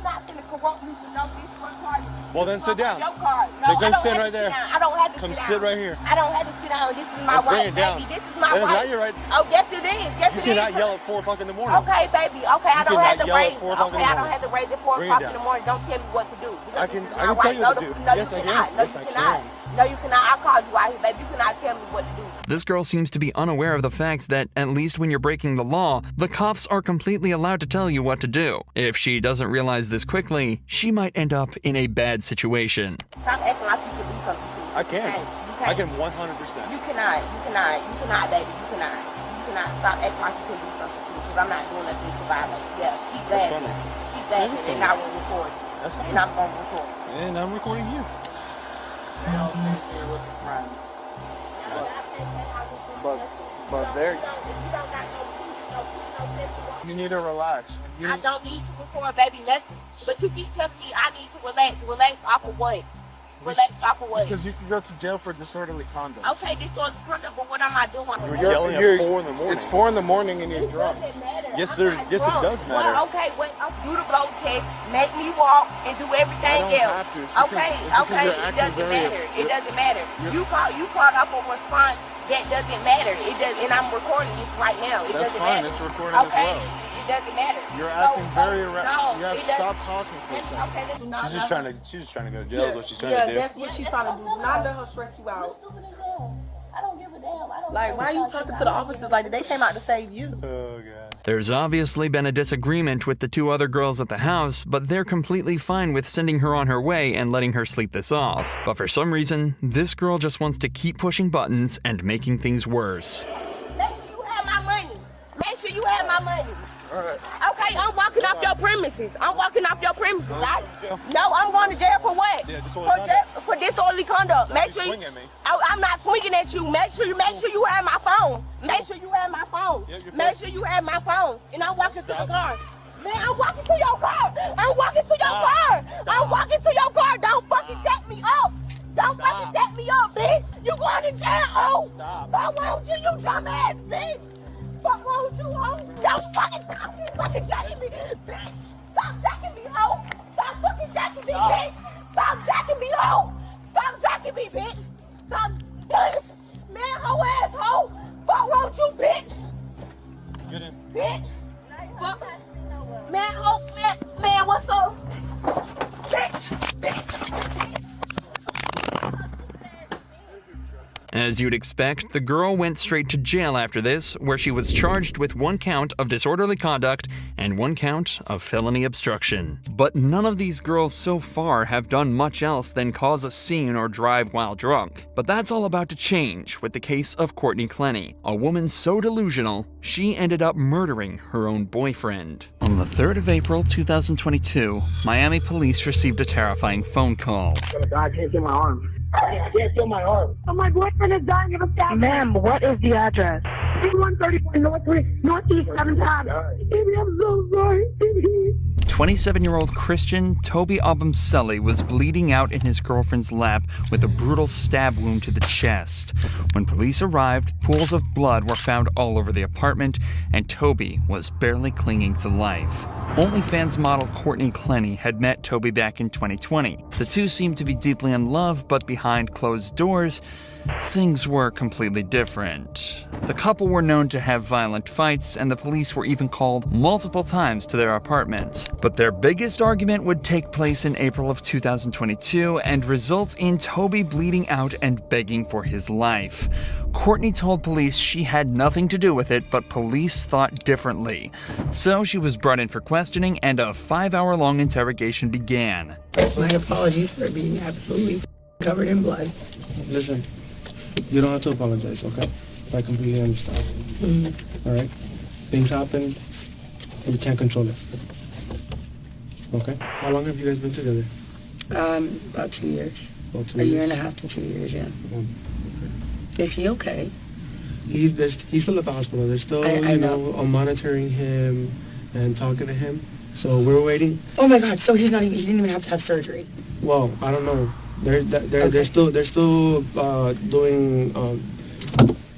Speaker 15: not going to corrupt me for no bitch for a car.
Speaker 13: Well, then sit down.
Speaker 15: Your car. No,
Speaker 13: Then
Speaker 15: I
Speaker 13: go
Speaker 15: don't
Speaker 13: stand
Speaker 15: have
Speaker 13: right
Speaker 15: to
Speaker 13: there.
Speaker 15: sit down. I don't have to
Speaker 13: Come
Speaker 15: sit
Speaker 13: sit
Speaker 15: down.
Speaker 13: right here.
Speaker 15: I don't have to sit down. This is my
Speaker 13: Now bring
Speaker 15: right,
Speaker 13: it down.
Speaker 15: baby. This is my
Speaker 13: That is
Speaker 15: right.
Speaker 13: not your right.
Speaker 15: Oh, yes, it is. Yes,
Speaker 13: You
Speaker 15: it is.
Speaker 13: cannot yell at 4 o'clock in the morning.
Speaker 15: Okay, baby. Okay, I don't
Speaker 13: cannot
Speaker 15: have to
Speaker 13: yell at
Speaker 15: raise.
Speaker 13: 4 o'clock in
Speaker 15: Okay,
Speaker 13: the
Speaker 15: I don't
Speaker 13: morning.
Speaker 15: have to raise at 4
Speaker 13: Bring it
Speaker 15: o'clock
Speaker 13: down.
Speaker 15: in the morning. Don't tell me what to do.
Speaker 13: I can
Speaker 15: this is
Speaker 13: tell
Speaker 15: my right.
Speaker 13: you what to do.
Speaker 15: No,
Speaker 13: Yes,
Speaker 15: you
Speaker 13: I
Speaker 15: cannot.
Speaker 13: can.
Speaker 15: No,
Speaker 13: Yes,
Speaker 15: you
Speaker 13: I
Speaker 15: cannot.
Speaker 13: can.
Speaker 15: No, you cannot. I called you out here, baby. You cannot tell me what to do.
Speaker 1: This girl seems to be unaware of the fact that, at least when you're breaking the law, the cops are completely allowed to tell you what to do. If she doesn't realize this quickly, she might end up in a bad situation.
Speaker 15: Stop acting like you can do something to me.
Speaker 13: I can. I can 100%.
Speaker 15: You cannot, baby. You cannot stop acting like you can do something to me because I'm not doing nothing to violate. Yeah, keep that. Keep that, and I will record.
Speaker 13: That's fine.
Speaker 15: And I'm going to record.
Speaker 13: And I'm recording you.
Speaker 6: But there. You need to relax.
Speaker 15: I don't need to record, baby, nothing. But you keep telling me I need to relax. Relax off of what? Relax off of what?
Speaker 6: Because you can go to jail for disorderly conduct.
Speaker 15: Okay, disorderly conduct, but what am I doing?
Speaker 13: You're yelling at 4 in the morning.
Speaker 6: It's 4 in the morning and you're drunk.
Speaker 13: Yes, it does matter.
Speaker 15: Well, okay, wait, do the blow test, make me walk, and do everything else.
Speaker 6: Have to. It's because
Speaker 15: It doesn't matter. It doesn't matter. You called up a response. That doesn't matter. It does, and I'm recording this right now. It
Speaker 6: That's
Speaker 15: doesn't
Speaker 6: fine.
Speaker 15: matter.
Speaker 6: It's recorded as well.
Speaker 15: It doesn't matter.
Speaker 6: You're acting very
Speaker 15: no,
Speaker 6: You have to stop talking for a second.
Speaker 15: Okay,
Speaker 13: She's just trying to go to jail. Is what she's trying to do.
Speaker 8: That's what she's trying to do. Not let her stress you out.
Speaker 15: I don't give a damn.
Speaker 8: Like, why are you talking to the officers like they came out to save you?
Speaker 13: Oh, God.
Speaker 1: There's obviously been a disagreement with the 2 other girls at the house, but they're completely fine with sending her on her way and letting her sleep this off. But for some reason, this girl just wants to keep pushing buttons and making things worse.
Speaker 15: Make sure you have my money. Make sure you have my money.
Speaker 6: Alright.
Speaker 15: Okay, I'm walking off your premises. No, I'm going to jail for what?
Speaker 13: Yeah,
Speaker 15: For disorderly conduct. Make sure you,
Speaker 13: swing at me.
Speaker 15: I'm not swinging at you. Make sure you have my phone. Make sure you have my phone.
Speaker 13: Yeah, your phone.
Speaker 15: Make sure you have my phone. And I'm walking to the car.
Speaker 3: Man, I'm walking to your car. I'm walking to your car. I'm walking to your car. Don't fucking set me up. Don't fucking set me up, bitch. You going to jail, oh. Fuck wrong with you dumbass bitch. Fuck wrong with you, oh. Don't fucking stop me fucking jacking me, bitch. Stop jacking me, oh. Stop fucking jacking me, bitch. Stop jacking me, oh. Stop jacking me, bitch. Stop, bitch. Man, hoe ass hoe. Fuck wrong with you, bitch.
Speaker 7: Get in.
Speaker 3: Bitch. Fuck. Man, hoe, man, what's up? Bitch.
Speaker 1: As you'd expect, the girl went straight to jail after this, where she was charged with 1 count of disorderly conduct and 1 count of felony obstruction. But none of these girls so far have done much else than cause a scene or drive while drunk. But that's all about to change with the case of Courtney Clenny, a woman so delusional, she ended up murdering her own boyfriend. On the 3rd of April 2022, Miami police received a terrifying phone call.
Speaker 11: I can't feel my arm. I can't feel my arm. Oh, my boyfriend is dying of a stab. Ma'am, what is the address? 134 Northeast 7th Ave. Baby, I'm so sorry.
Speaker 1: 27-year-old Christian Toby Abumseli was bleeding out in his girlfriend's lap with a brutal stab wound to the chest. When police arrived, pools of blood were found all over the apartment, and Toby was barely clinging to life. OnlyFans model Courtney Clenny had met Toby back in 2020. The two seemed to be deeply in love, but behind closed doors, things were completely different. The couple were known to have violent fights, and the police were even called multiple times to their apartment. But their biggest argument would take place in April of 2022 and result in Toby bleeding out and begging for his life. Courtney told police she had nothing to do with it, but police thought differently. So she was brought in for questioning, and a 5-hour-long interrogation began.
Speaker 10: My apologies for being absolutely covered in blood.
Speaker 17: Listen, you don't have to apologize, okay? I completely understand. Alright? Things happen, and you can't control it. Okay? How long have you guys been together?
Speaker 10: About 2 years.
Speaker 17: About 2
Speaker 10: A
Speaker 17: years?
Speaker 10: year and a half to 2 years, yeah.
Speaker 17: Okay.
Speaker 10: Is he okay?
Speaker 17: He's still at the hospital. They're still,
Speaker 10: I know.
Speaker 17: monitoring him and talking to him. So we're waiting.
Speaker 10: Oh my God! So he didn't even have to have surgery.
Speaker 17: Well, I don't know. They're still doing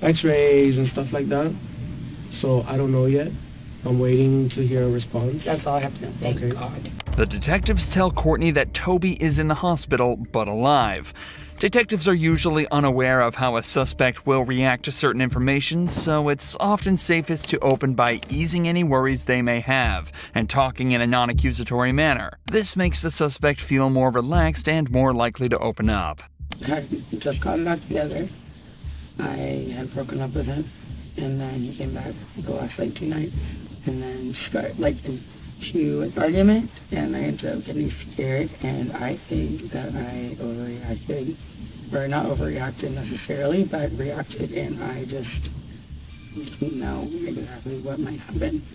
Speaker 17: X-rays and stuff like that. So I don't know yet. I'm waiting to hear a response.
Speaker 10: That's all I have to know. Thank God.
Speaker 1: The detectives tell Courtney that Toby is in the hospital, but alive. Detectives are usually unaware of how a suspect will react to certain information, so it's often safest to open by easing any worries they may have and talking in a non-accusatory manner. This makes the suspect feel more relaxed and more likely to open up.
Speaker 10: I had just gotten back together. I had broken up with him, and then he came back the last 2 nights, and then started into an argument, and I ended up getting scared, and I think that I overreacted, or not overreacted necessarily, but reacted, and I just didn't know exactly what might happen.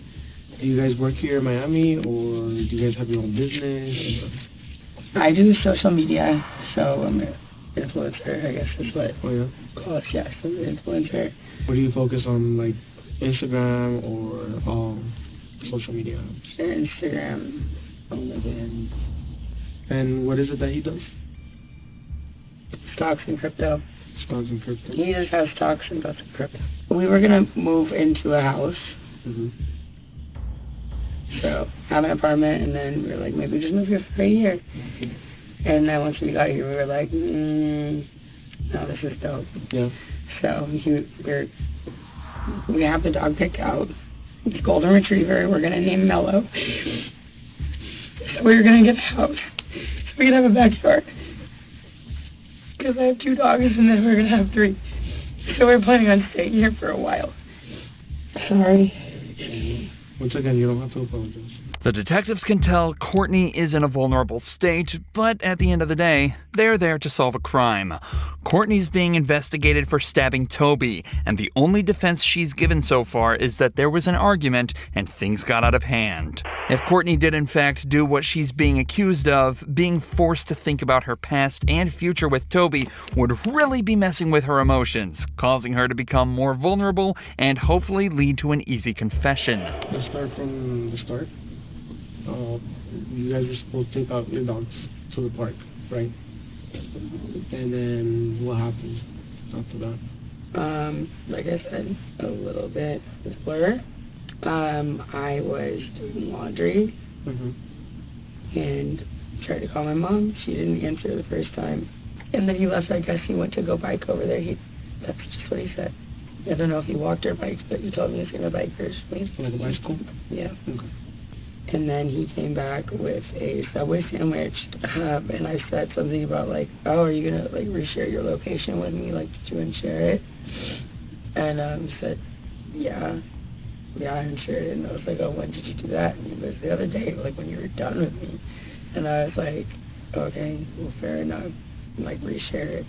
Speaker 17: Do you guys work here in Miami, or do you guys have your own business?
Speaker 10: I do social media, so I'm an influencer, I guess is what call it, yes, I'm an influencer.
Speaker 17: What do you focus on, like Instagram or social media?
Speaker 10: Instagram, LinkedIn.
Speaker 17: And what is it that he does?
Speaker 10: Stocks and crypto.
Speaker 17: Stocks and crypto.
Speaker 10: He just has stocks and lots of crypto. We were gonna move into a house. So have an apartment, and then we were like, maybe just move here for a year. And then once we got here, we were like, no, this is dope.
Speaker 17: Yeah.
Speaker 10: So we have the dog picked out. It's a golden retriever. We're gonna name Mello. So we're gonna get the house so we can have a backyard. Because I have 2 dogs, and then we're gonna have 3. So we're planning on staying here for a while. Sorry.
Speaker 17: Once again, you don't have to apologize.
Speaker 1: The detectives can tell Courtney is in a vulnerable state, but at the end of the day, they're there to solve a crime. Courtney's being investigated for stabbing Toby, and the only defense she's given so far is that there was an argument and things got out of hand. If Courtney did in fact do what she's being accused of, being forced to think about her past and future with Toby would really be messing with her emotions, causing her to become more vulnerable and hopefully lead to an easy confession.
Speaker 17: Let's start from the start. you guys were supposed to take out your dogs to the park, right? And then what happened after that?
Speaker 10: Like I said, a little bit before, I was doing laundry and tried to call my mom. She didn't answer the first time. And then he left. I guess he went to go bike over there. That's just what he said. I don't know if he walked or biked, but he told me he was going to bike first.
Speaker 17: Like a bicycle?
Speaker 10: Yeah. Okay. And then he came back with a Subway sandwich, and I said something about like, oh, are you going to like reshare your location with me? Like, did you unshare it? And he said, yeah, I unshared it. And I was like, oh, when did you do that? And he goes, the other day, like when you were done with me. And I was like, okay, well, fair enough. Like, reshare it.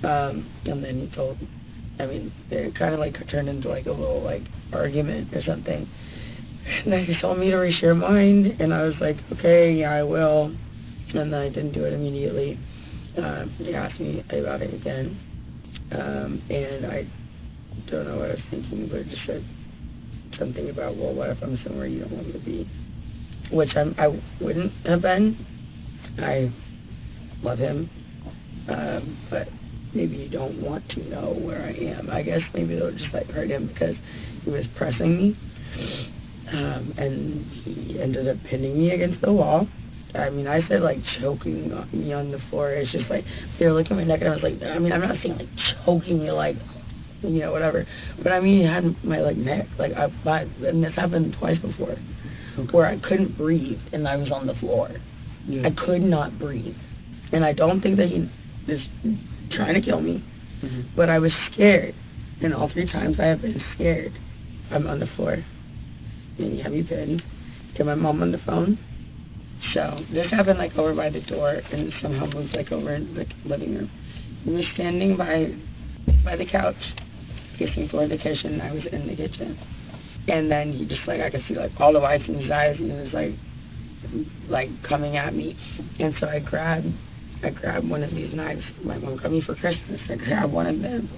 Speaker 10: And then he told, I mean, it kind of like turned into like a little like argument or something. And then he told me to reshare mine, and I was like, okay, yeah, I will. And then I didn't do it immediately. He asked me about it again, and I don't know what I was thinking, but it just said something about, well, what if I'm somewhere you don't want me to be? Which I wouldn't have been. I love him, but maybe you don't want to know where I am. I guess maybe they'll just like hurt him because he was pressing me. And he ended up pinning me against the wall. I mean, I said like choking me on the floor. It's just like, here, look at my neck. And I was like, I mean, I'm not saying like choking me like, you know, whatever. But I mean, he had my like neck. Like, and this happened twice before, where I couldn't breathe and I was on the floor. Yeah. I could not breathe. And I don't think that he was trying to kill me, but I was scared. And all 3 times I have been scared. I'm on the floor. And you have me pinned. Get my mom on the phone. So this happened like over by the door and somehow moved like over in the living room. He was standing by the couch, facing toward the kitchen, and I was in the kitchen. And then he just like, I could see like all the whites in his eyes, and he was like coming at me. And so I grabbed one of these knives. My mom got me for Christmas. I grabbed one of them,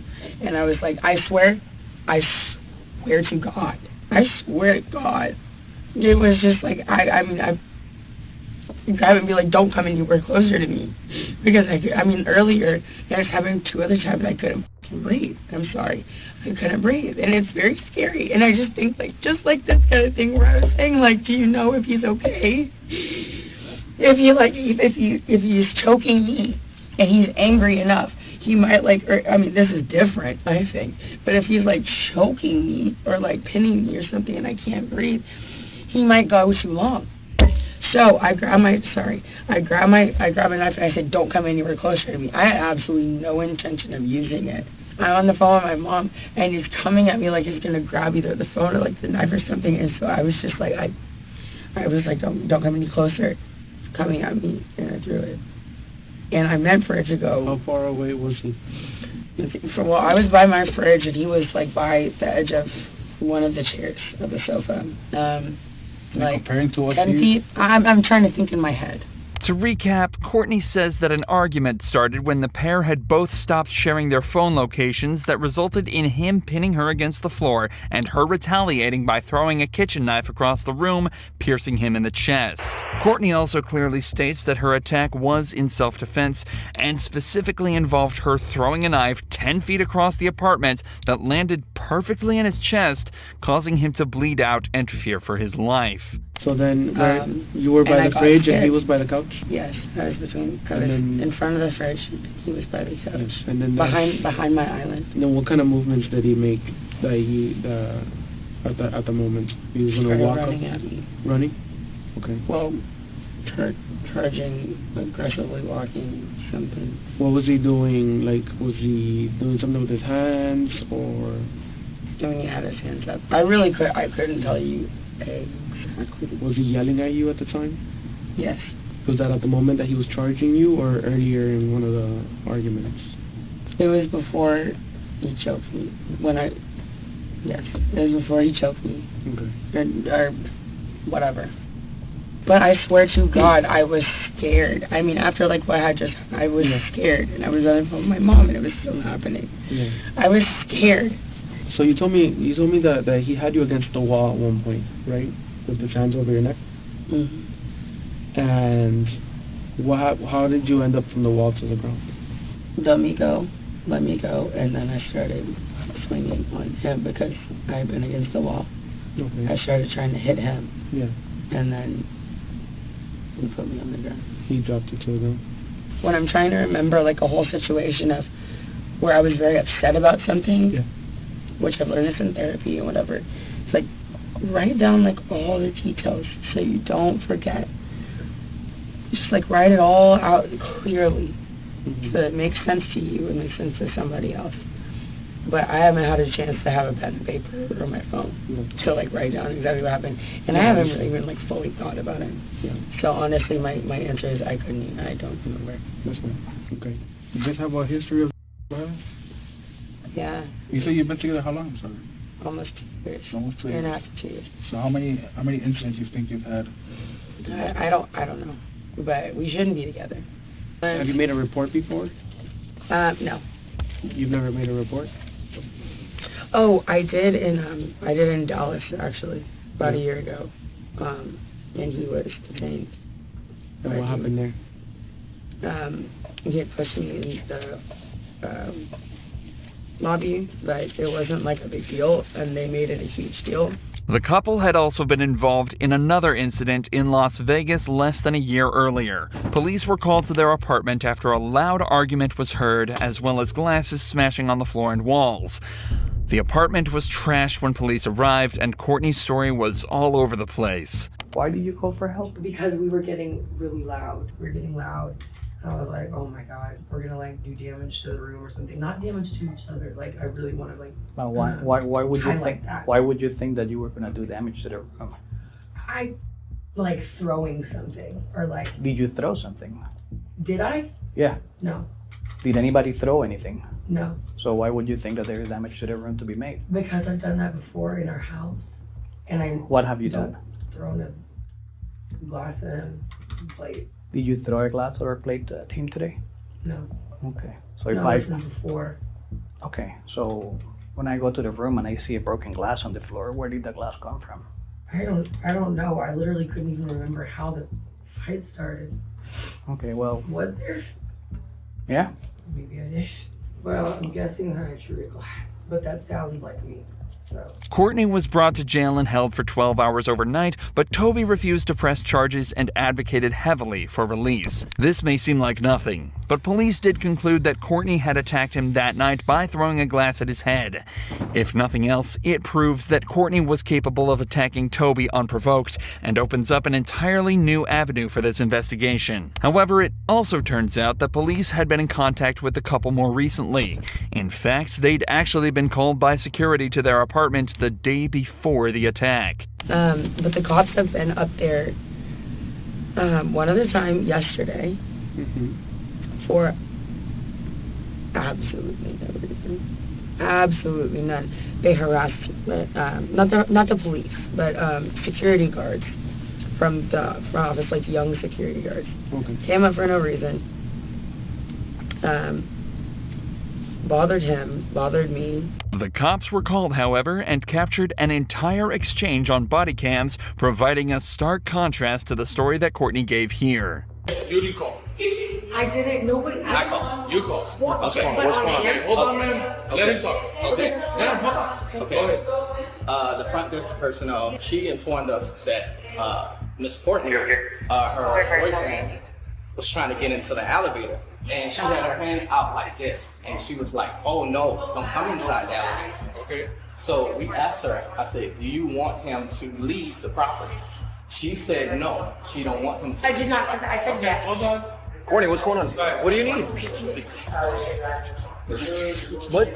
Speaker 10: and I was like, I swear to God. I swear to God. It was just like, I mean, I grab and be like, don't come anywhere closer to me. Because, I mean, earlier, I was having 2 other times I couldn't breathe. I'm sorry. I couldn't breathe. And it's very scary. And I just think, like, just like this kind of thing where I was saying, like, do you know if he's okay? If he's choking me and he's angry enough, he might like, or, I mean, this is different, I think. But if he's like choking me or like pinning me or something and I can't breathe, he might go too long. So I grab my knife and I said, don't come anywhere closer to me. I had absolutely no intention of using it. I'm on the phone with my mom and he's coming at me like he's gonna grab either the phone or like the knife or something. And so I was just like, I was like, don't come any closer. It's coming at me, and I threw it. And I meant for it to go.
Speaker 17: How far away was he?
Speaker 10: Well, I was by my fridge, and he was like by the edge of one of the chairs of the sofa. Like
Speaker 17: comparing to what
Speaker 10: 10 feet. I'm trying to think in my head.
Speaker 1: To recap, Courtney says that an argument started when the pair had both stopped sharing their phone locations that resulted in him pinning her against the floor and her retaliating by throwing a kitchen knife across the room, piercing him in the chest. Courtney also clearly states that her attack was in self-defense and specifically involved her throwing a knife 10 feet across the apartment that landed perfectly in his chest, causing him to bleed out and fear for his life.
Speaker 17: So then, you were by the fridge and he was by the couch?
Speaker 10: Yes, I was in front of the fridge. He was by the couch. Yes. And then behind my island.
Speaker 17: And then what kind of movements did he make at the moment? He was going to walk
Speaker 10: running at me.
Speaker 17: Running? Okay.
Speaker 10: Well, charging, aggressively walking, something.
Speaker 17: What was he doing? Like, was he doing something with his hands or?
Speaker 10: He had his hands up. I couldn't tell you exactly.
Speaker 17: Was he yelling at you at the time?
Speaker 10: Yes.
Speaker 17: Was that at the moment that he was charging you or earlier in one of the arguments?
Speaker 10: It was before he choked me. Yes, it was before he choked me.
Speaker 17: Okay.
Speaker 10: Or whatever. But I swear to God, I was scared. I mean, after like what I was scared. And I was on the phone with my mom and it was still happening.
Speaker 17: Yeah.
Speaker 10: I was scared.
Speaker 17: So you told me that he had you against the wall at one point, right? With his hands over your neck?
Speaker 10: Mm-hmm.
Speaker 17: And how did you end up from the wall to the ground?
Speaker 10: Let me go, and then I started swinging on him because I had been against the wall.
Speaker 17: Okay.
Speaker 10: I started trying to hit him.
Speaker 17: Yeah.
Speaker 10: And then he put me on the ground.
Speaker 17: He dropped you to the ground.
Speaker 10: When I'm trying to remember like a whole situation of where I was very upset about something, which I've learned this in therapy and whatever, it's like write down like all the details so you don't forget. Just like write it all out clearly so it makes sense to you and makes sense to somebody else. But I haven't had a chance to have a pen and paper or my phone to like write down exactly what happened, and I haven't really even like fully thought about it. So honestly, my answer is I don't remember.
Speaker 17: That's fine. Okay. You guys have a history of violence?
Speaker 10: Yeah.
Speaker 17: You say you've been together how long? Sorry.
Speaker 10: Almost 2 years.
Speaker 17: Almost 2 years.
Speaker 10: Year and a half to 2 years.
Speaker 17: So how many incidents you think you've had?
Speaker 10: I don't know, but we shouldn't be together.
Speaker 17: Have you made a report before?
Speaker 10: No.
Speaker 17: You've never made a report?
Speaker 10: Oh, I did in Dallas actually about a year ago, and he was detained.
Speaker 17: And what happened there?
Speaker 10: He had pushed me in the lobby, but it wasn't like a big deal, and they made it a huge deal.
Speaker 1: The couple had also been involved in another incident in Las Vegas less than a year earlier. Police were called to their apartment after a loud argument was heard, as well as glasses smashing on the floor and walls. The apartment was trashed when police arrived, and Courtney's story was all over the place.
Speaker 9: Why did you call for help?
Speaker 16: Because we were getting really loud. And I was like, oh my God, we're gonna like do damage to the room or something. Not damage to each other. Like I really want to like.
Speaker 9: Why would you think
Speaker 16: that?
Speaker 9: Why would you think that you were gonna do damage to the room?
Speaker 16: I like throwing something or like.
Speaker 9: Did you throw something?
Speaker 16: Did I?
Speaker 9: Yeah.
Speaker 16: No.
Speaker 9: Did anybody throw anything?
Speaker 16: No.
Speaker 9: So why would you think that there is damage to the room to be made?
Speaker 16: Because I've done that before in our house, and I.
Speaker 9: What have you done?
Speaker 16: Thrown a glass and a plate.
Speaker 9: Did you throw a glass or a plate at him today?
Speaker 16: No.
Speaker 9: Okay. So
Speaker 16: this was before.
Speaker 9: Okay. So when I go to the room and I see a broken glass on the floor, where did the glass come from?
Speaker 16: I don't know. I literally couldn't even remember how the fight started.
Speaker 9: Okay. Well.
Speaker 16: Was there?
Speaker 9: Yeah.
Speaker 16: Maybe I did. Well, I'm guessing that I threw a glass, but that sounds like me. So.
Speaker 1: Courtney was brought to jail and held for 12 hours overnight, but Toby refused to press charges and advocated heavily for release. This may seem like nothing, but police did conclude that Courtney had attacked him that night by throwing a glass at his head. If nothing else, it proves that Courtney was capable of attacking Toby unprovoked and opens up an entirely new avenue for this investigation. However, it also turns out that police had been in contact with the couple more recently. In fact, they'd actually been called by security to their apartment the day before the attack.
Speaker 10: But the cops have been up there one other time yesterday for absolutely no reason. Absolutely none. They harassed not the police, but security guards from office, like young security guards. Came up for no reason. Bothered him, bothered me.
Speaker 1: The cops were called, however, and captured an entire exchange on body cams, providing a stark contrast to the story that Courtney gave here.
Speaker 18: You didn't call.
Speaker 15: I didn't. Nobody.
Speaker 18: I called. You called.
Speaker 15: What?
Speaker 18: Okay. What's going on? Okay, hold on, man. Let him talk.
Speaker 21: Okay.
Speaker 18: Let him talk.
Speaker 21: Okay.
Speaker 18: Go ahead.
Speaker 21: The front desk personnel, she informed us that Miss Courtney, her boyfriend, was trying to get into the elevator. And she had her hand out like this. And she was like, oh no, don't come inside the elevator.
Speaker 18: Okay.
Speaker 21: So we asked her, I said, do you want him to leave the property? She said no, she don't want him to.
Speaker 15: I did not say that. I said yes.
Speaker 18: Hold on.
Speaker 21: Courtney, what's going on? What do you need? What?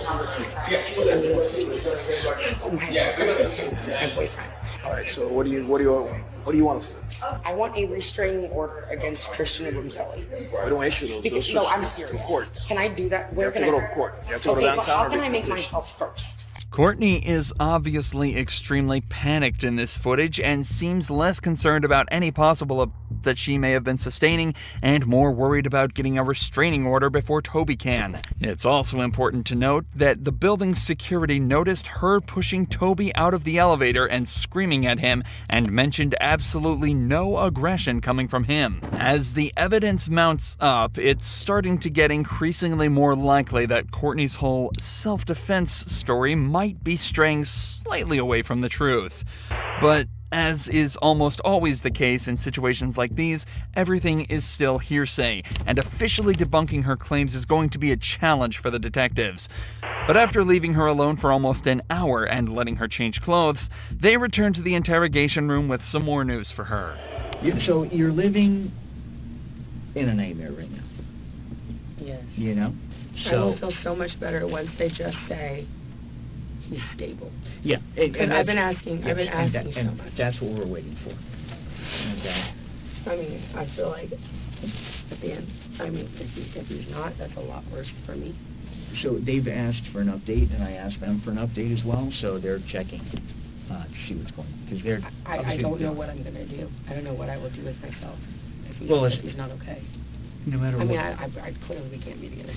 Speaker 18: Yeah, good.
Speaker 21: Boyfriend. All right. So what do you want us to do?
Speaker 15: I want a restraining order against Christian Rumselli.
Speaker 21: We don't issue those.
Speaker 15: Because,
Speaker 21: those
Speaker 15: I'm serious.
Speaker 21: Courts.
Speaker 15: Can I do that? Where
Speaker 21: you have to go to court. You have to go to downtown.
Speaker 15: But how can I make myself first?
Speaker 1: Courtney is obviously extremely panicked in this footage and seems less concerned about any possible that she may have been sustaining and more worried about getting a restraining order before Toby can. It's also important to note that the building's security noticed her pushing Toby out of the elevator and screaming at him and mentioned absolutely no aggression coming from him. As the evidence mounts up, it's starting to get increasingly more likely that Courtney's whole self-defense story might be straying slightly away from the truth. But as is almost always the case in situations like these, everything is still hearsay, and officially debunking her claims is going to be a challenge for the detectives. But after leaving her alone for almost an hour and letting her change clothes, they return to the interrogation room with some more news for her.
Speaker 4: So you're living in a nightmare right now.
Speaker 10: Yes.
Speaker 4: You know?
Speaker 10: I will feel so much better once they just say he's stable.
Speaker 4: Yeah.
Speaker 10: And I've been asking so
Speaker 4: and
Speaker 10: much.
Speaker 4: that's what we're waiting for. Okay.
Speaker 10: I mean, I feel like at the end, I mean, if he's not, that's a lot worse for me.
Speaker 4: So they've asked for an update, and I asked them for an update as well, so they're checking to see what's going on. Because they're
Speaker 10: I don't know what I'm going to do. I don't know what I will do with myself if he's not okay.
Speaker 4: No matter what.
Speaker 10: I mean, I clearly we can't be together.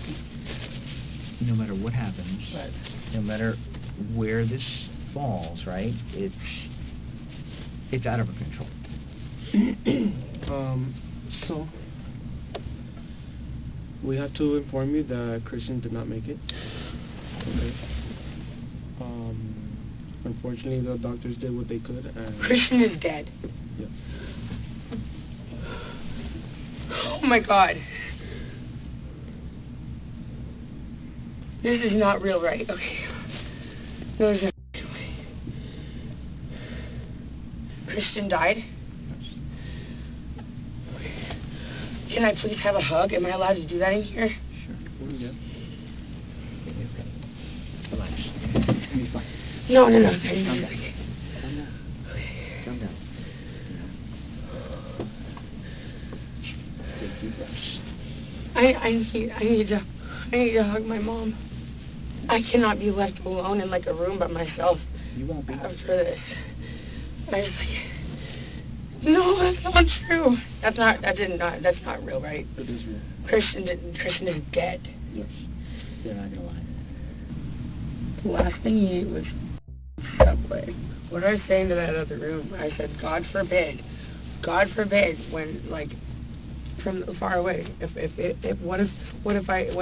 Speaker 4: No matter what happens, no matter where this falls, right? It's out of our control.
Speaker 17: So we have to inform you that Christian did not make it. Okay. Unfortunately, the doctors did what they could. And
Speaker 10: Christian is dead.
Speaker 17: Yes.
Speaker 10: Oh my God. This is not real, right? Okay. No, there's no way. Christian died? Can I please have a hug? Am I allowed to do that in here?
Speaker 4: Sure. Yeah. Relax. It's gonna be fine.
Speaker 10: No.
Speaker 4: Calm down. Calm down. Take deep breaths.
Speaker 10: I need to hug my mom. I cannot be left alone in like a room by myself.
Speaker 4: You won't be.
Speaker 10: After this. No, that's not true. That's not real, right?
Speaker 4: It is real.
Speaker 10: Christian is dead.
Speaker 4: Yes. They're not gonna lie.
Speaker 10: The last thing he ate was Subway. What I was saying to that other room, I said, God forbid, when like from far away, what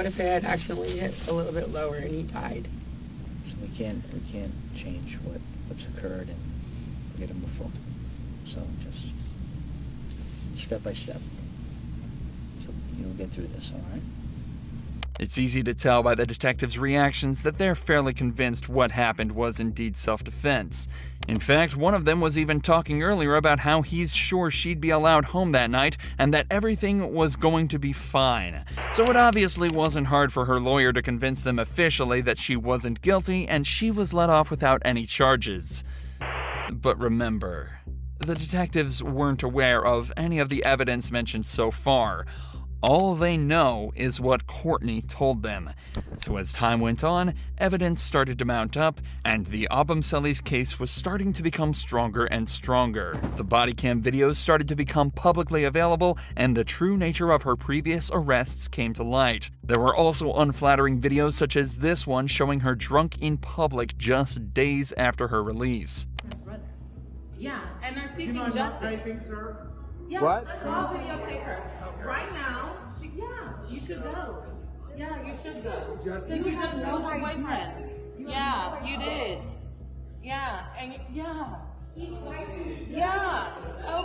Speaker 10: if it had accidentally hit a little bit lower and he died?
Speaker 4: So we can't change what's occurred and get him before. So just step by step. So you'll get through this, all right?
Speaker 1: It's easy to tell by the detectives' reactions that they're fairly convinced what happened was indeed self-defense. In fact, one of them was even talking earlier about how he's sure she'd be allowed home that night and that everything was going to be fine. So it obviously wasn't hard for her lawyer to convince them officially that she wasn't guilty and she was let off without any charges. But remember, the detectives weren't aware of any of the evidence mentioned so far. All they know is what Courtney told them. So as time went on, evidence started to mount up, and the Abumseli's case was starting to become stronger and stronger. The body cam videos started to become publicly available, and the true nature of her previous arrests came to light. There were also unflattering videos such as this one showing her drunk in public just days after her release.
Speaker 12: Yeah, and they're seeking justice.
Speaker 6: Sir?
Speaker 12: Yeah,
Speaker 6: What?
Speaker 12: Let's all videotape her. Right now, you should go. Yeah, you should go. You just know her boyfriend. Yeah, you did. Yeah, and yeah.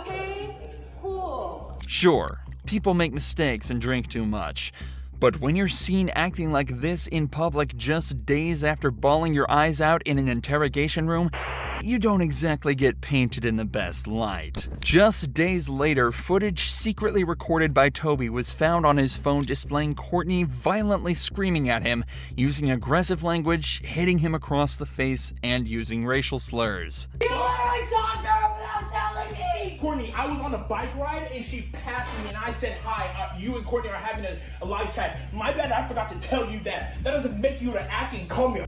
Speaker 12: Okay, cool.
Speaker 1: Sure, people make mistakes and drink too much. But when you're seen acting like this in public just days after bawling your eyes out in an interrogation room, you don't exactly get painted in the best light. Just days later, footage secretly recorded by Toby was found on his phone displaying Courtney violently screaming at him, using aggressive language, hitting him across the face, and using racial slurs.
Speaker 18: You literally talked to her without telling me! Courtney, I was on a bike ride and she passed me and I said hi. You and Courtney are having a live chat. My bad, I forgot to tell you that. That doesn't make you to act and call me a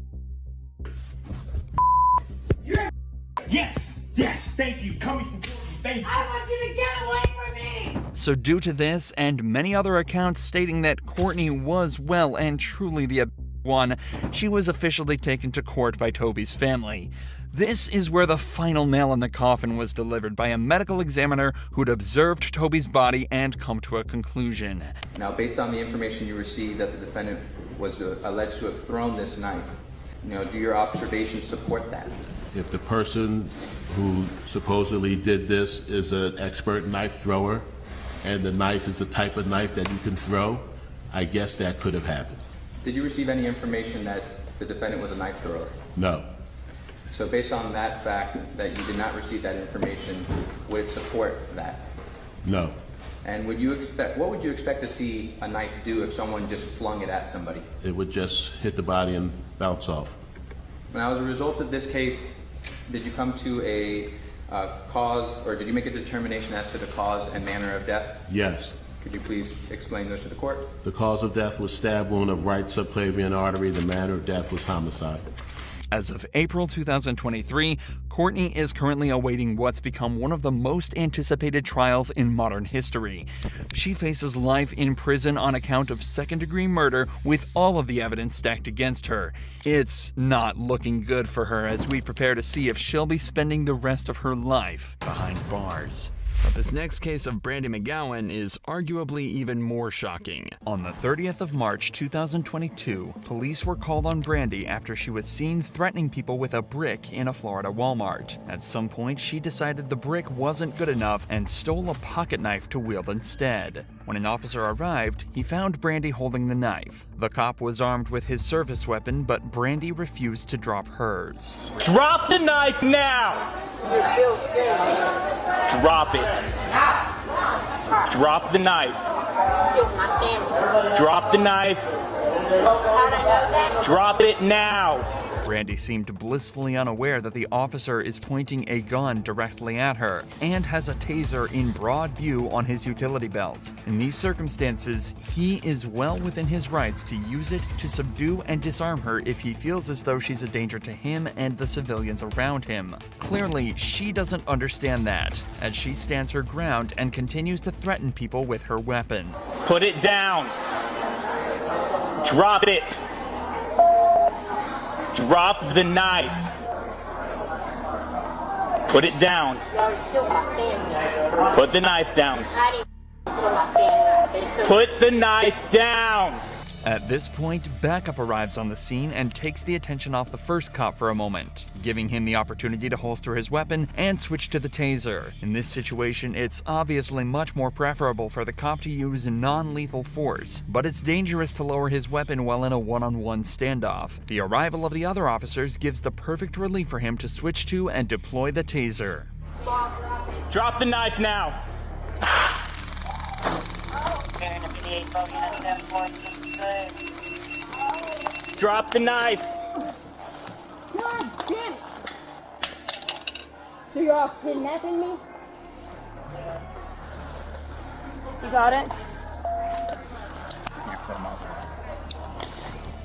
Speaker 18: Yes, thank you. Coming from Courtney, thank you.
Speaker 11: I want you to get away from me!
Speaker 1: So due to this and many other accounts stating that Courtney was well and truly the one, she was officially taken to court by Toby's family. This is where the final nail in the coffin was delivered by a medical examiner who'd observed Toby's body and come to a conclusion.
Speaker 19: Now, based on the information you received that the defendant was alleged to have thrown this knife, do your observations support that?
Speaker 22: If the person who supposedly did this is an expert knife thrower, and the knife is the type of knife that you can throw, I guess that could have happened.
Speaker 19: Did you receive any information that the defendant was a knife thrower?
Speaker 22: No.
Speaker 19: So based on that fact that you did not receive that information, would it support that?
Speaker 22: No.
Speaker 19: And what would you expect to see a knife do if someone just flung it at somebody?
Speaker 22: It would just hit the body and bounce off.
Speaker 19: Now, as a result of this case, did you come to a cause, or did you make a determination as to the cause and manner of death?
Speaker 22: Yes.
Speaker 19: Could you please explain those to the court?
Speaker 22: The cause of death was stab wound of right subclavian artery. The manner of death was homicide.
Speaker 1: As of April 2023, Courtney is currently awaiting what's become one of the most anticipated trials in modern history. She faces life in prison on account of second-degree murder with all of the evidence stacked against her. It's not looking good for her as we prepare to see if she'll be spending the rest of her life behind bars. But this next case of Brandy McGowan is arguably even more shocking. On the 30th of March 2022, police were called on Brandy after she was seen threatening people with a brick in a Florida Walmart. At some point, she decided the brick wasn't good enough and stole a pocket knife to wield instead. When an officer arrived, he found Brandy holding the knife. The cop was armed with his service weapon, but Brandy refused to drop hers.
Speaker 18: Drop the knife now! Drop it. Drop the knife. Drop the knife. Drop it now.
Speaker 1: Brandy seemed blissfully unaware that the officer is pointing a gun directly at her and has a taser in broad view on his utility belt. In these circumstances, he is well within his rights to use it to subdue and disarm her if he feels as though she's a danger to him and the civilians around him. Clearly, she doesn't understand that, as she stands her ground and continues to threaten people with her weapon.
Speaker 18: Put it down. Drop it. Drop the knife. Put it down. Put the knife down. Put the knife down.
Speaker 1: At this point, backup arrives on the scene and takes the attention off the first cop for a moment, giving him the opportunity to holster his weapon and switch to the taser. In this situation, it's obviously much more preferable for the cop to use non-lethal force, but it's dangerous to lower his weapon while in a one-on-one standoff. The arrival of the other officers gives the perfect relief for him to switch to and deploy the taser.
Speaker 18: Drop the knife now. Drop the knife.
Speaker 11: God damn it! So you're all kidnapping me? You got it?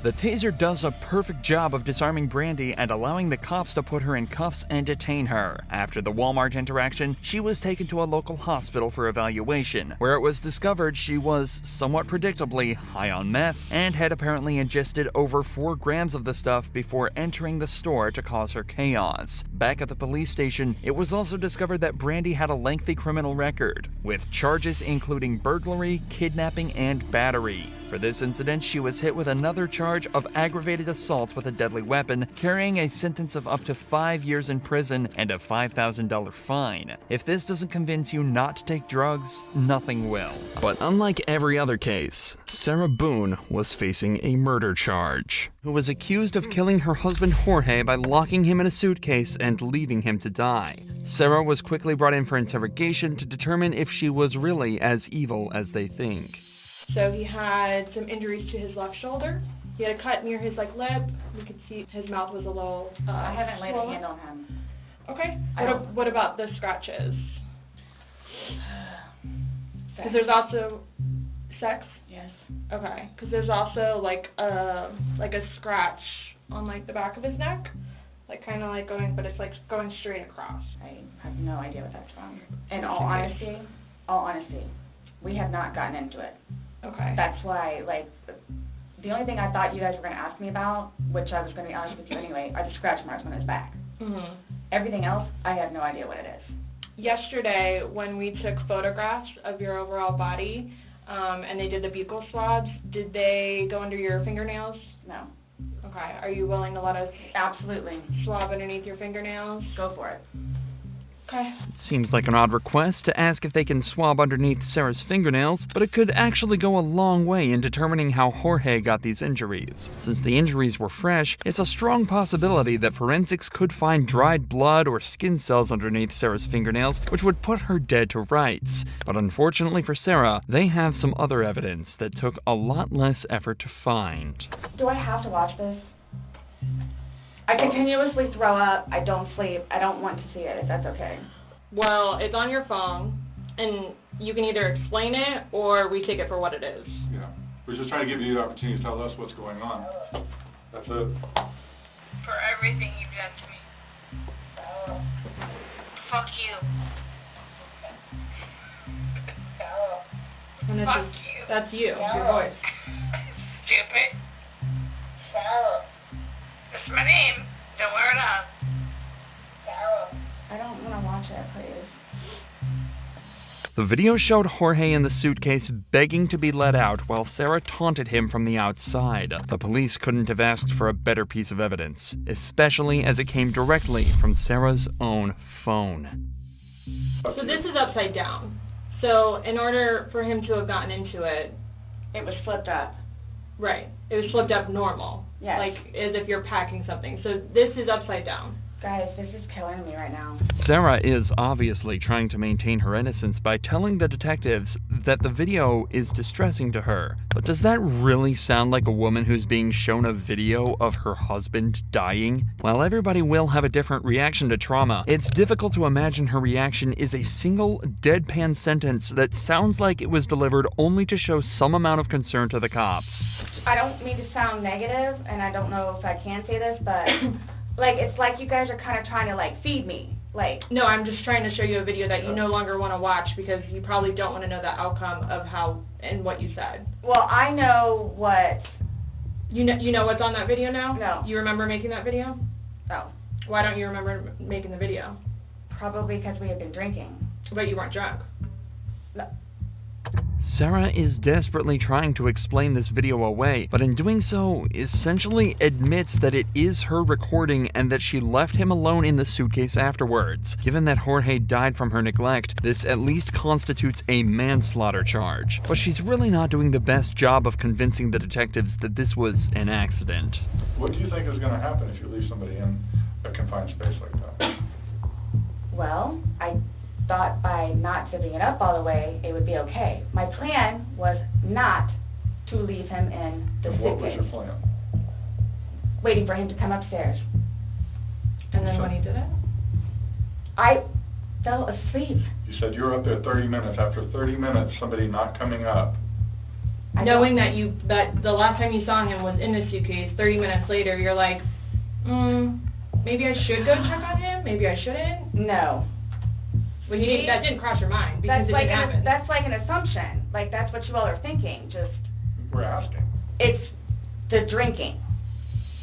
Speaker 1: The taser does a perfect job of disarming Brandy and allowing the cops to put her in cuffs and detain her. After the Walmart interaction, she was taken to a local hospital for evaluation, where it was discovered she was, somewhat predictably, high on meth and had apparently ingested over 4 grams of the stuff before entering the store to cause her chaos. Back at the police station, it was also discovered that Brandy had a lengthy criminal record, with charges including burglary, kidnapping, and battery. For this incident, she was hit with another charge of aggravated assault with a deadly weapon, carrying a sentence of up to 5 years in prison and a $5,000 fine. If this doesn't convince you not to take drugs, nothing will. But unlike every other case, Sarah Boone was facing a murder charge, who was accused of killing her husband Jorge by locking him in a suitcase and leaving him to die. Sarah was quickly brought in for interrogation to determine if she was really as evil as they think.
Speaker 23: So he had some injuries to his left shoulder. He had a cut near his lip. You could see his mouth was a little
Speaker 24: I haven't laid a
Speaker 23: swollen.
Speaker 24: hand on him.
Speaker 23: Okay. What about the scratches? Because there's also sex.
Speaker 24: Yes.
Speaker 23: Okay. Because there's also like a scratch on like the back of his neck, like kind of like going, but it's like going straight across.
Speaker 2: I have no idea what that's from. In all honesty, we have not gotten into it.
Speaker 23: Okay.
Speaker 2: That's why, like, the only thing I thought you guys were going to ask me about, which I was going to be honest with you anyway, are the scratch marks on his back.
Speaker 23: Mhm.
Speaker 2: Everything else, I have no idea what it is.
Speaker 23: Yesterday, when we took photographs of your overall body, and they did the buccal swabs, did they go under your fingernails?
Speaker 2: No.
Speaker 23: Okay. Are you willing to let us
Speaker 2: absolutely
Speaker 23: swab underneath your fingernails?
Speaker 2: Go for it.
Speaker 23: Okay.
Speaker 1: It seems like an odd request to ask if they can swab underneath Sarah's fingernails, but it could actually go a long way in determining how Jorge got these injuries. Since the injuries were fresh, it's a strong possibility that forensics could find dried blood or skin cells underneath Sarah's fingernails, which would put her dead to rights. But unfortunately for Sarah, they have some other evidence that took a lot less effort to find.
Speaker 2: Do I have to watch this? I continuously throw up. I don't sleep. I don't want to see it, if that's okay.
Speaker 23: Well, it's on your phone, and you can either explain it or we take it for what it is.
Speaker 14: Yeah. We're just trying to give you the opportunity to tell us what's going on. That's it.
Speaker 15: For everything you've done to me. Fuck you.
Speaker 23: And it's
Speaker 15: Fuck
Speaker 23: just,
Speaker 15: you.
Speaker 23: that's you, your voice.
Speaker 15: Stupid. That's my name. Don't wear it up.
Speaker 2: I don't want to watch it, please.
Speaker 1: The video showed Jorge in the suitcase begging to be let out while Sarah taunted him from the outside. The police couldn't have asked for a better piece of evidence, especially as it came directly from Sarah's own phone.
Speaker 23: So this is upside down. So in order for him to have gotten into it,
Speaker 2: it was flipped up.
Speaker 23: Right. It was flipped up normal.
Speaker 2: Yes.
Speaker 23: Like as if you're packing something. So this is upside down.
Speaker 2: Guys, this is killing me right now.
Speaker 1: Sarah is obviously trying to maintain her innocence by telling the detectives that the video is distressing to her. But does that really sound like a woman who's being shown a video of her husband dying? While everybody will have a different reaction to trauma, it's difficult to imagine her reaction is a single deadpan sentence that sounds like it was delivered only to show some amount of concern to the cops.
Speaker 2: I don't mean to sound negative, and I don't know if I can say this, but like, it's like you guys are kind of trying to, like, feed me. Like,
Speaker 23: no, I'm just trying to show you a video that you no longer want to watch because you probably don't want to know the outcome of how and what you said.
Speaker 2: Well, I know what...
Speaker 23: You know what's on that video now?
Speaker 2: No.
Speaker 23: You remember making that video?
Speaker 2: No.
Speaker 23: Why don't you remember making the video?
Speaker 2: Probably because we had been drinking.
Speaker 23: But you weren't drunk.
Speaker 2: No.
Speaker 1: Sarah is desperately trying to explain this video away, but in doing so, essentially admits that it is her recording and that she left him alone in the suitcase afterwards. Given that Jorge died from her neglect, this at least constitutes a manslaughter charge. But she's really not doing the best job of convincing the detectives that this was an accident.
Speaker 14: What do you think is going to happen if you leave somebody in a confined space like that?
Speaker 2: Well, I thought by not giving it up all the way, it would be okay. My plan was not to leave him in the suitcase.
Speaker 14: What was your plan?
Speaker 2: Waiting for him to come upstairs.
Speaker 23: And then when he did it?
Speaker 2: I fell asleep.
Speaker 14: You said you were up there 30 minutes. After 30 minutes, somebody not coming up.
Speaker 23: Knowing that the last time you saw him was in the suitcase, 30 minutes later, you're like, maybe I should go check on him? Maybe I shouldn't?
Speaker 2: No.
Speaker 23: Well, that didn't cross your mind because it didn't happen.
Speaker 2: That's like an assumption. Like, that's what you all are thinking. Just...
Speaker 14: We're asking.
Speaker 2: It's the drinking.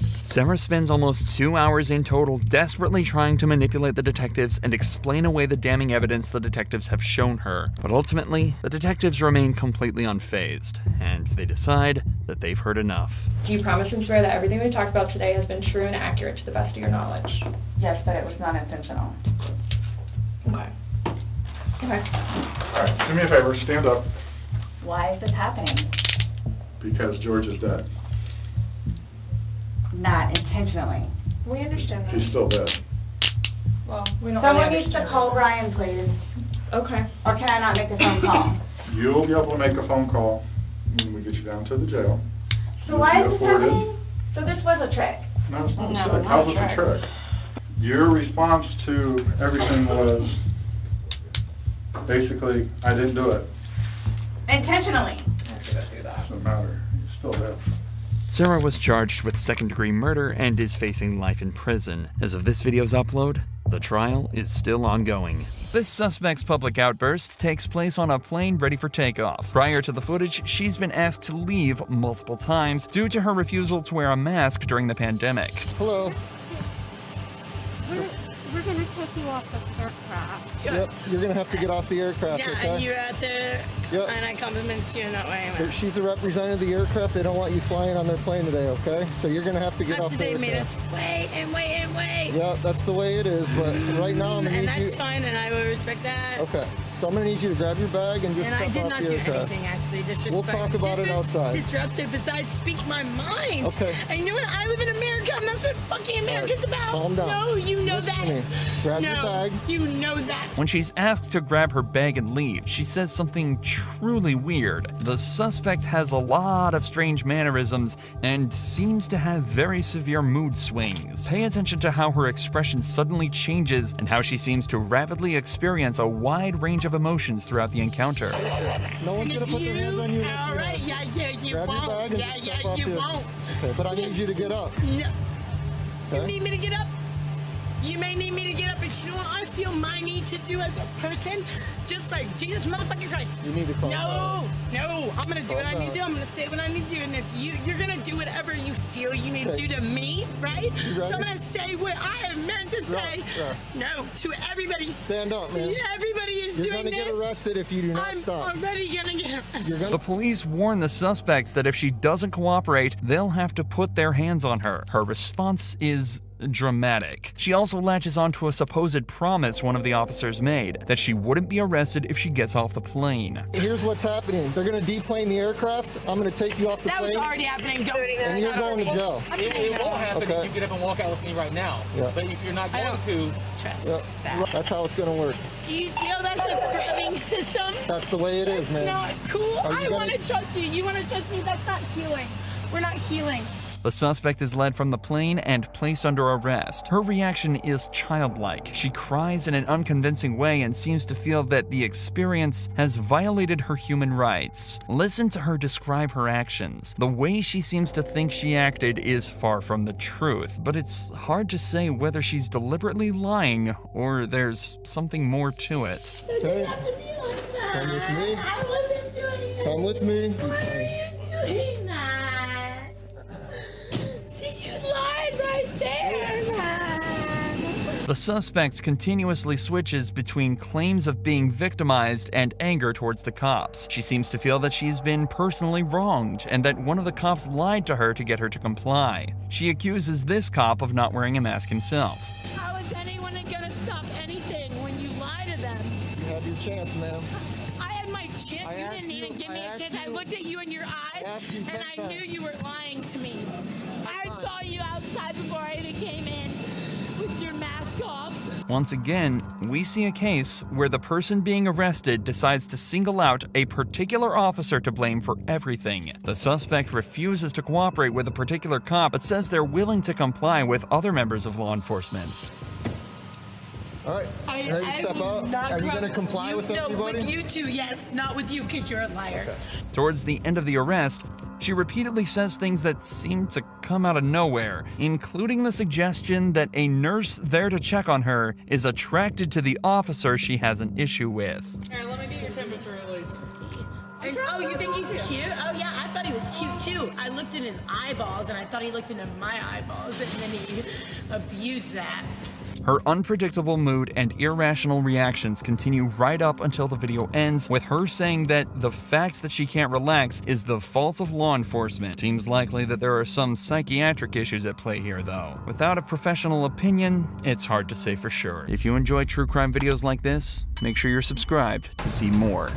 Speaker 1: Sarah spends almost 2 hours in total desperately trying to manipulate the detectives and explain away the damning evidence the detectives have shown her. But ultimately, the detectives remain completely unfazed, and they decide that they've heard enough.
Speaker 23: Do you promise and swear that everything we talked about today has been true and accurate to the best of your knowledge?
Speaker 2: Yes, but it was not intentional.
Speaker 23: Okay. Okay.
Speaker 14: All right, do me a favor, stand up.
Speaker 2: Why is this happening?
Speaker 14: Because George is dead.
Speaker 2: Not intentionally.
Speaker 23: We understand that.
Speaker 14: He's still dead.
Speaker 23: Well, we don't
Speaker 2: Someone
Speaker 23: really
Speaker 2: needs to call Brian, please.
Speaker 23: Okay.
Speaker 2: Or can I not make a phone call?
Speaker 14: You'll be able to make a phone call when we get you down to the jail.
Speaker 2: So why is this happening? So this was a trick?
Speaker 14: No, it's not a trick. How was it a trick? Your response to everything was basically, I didn't do it.
Speaker 2: Intentionally.
Speaker 14: Doesn't matter. He's still dead.
Speaker 1: Sarah was charged with second-degree murder and is facing life in prison. As of this video's upload, the trial is still ongoing. This suspect's public outburst takes place on a plane ready for takeoff. Prior to the footage, she's been asked to leave multiple times due to her refusal to wear a mask during the pandemic.
Speaker 5: Hello.
Speaker 8: We're gonna take you off the aircraft.
Speaker 5: Yep, you're gonna have to get off the aircraft,
Speaker 8: Yeah,
Speaker 5: okay?
Speaker 8: and you're out there,
Speaker 5: Yep.
Speaker 8: and I compliment you in that way.
Speaker 5: But she's a representative of the aircraft. They don't want you flying on their plane today, okay? So you're gonna have to get off the
Speaker 8: They
Speaker 5: aircraft.
Speaker 8: made us wait and wait and wait.
Speaker 5: Yeah, that's the way it is. But right now I'm gonna
Speaker 8: And
Speaker 5: need you.
Speaker 8: that's fine, and I will respect that.
Speaker 5: Okay, so I'm gonna need you to grab your bag and just
Speaker 8: And I
Speaker 5: step
Speaker 8: did
Speaker 5: off
Speaker 8: not
Speaker 5: the
Speaker 8: do
Speaker 5: aircraft.
Speaker 8: anything, actually. Disrespect.
Speaker 5: We'll talk about it outside.
Speaker 8: Disruptive, besides speak my mind.
Speaker 5: Okay.
Speaker 8: And you know what? I live in America, and that's what fucking America's about.
Speaker 5: calm down.
Speaker 8: No, you know
Speaker 5: Listen
Speaker 8: that.
Speaker 5: to me. Grab
Speaker 8: no,
Speaker 5: your bag.
Speaker 8: You know that.
Speaker 1: When she's asked to grab her bag and leave, she says something truly weird. The suspect has a lot of strange mannerisms and seems to have very severe mood swings. Pay attention to how her expression suddenly changes and how she seems to rapidly experience a wide range of emotions throughout the encounter.
Speaker 5: No one's gonna put their hands on you.
Speaker 8: All right, yeah, you
Speaker 5: Grab
Speaker 8: won't.
Speaker 5: your bag and
Speaker 8: Yeah,
Speaker 5: just step off
Speaker 8: you
Speaker 5: the-
Speaker 8: won't.
Speaker 5: Okay, but I need you to get up.
Speaker 8: No. You
Speaker 5: Okay?
Speaker 8: need me to get up? You may need me to get up, but you know what I feel my need to do as a person? Just like Jesus motherfucking Christ.
Speaker 5: You need to calm down.
Speaker 8: No, I'm gonna do what I
Speaker 5: Calm
Speaker 8: need to do.
Speaker 5: down.
Speaker 8: I'm gonna say what I need to do. And if you're gonna do whatever you feel you need to
Speaker 5: Okay.
Speaker 8: do to me, right?
Speaker 5: You
Speaker 8: So
Speaker 5: ready?
Speaker 8: I'm gonna say what I have meant to say. No, to everybody.
Speaker 5: Stand up, man.
Speaker 8: Yeah, everybody is
Speaker 5: You're
Speaker 8: doing
Speaker 5: gonna
Speaker 8: this.
Speaker 5: get arrested if you do not
Speaker 8: I'm
Speaker 5: stop.
Speaker 8: already gonna get arrested.
Speaker 1: The police warn the suspects that if she doesn't cooperate, they'll have to put their hands on her. Her response is dramatic. She also latches onto a supposed promise one of the officers made, that she wouldn't be arrested if she gets off the plane.
Speaker 5: Here's what's happening. They're gonna deplane the aircraft. I'm gonna take you off the
Speaker 8: That was
Speaker 5: plane.
Speaker 8: already happening. Don't.
Speaker 5: And you're going to jail.
Speaker 13: It won't happen
Speaker 5: Okay.
Speaker 13: if you get up and walk out with me right now.
Speaker 5: Yeah.
Speaker 13: But if you're not
Speaker 8: I
Speaker 13: going
Speaker 8: don't
Speaker 13: to,
Speaker 8: trust
Speaker 5: Yep.
Speaker 8: that.
Speaker 5: That's how it's gonna work.
Speaker 8: Do you see how that's a threatening system?
Speaker 5: That's the way it is, man.
Speaker 8: Not cool.
Speaker 5: Are you
Speaker 8: I
Speaker 5: gonna-
Speaker 8: want to trust you. You want to trust me? That's not healing. We're not healing.
Speaker 1: The suspect is led from the plane and placed under arrest. Her reaction is childlike. She cries in an unconvincing way and seems to feel that the experience has violated her human rights. Listen to her describe her actions. The way she seems to think she acted is far from the truth, but it's hard to say whether she's deliberately lying or there's something more to it.
Speaker 5: Okay. Come with me.
Speaker 8: I wasn't doing it.
Speaker 5: Come with me.
Speaker 8: Why are you doing that? See, you lied right there, man.
Speaker 1: The suspect continuously switches between claims of being victimized and anger towards the cops. She seems to feel that she's been personally wronged and that one of the cops lied to her to get her to comply. She accuses this cop of not wearing a mask himself.
Speaker 8: How is anyone gonna stop anything when you lie to them?
Speaker 5: You have your chance, ma'am.
Speaker 8: I had my chance. You didn't even give me a chance. I looked at you in your eyes,
Speaker 5: asked you
Speaker 8: and
Speaker 5: 10
Speaker 8: I
Speaker 5: times.
Speaker 8: knew you were lying to me. I saw you outside before I even came in with your mask off.
Speaker 1: Once again, we see a case where the person being arrested decides to single out a particular officer to blame for everything. The suspect refuses to cooperate with a particular cop but says they're willing to comply with other members of law enforcement.
Speaker 5: All right. You ready to step out? Are you gonna comply with everybody?
Speaker 8: No, with you too, yes. Not with you, because you're a liar.
Speaker 1: Towards the end of the arrest, she repeatedly says things that seem to come out of nowhere, including the suggestion that a nurse there to check on her is attracted to the officer she has an issue with.
Speaker 12: Here, let me get your temperature at least.
Speaker 8: Oh, you think he's cute? Oh, yeah, I thought he was cute too. I looked in his eyeballs, and I thought he looked into my eyeballs, and then he abused that.
Speaker 1: Her unpredictable mood and irrational reactions continue right up until the video ends, with her saying that the fact that she can't relax is the fault of law enforcement. Seems likely that there are some psychiatric issues at play here, though. Without a professional opinion, it's hard to say for sure. If you enjoy true crime videos like this, make sure you're subscribed to see more.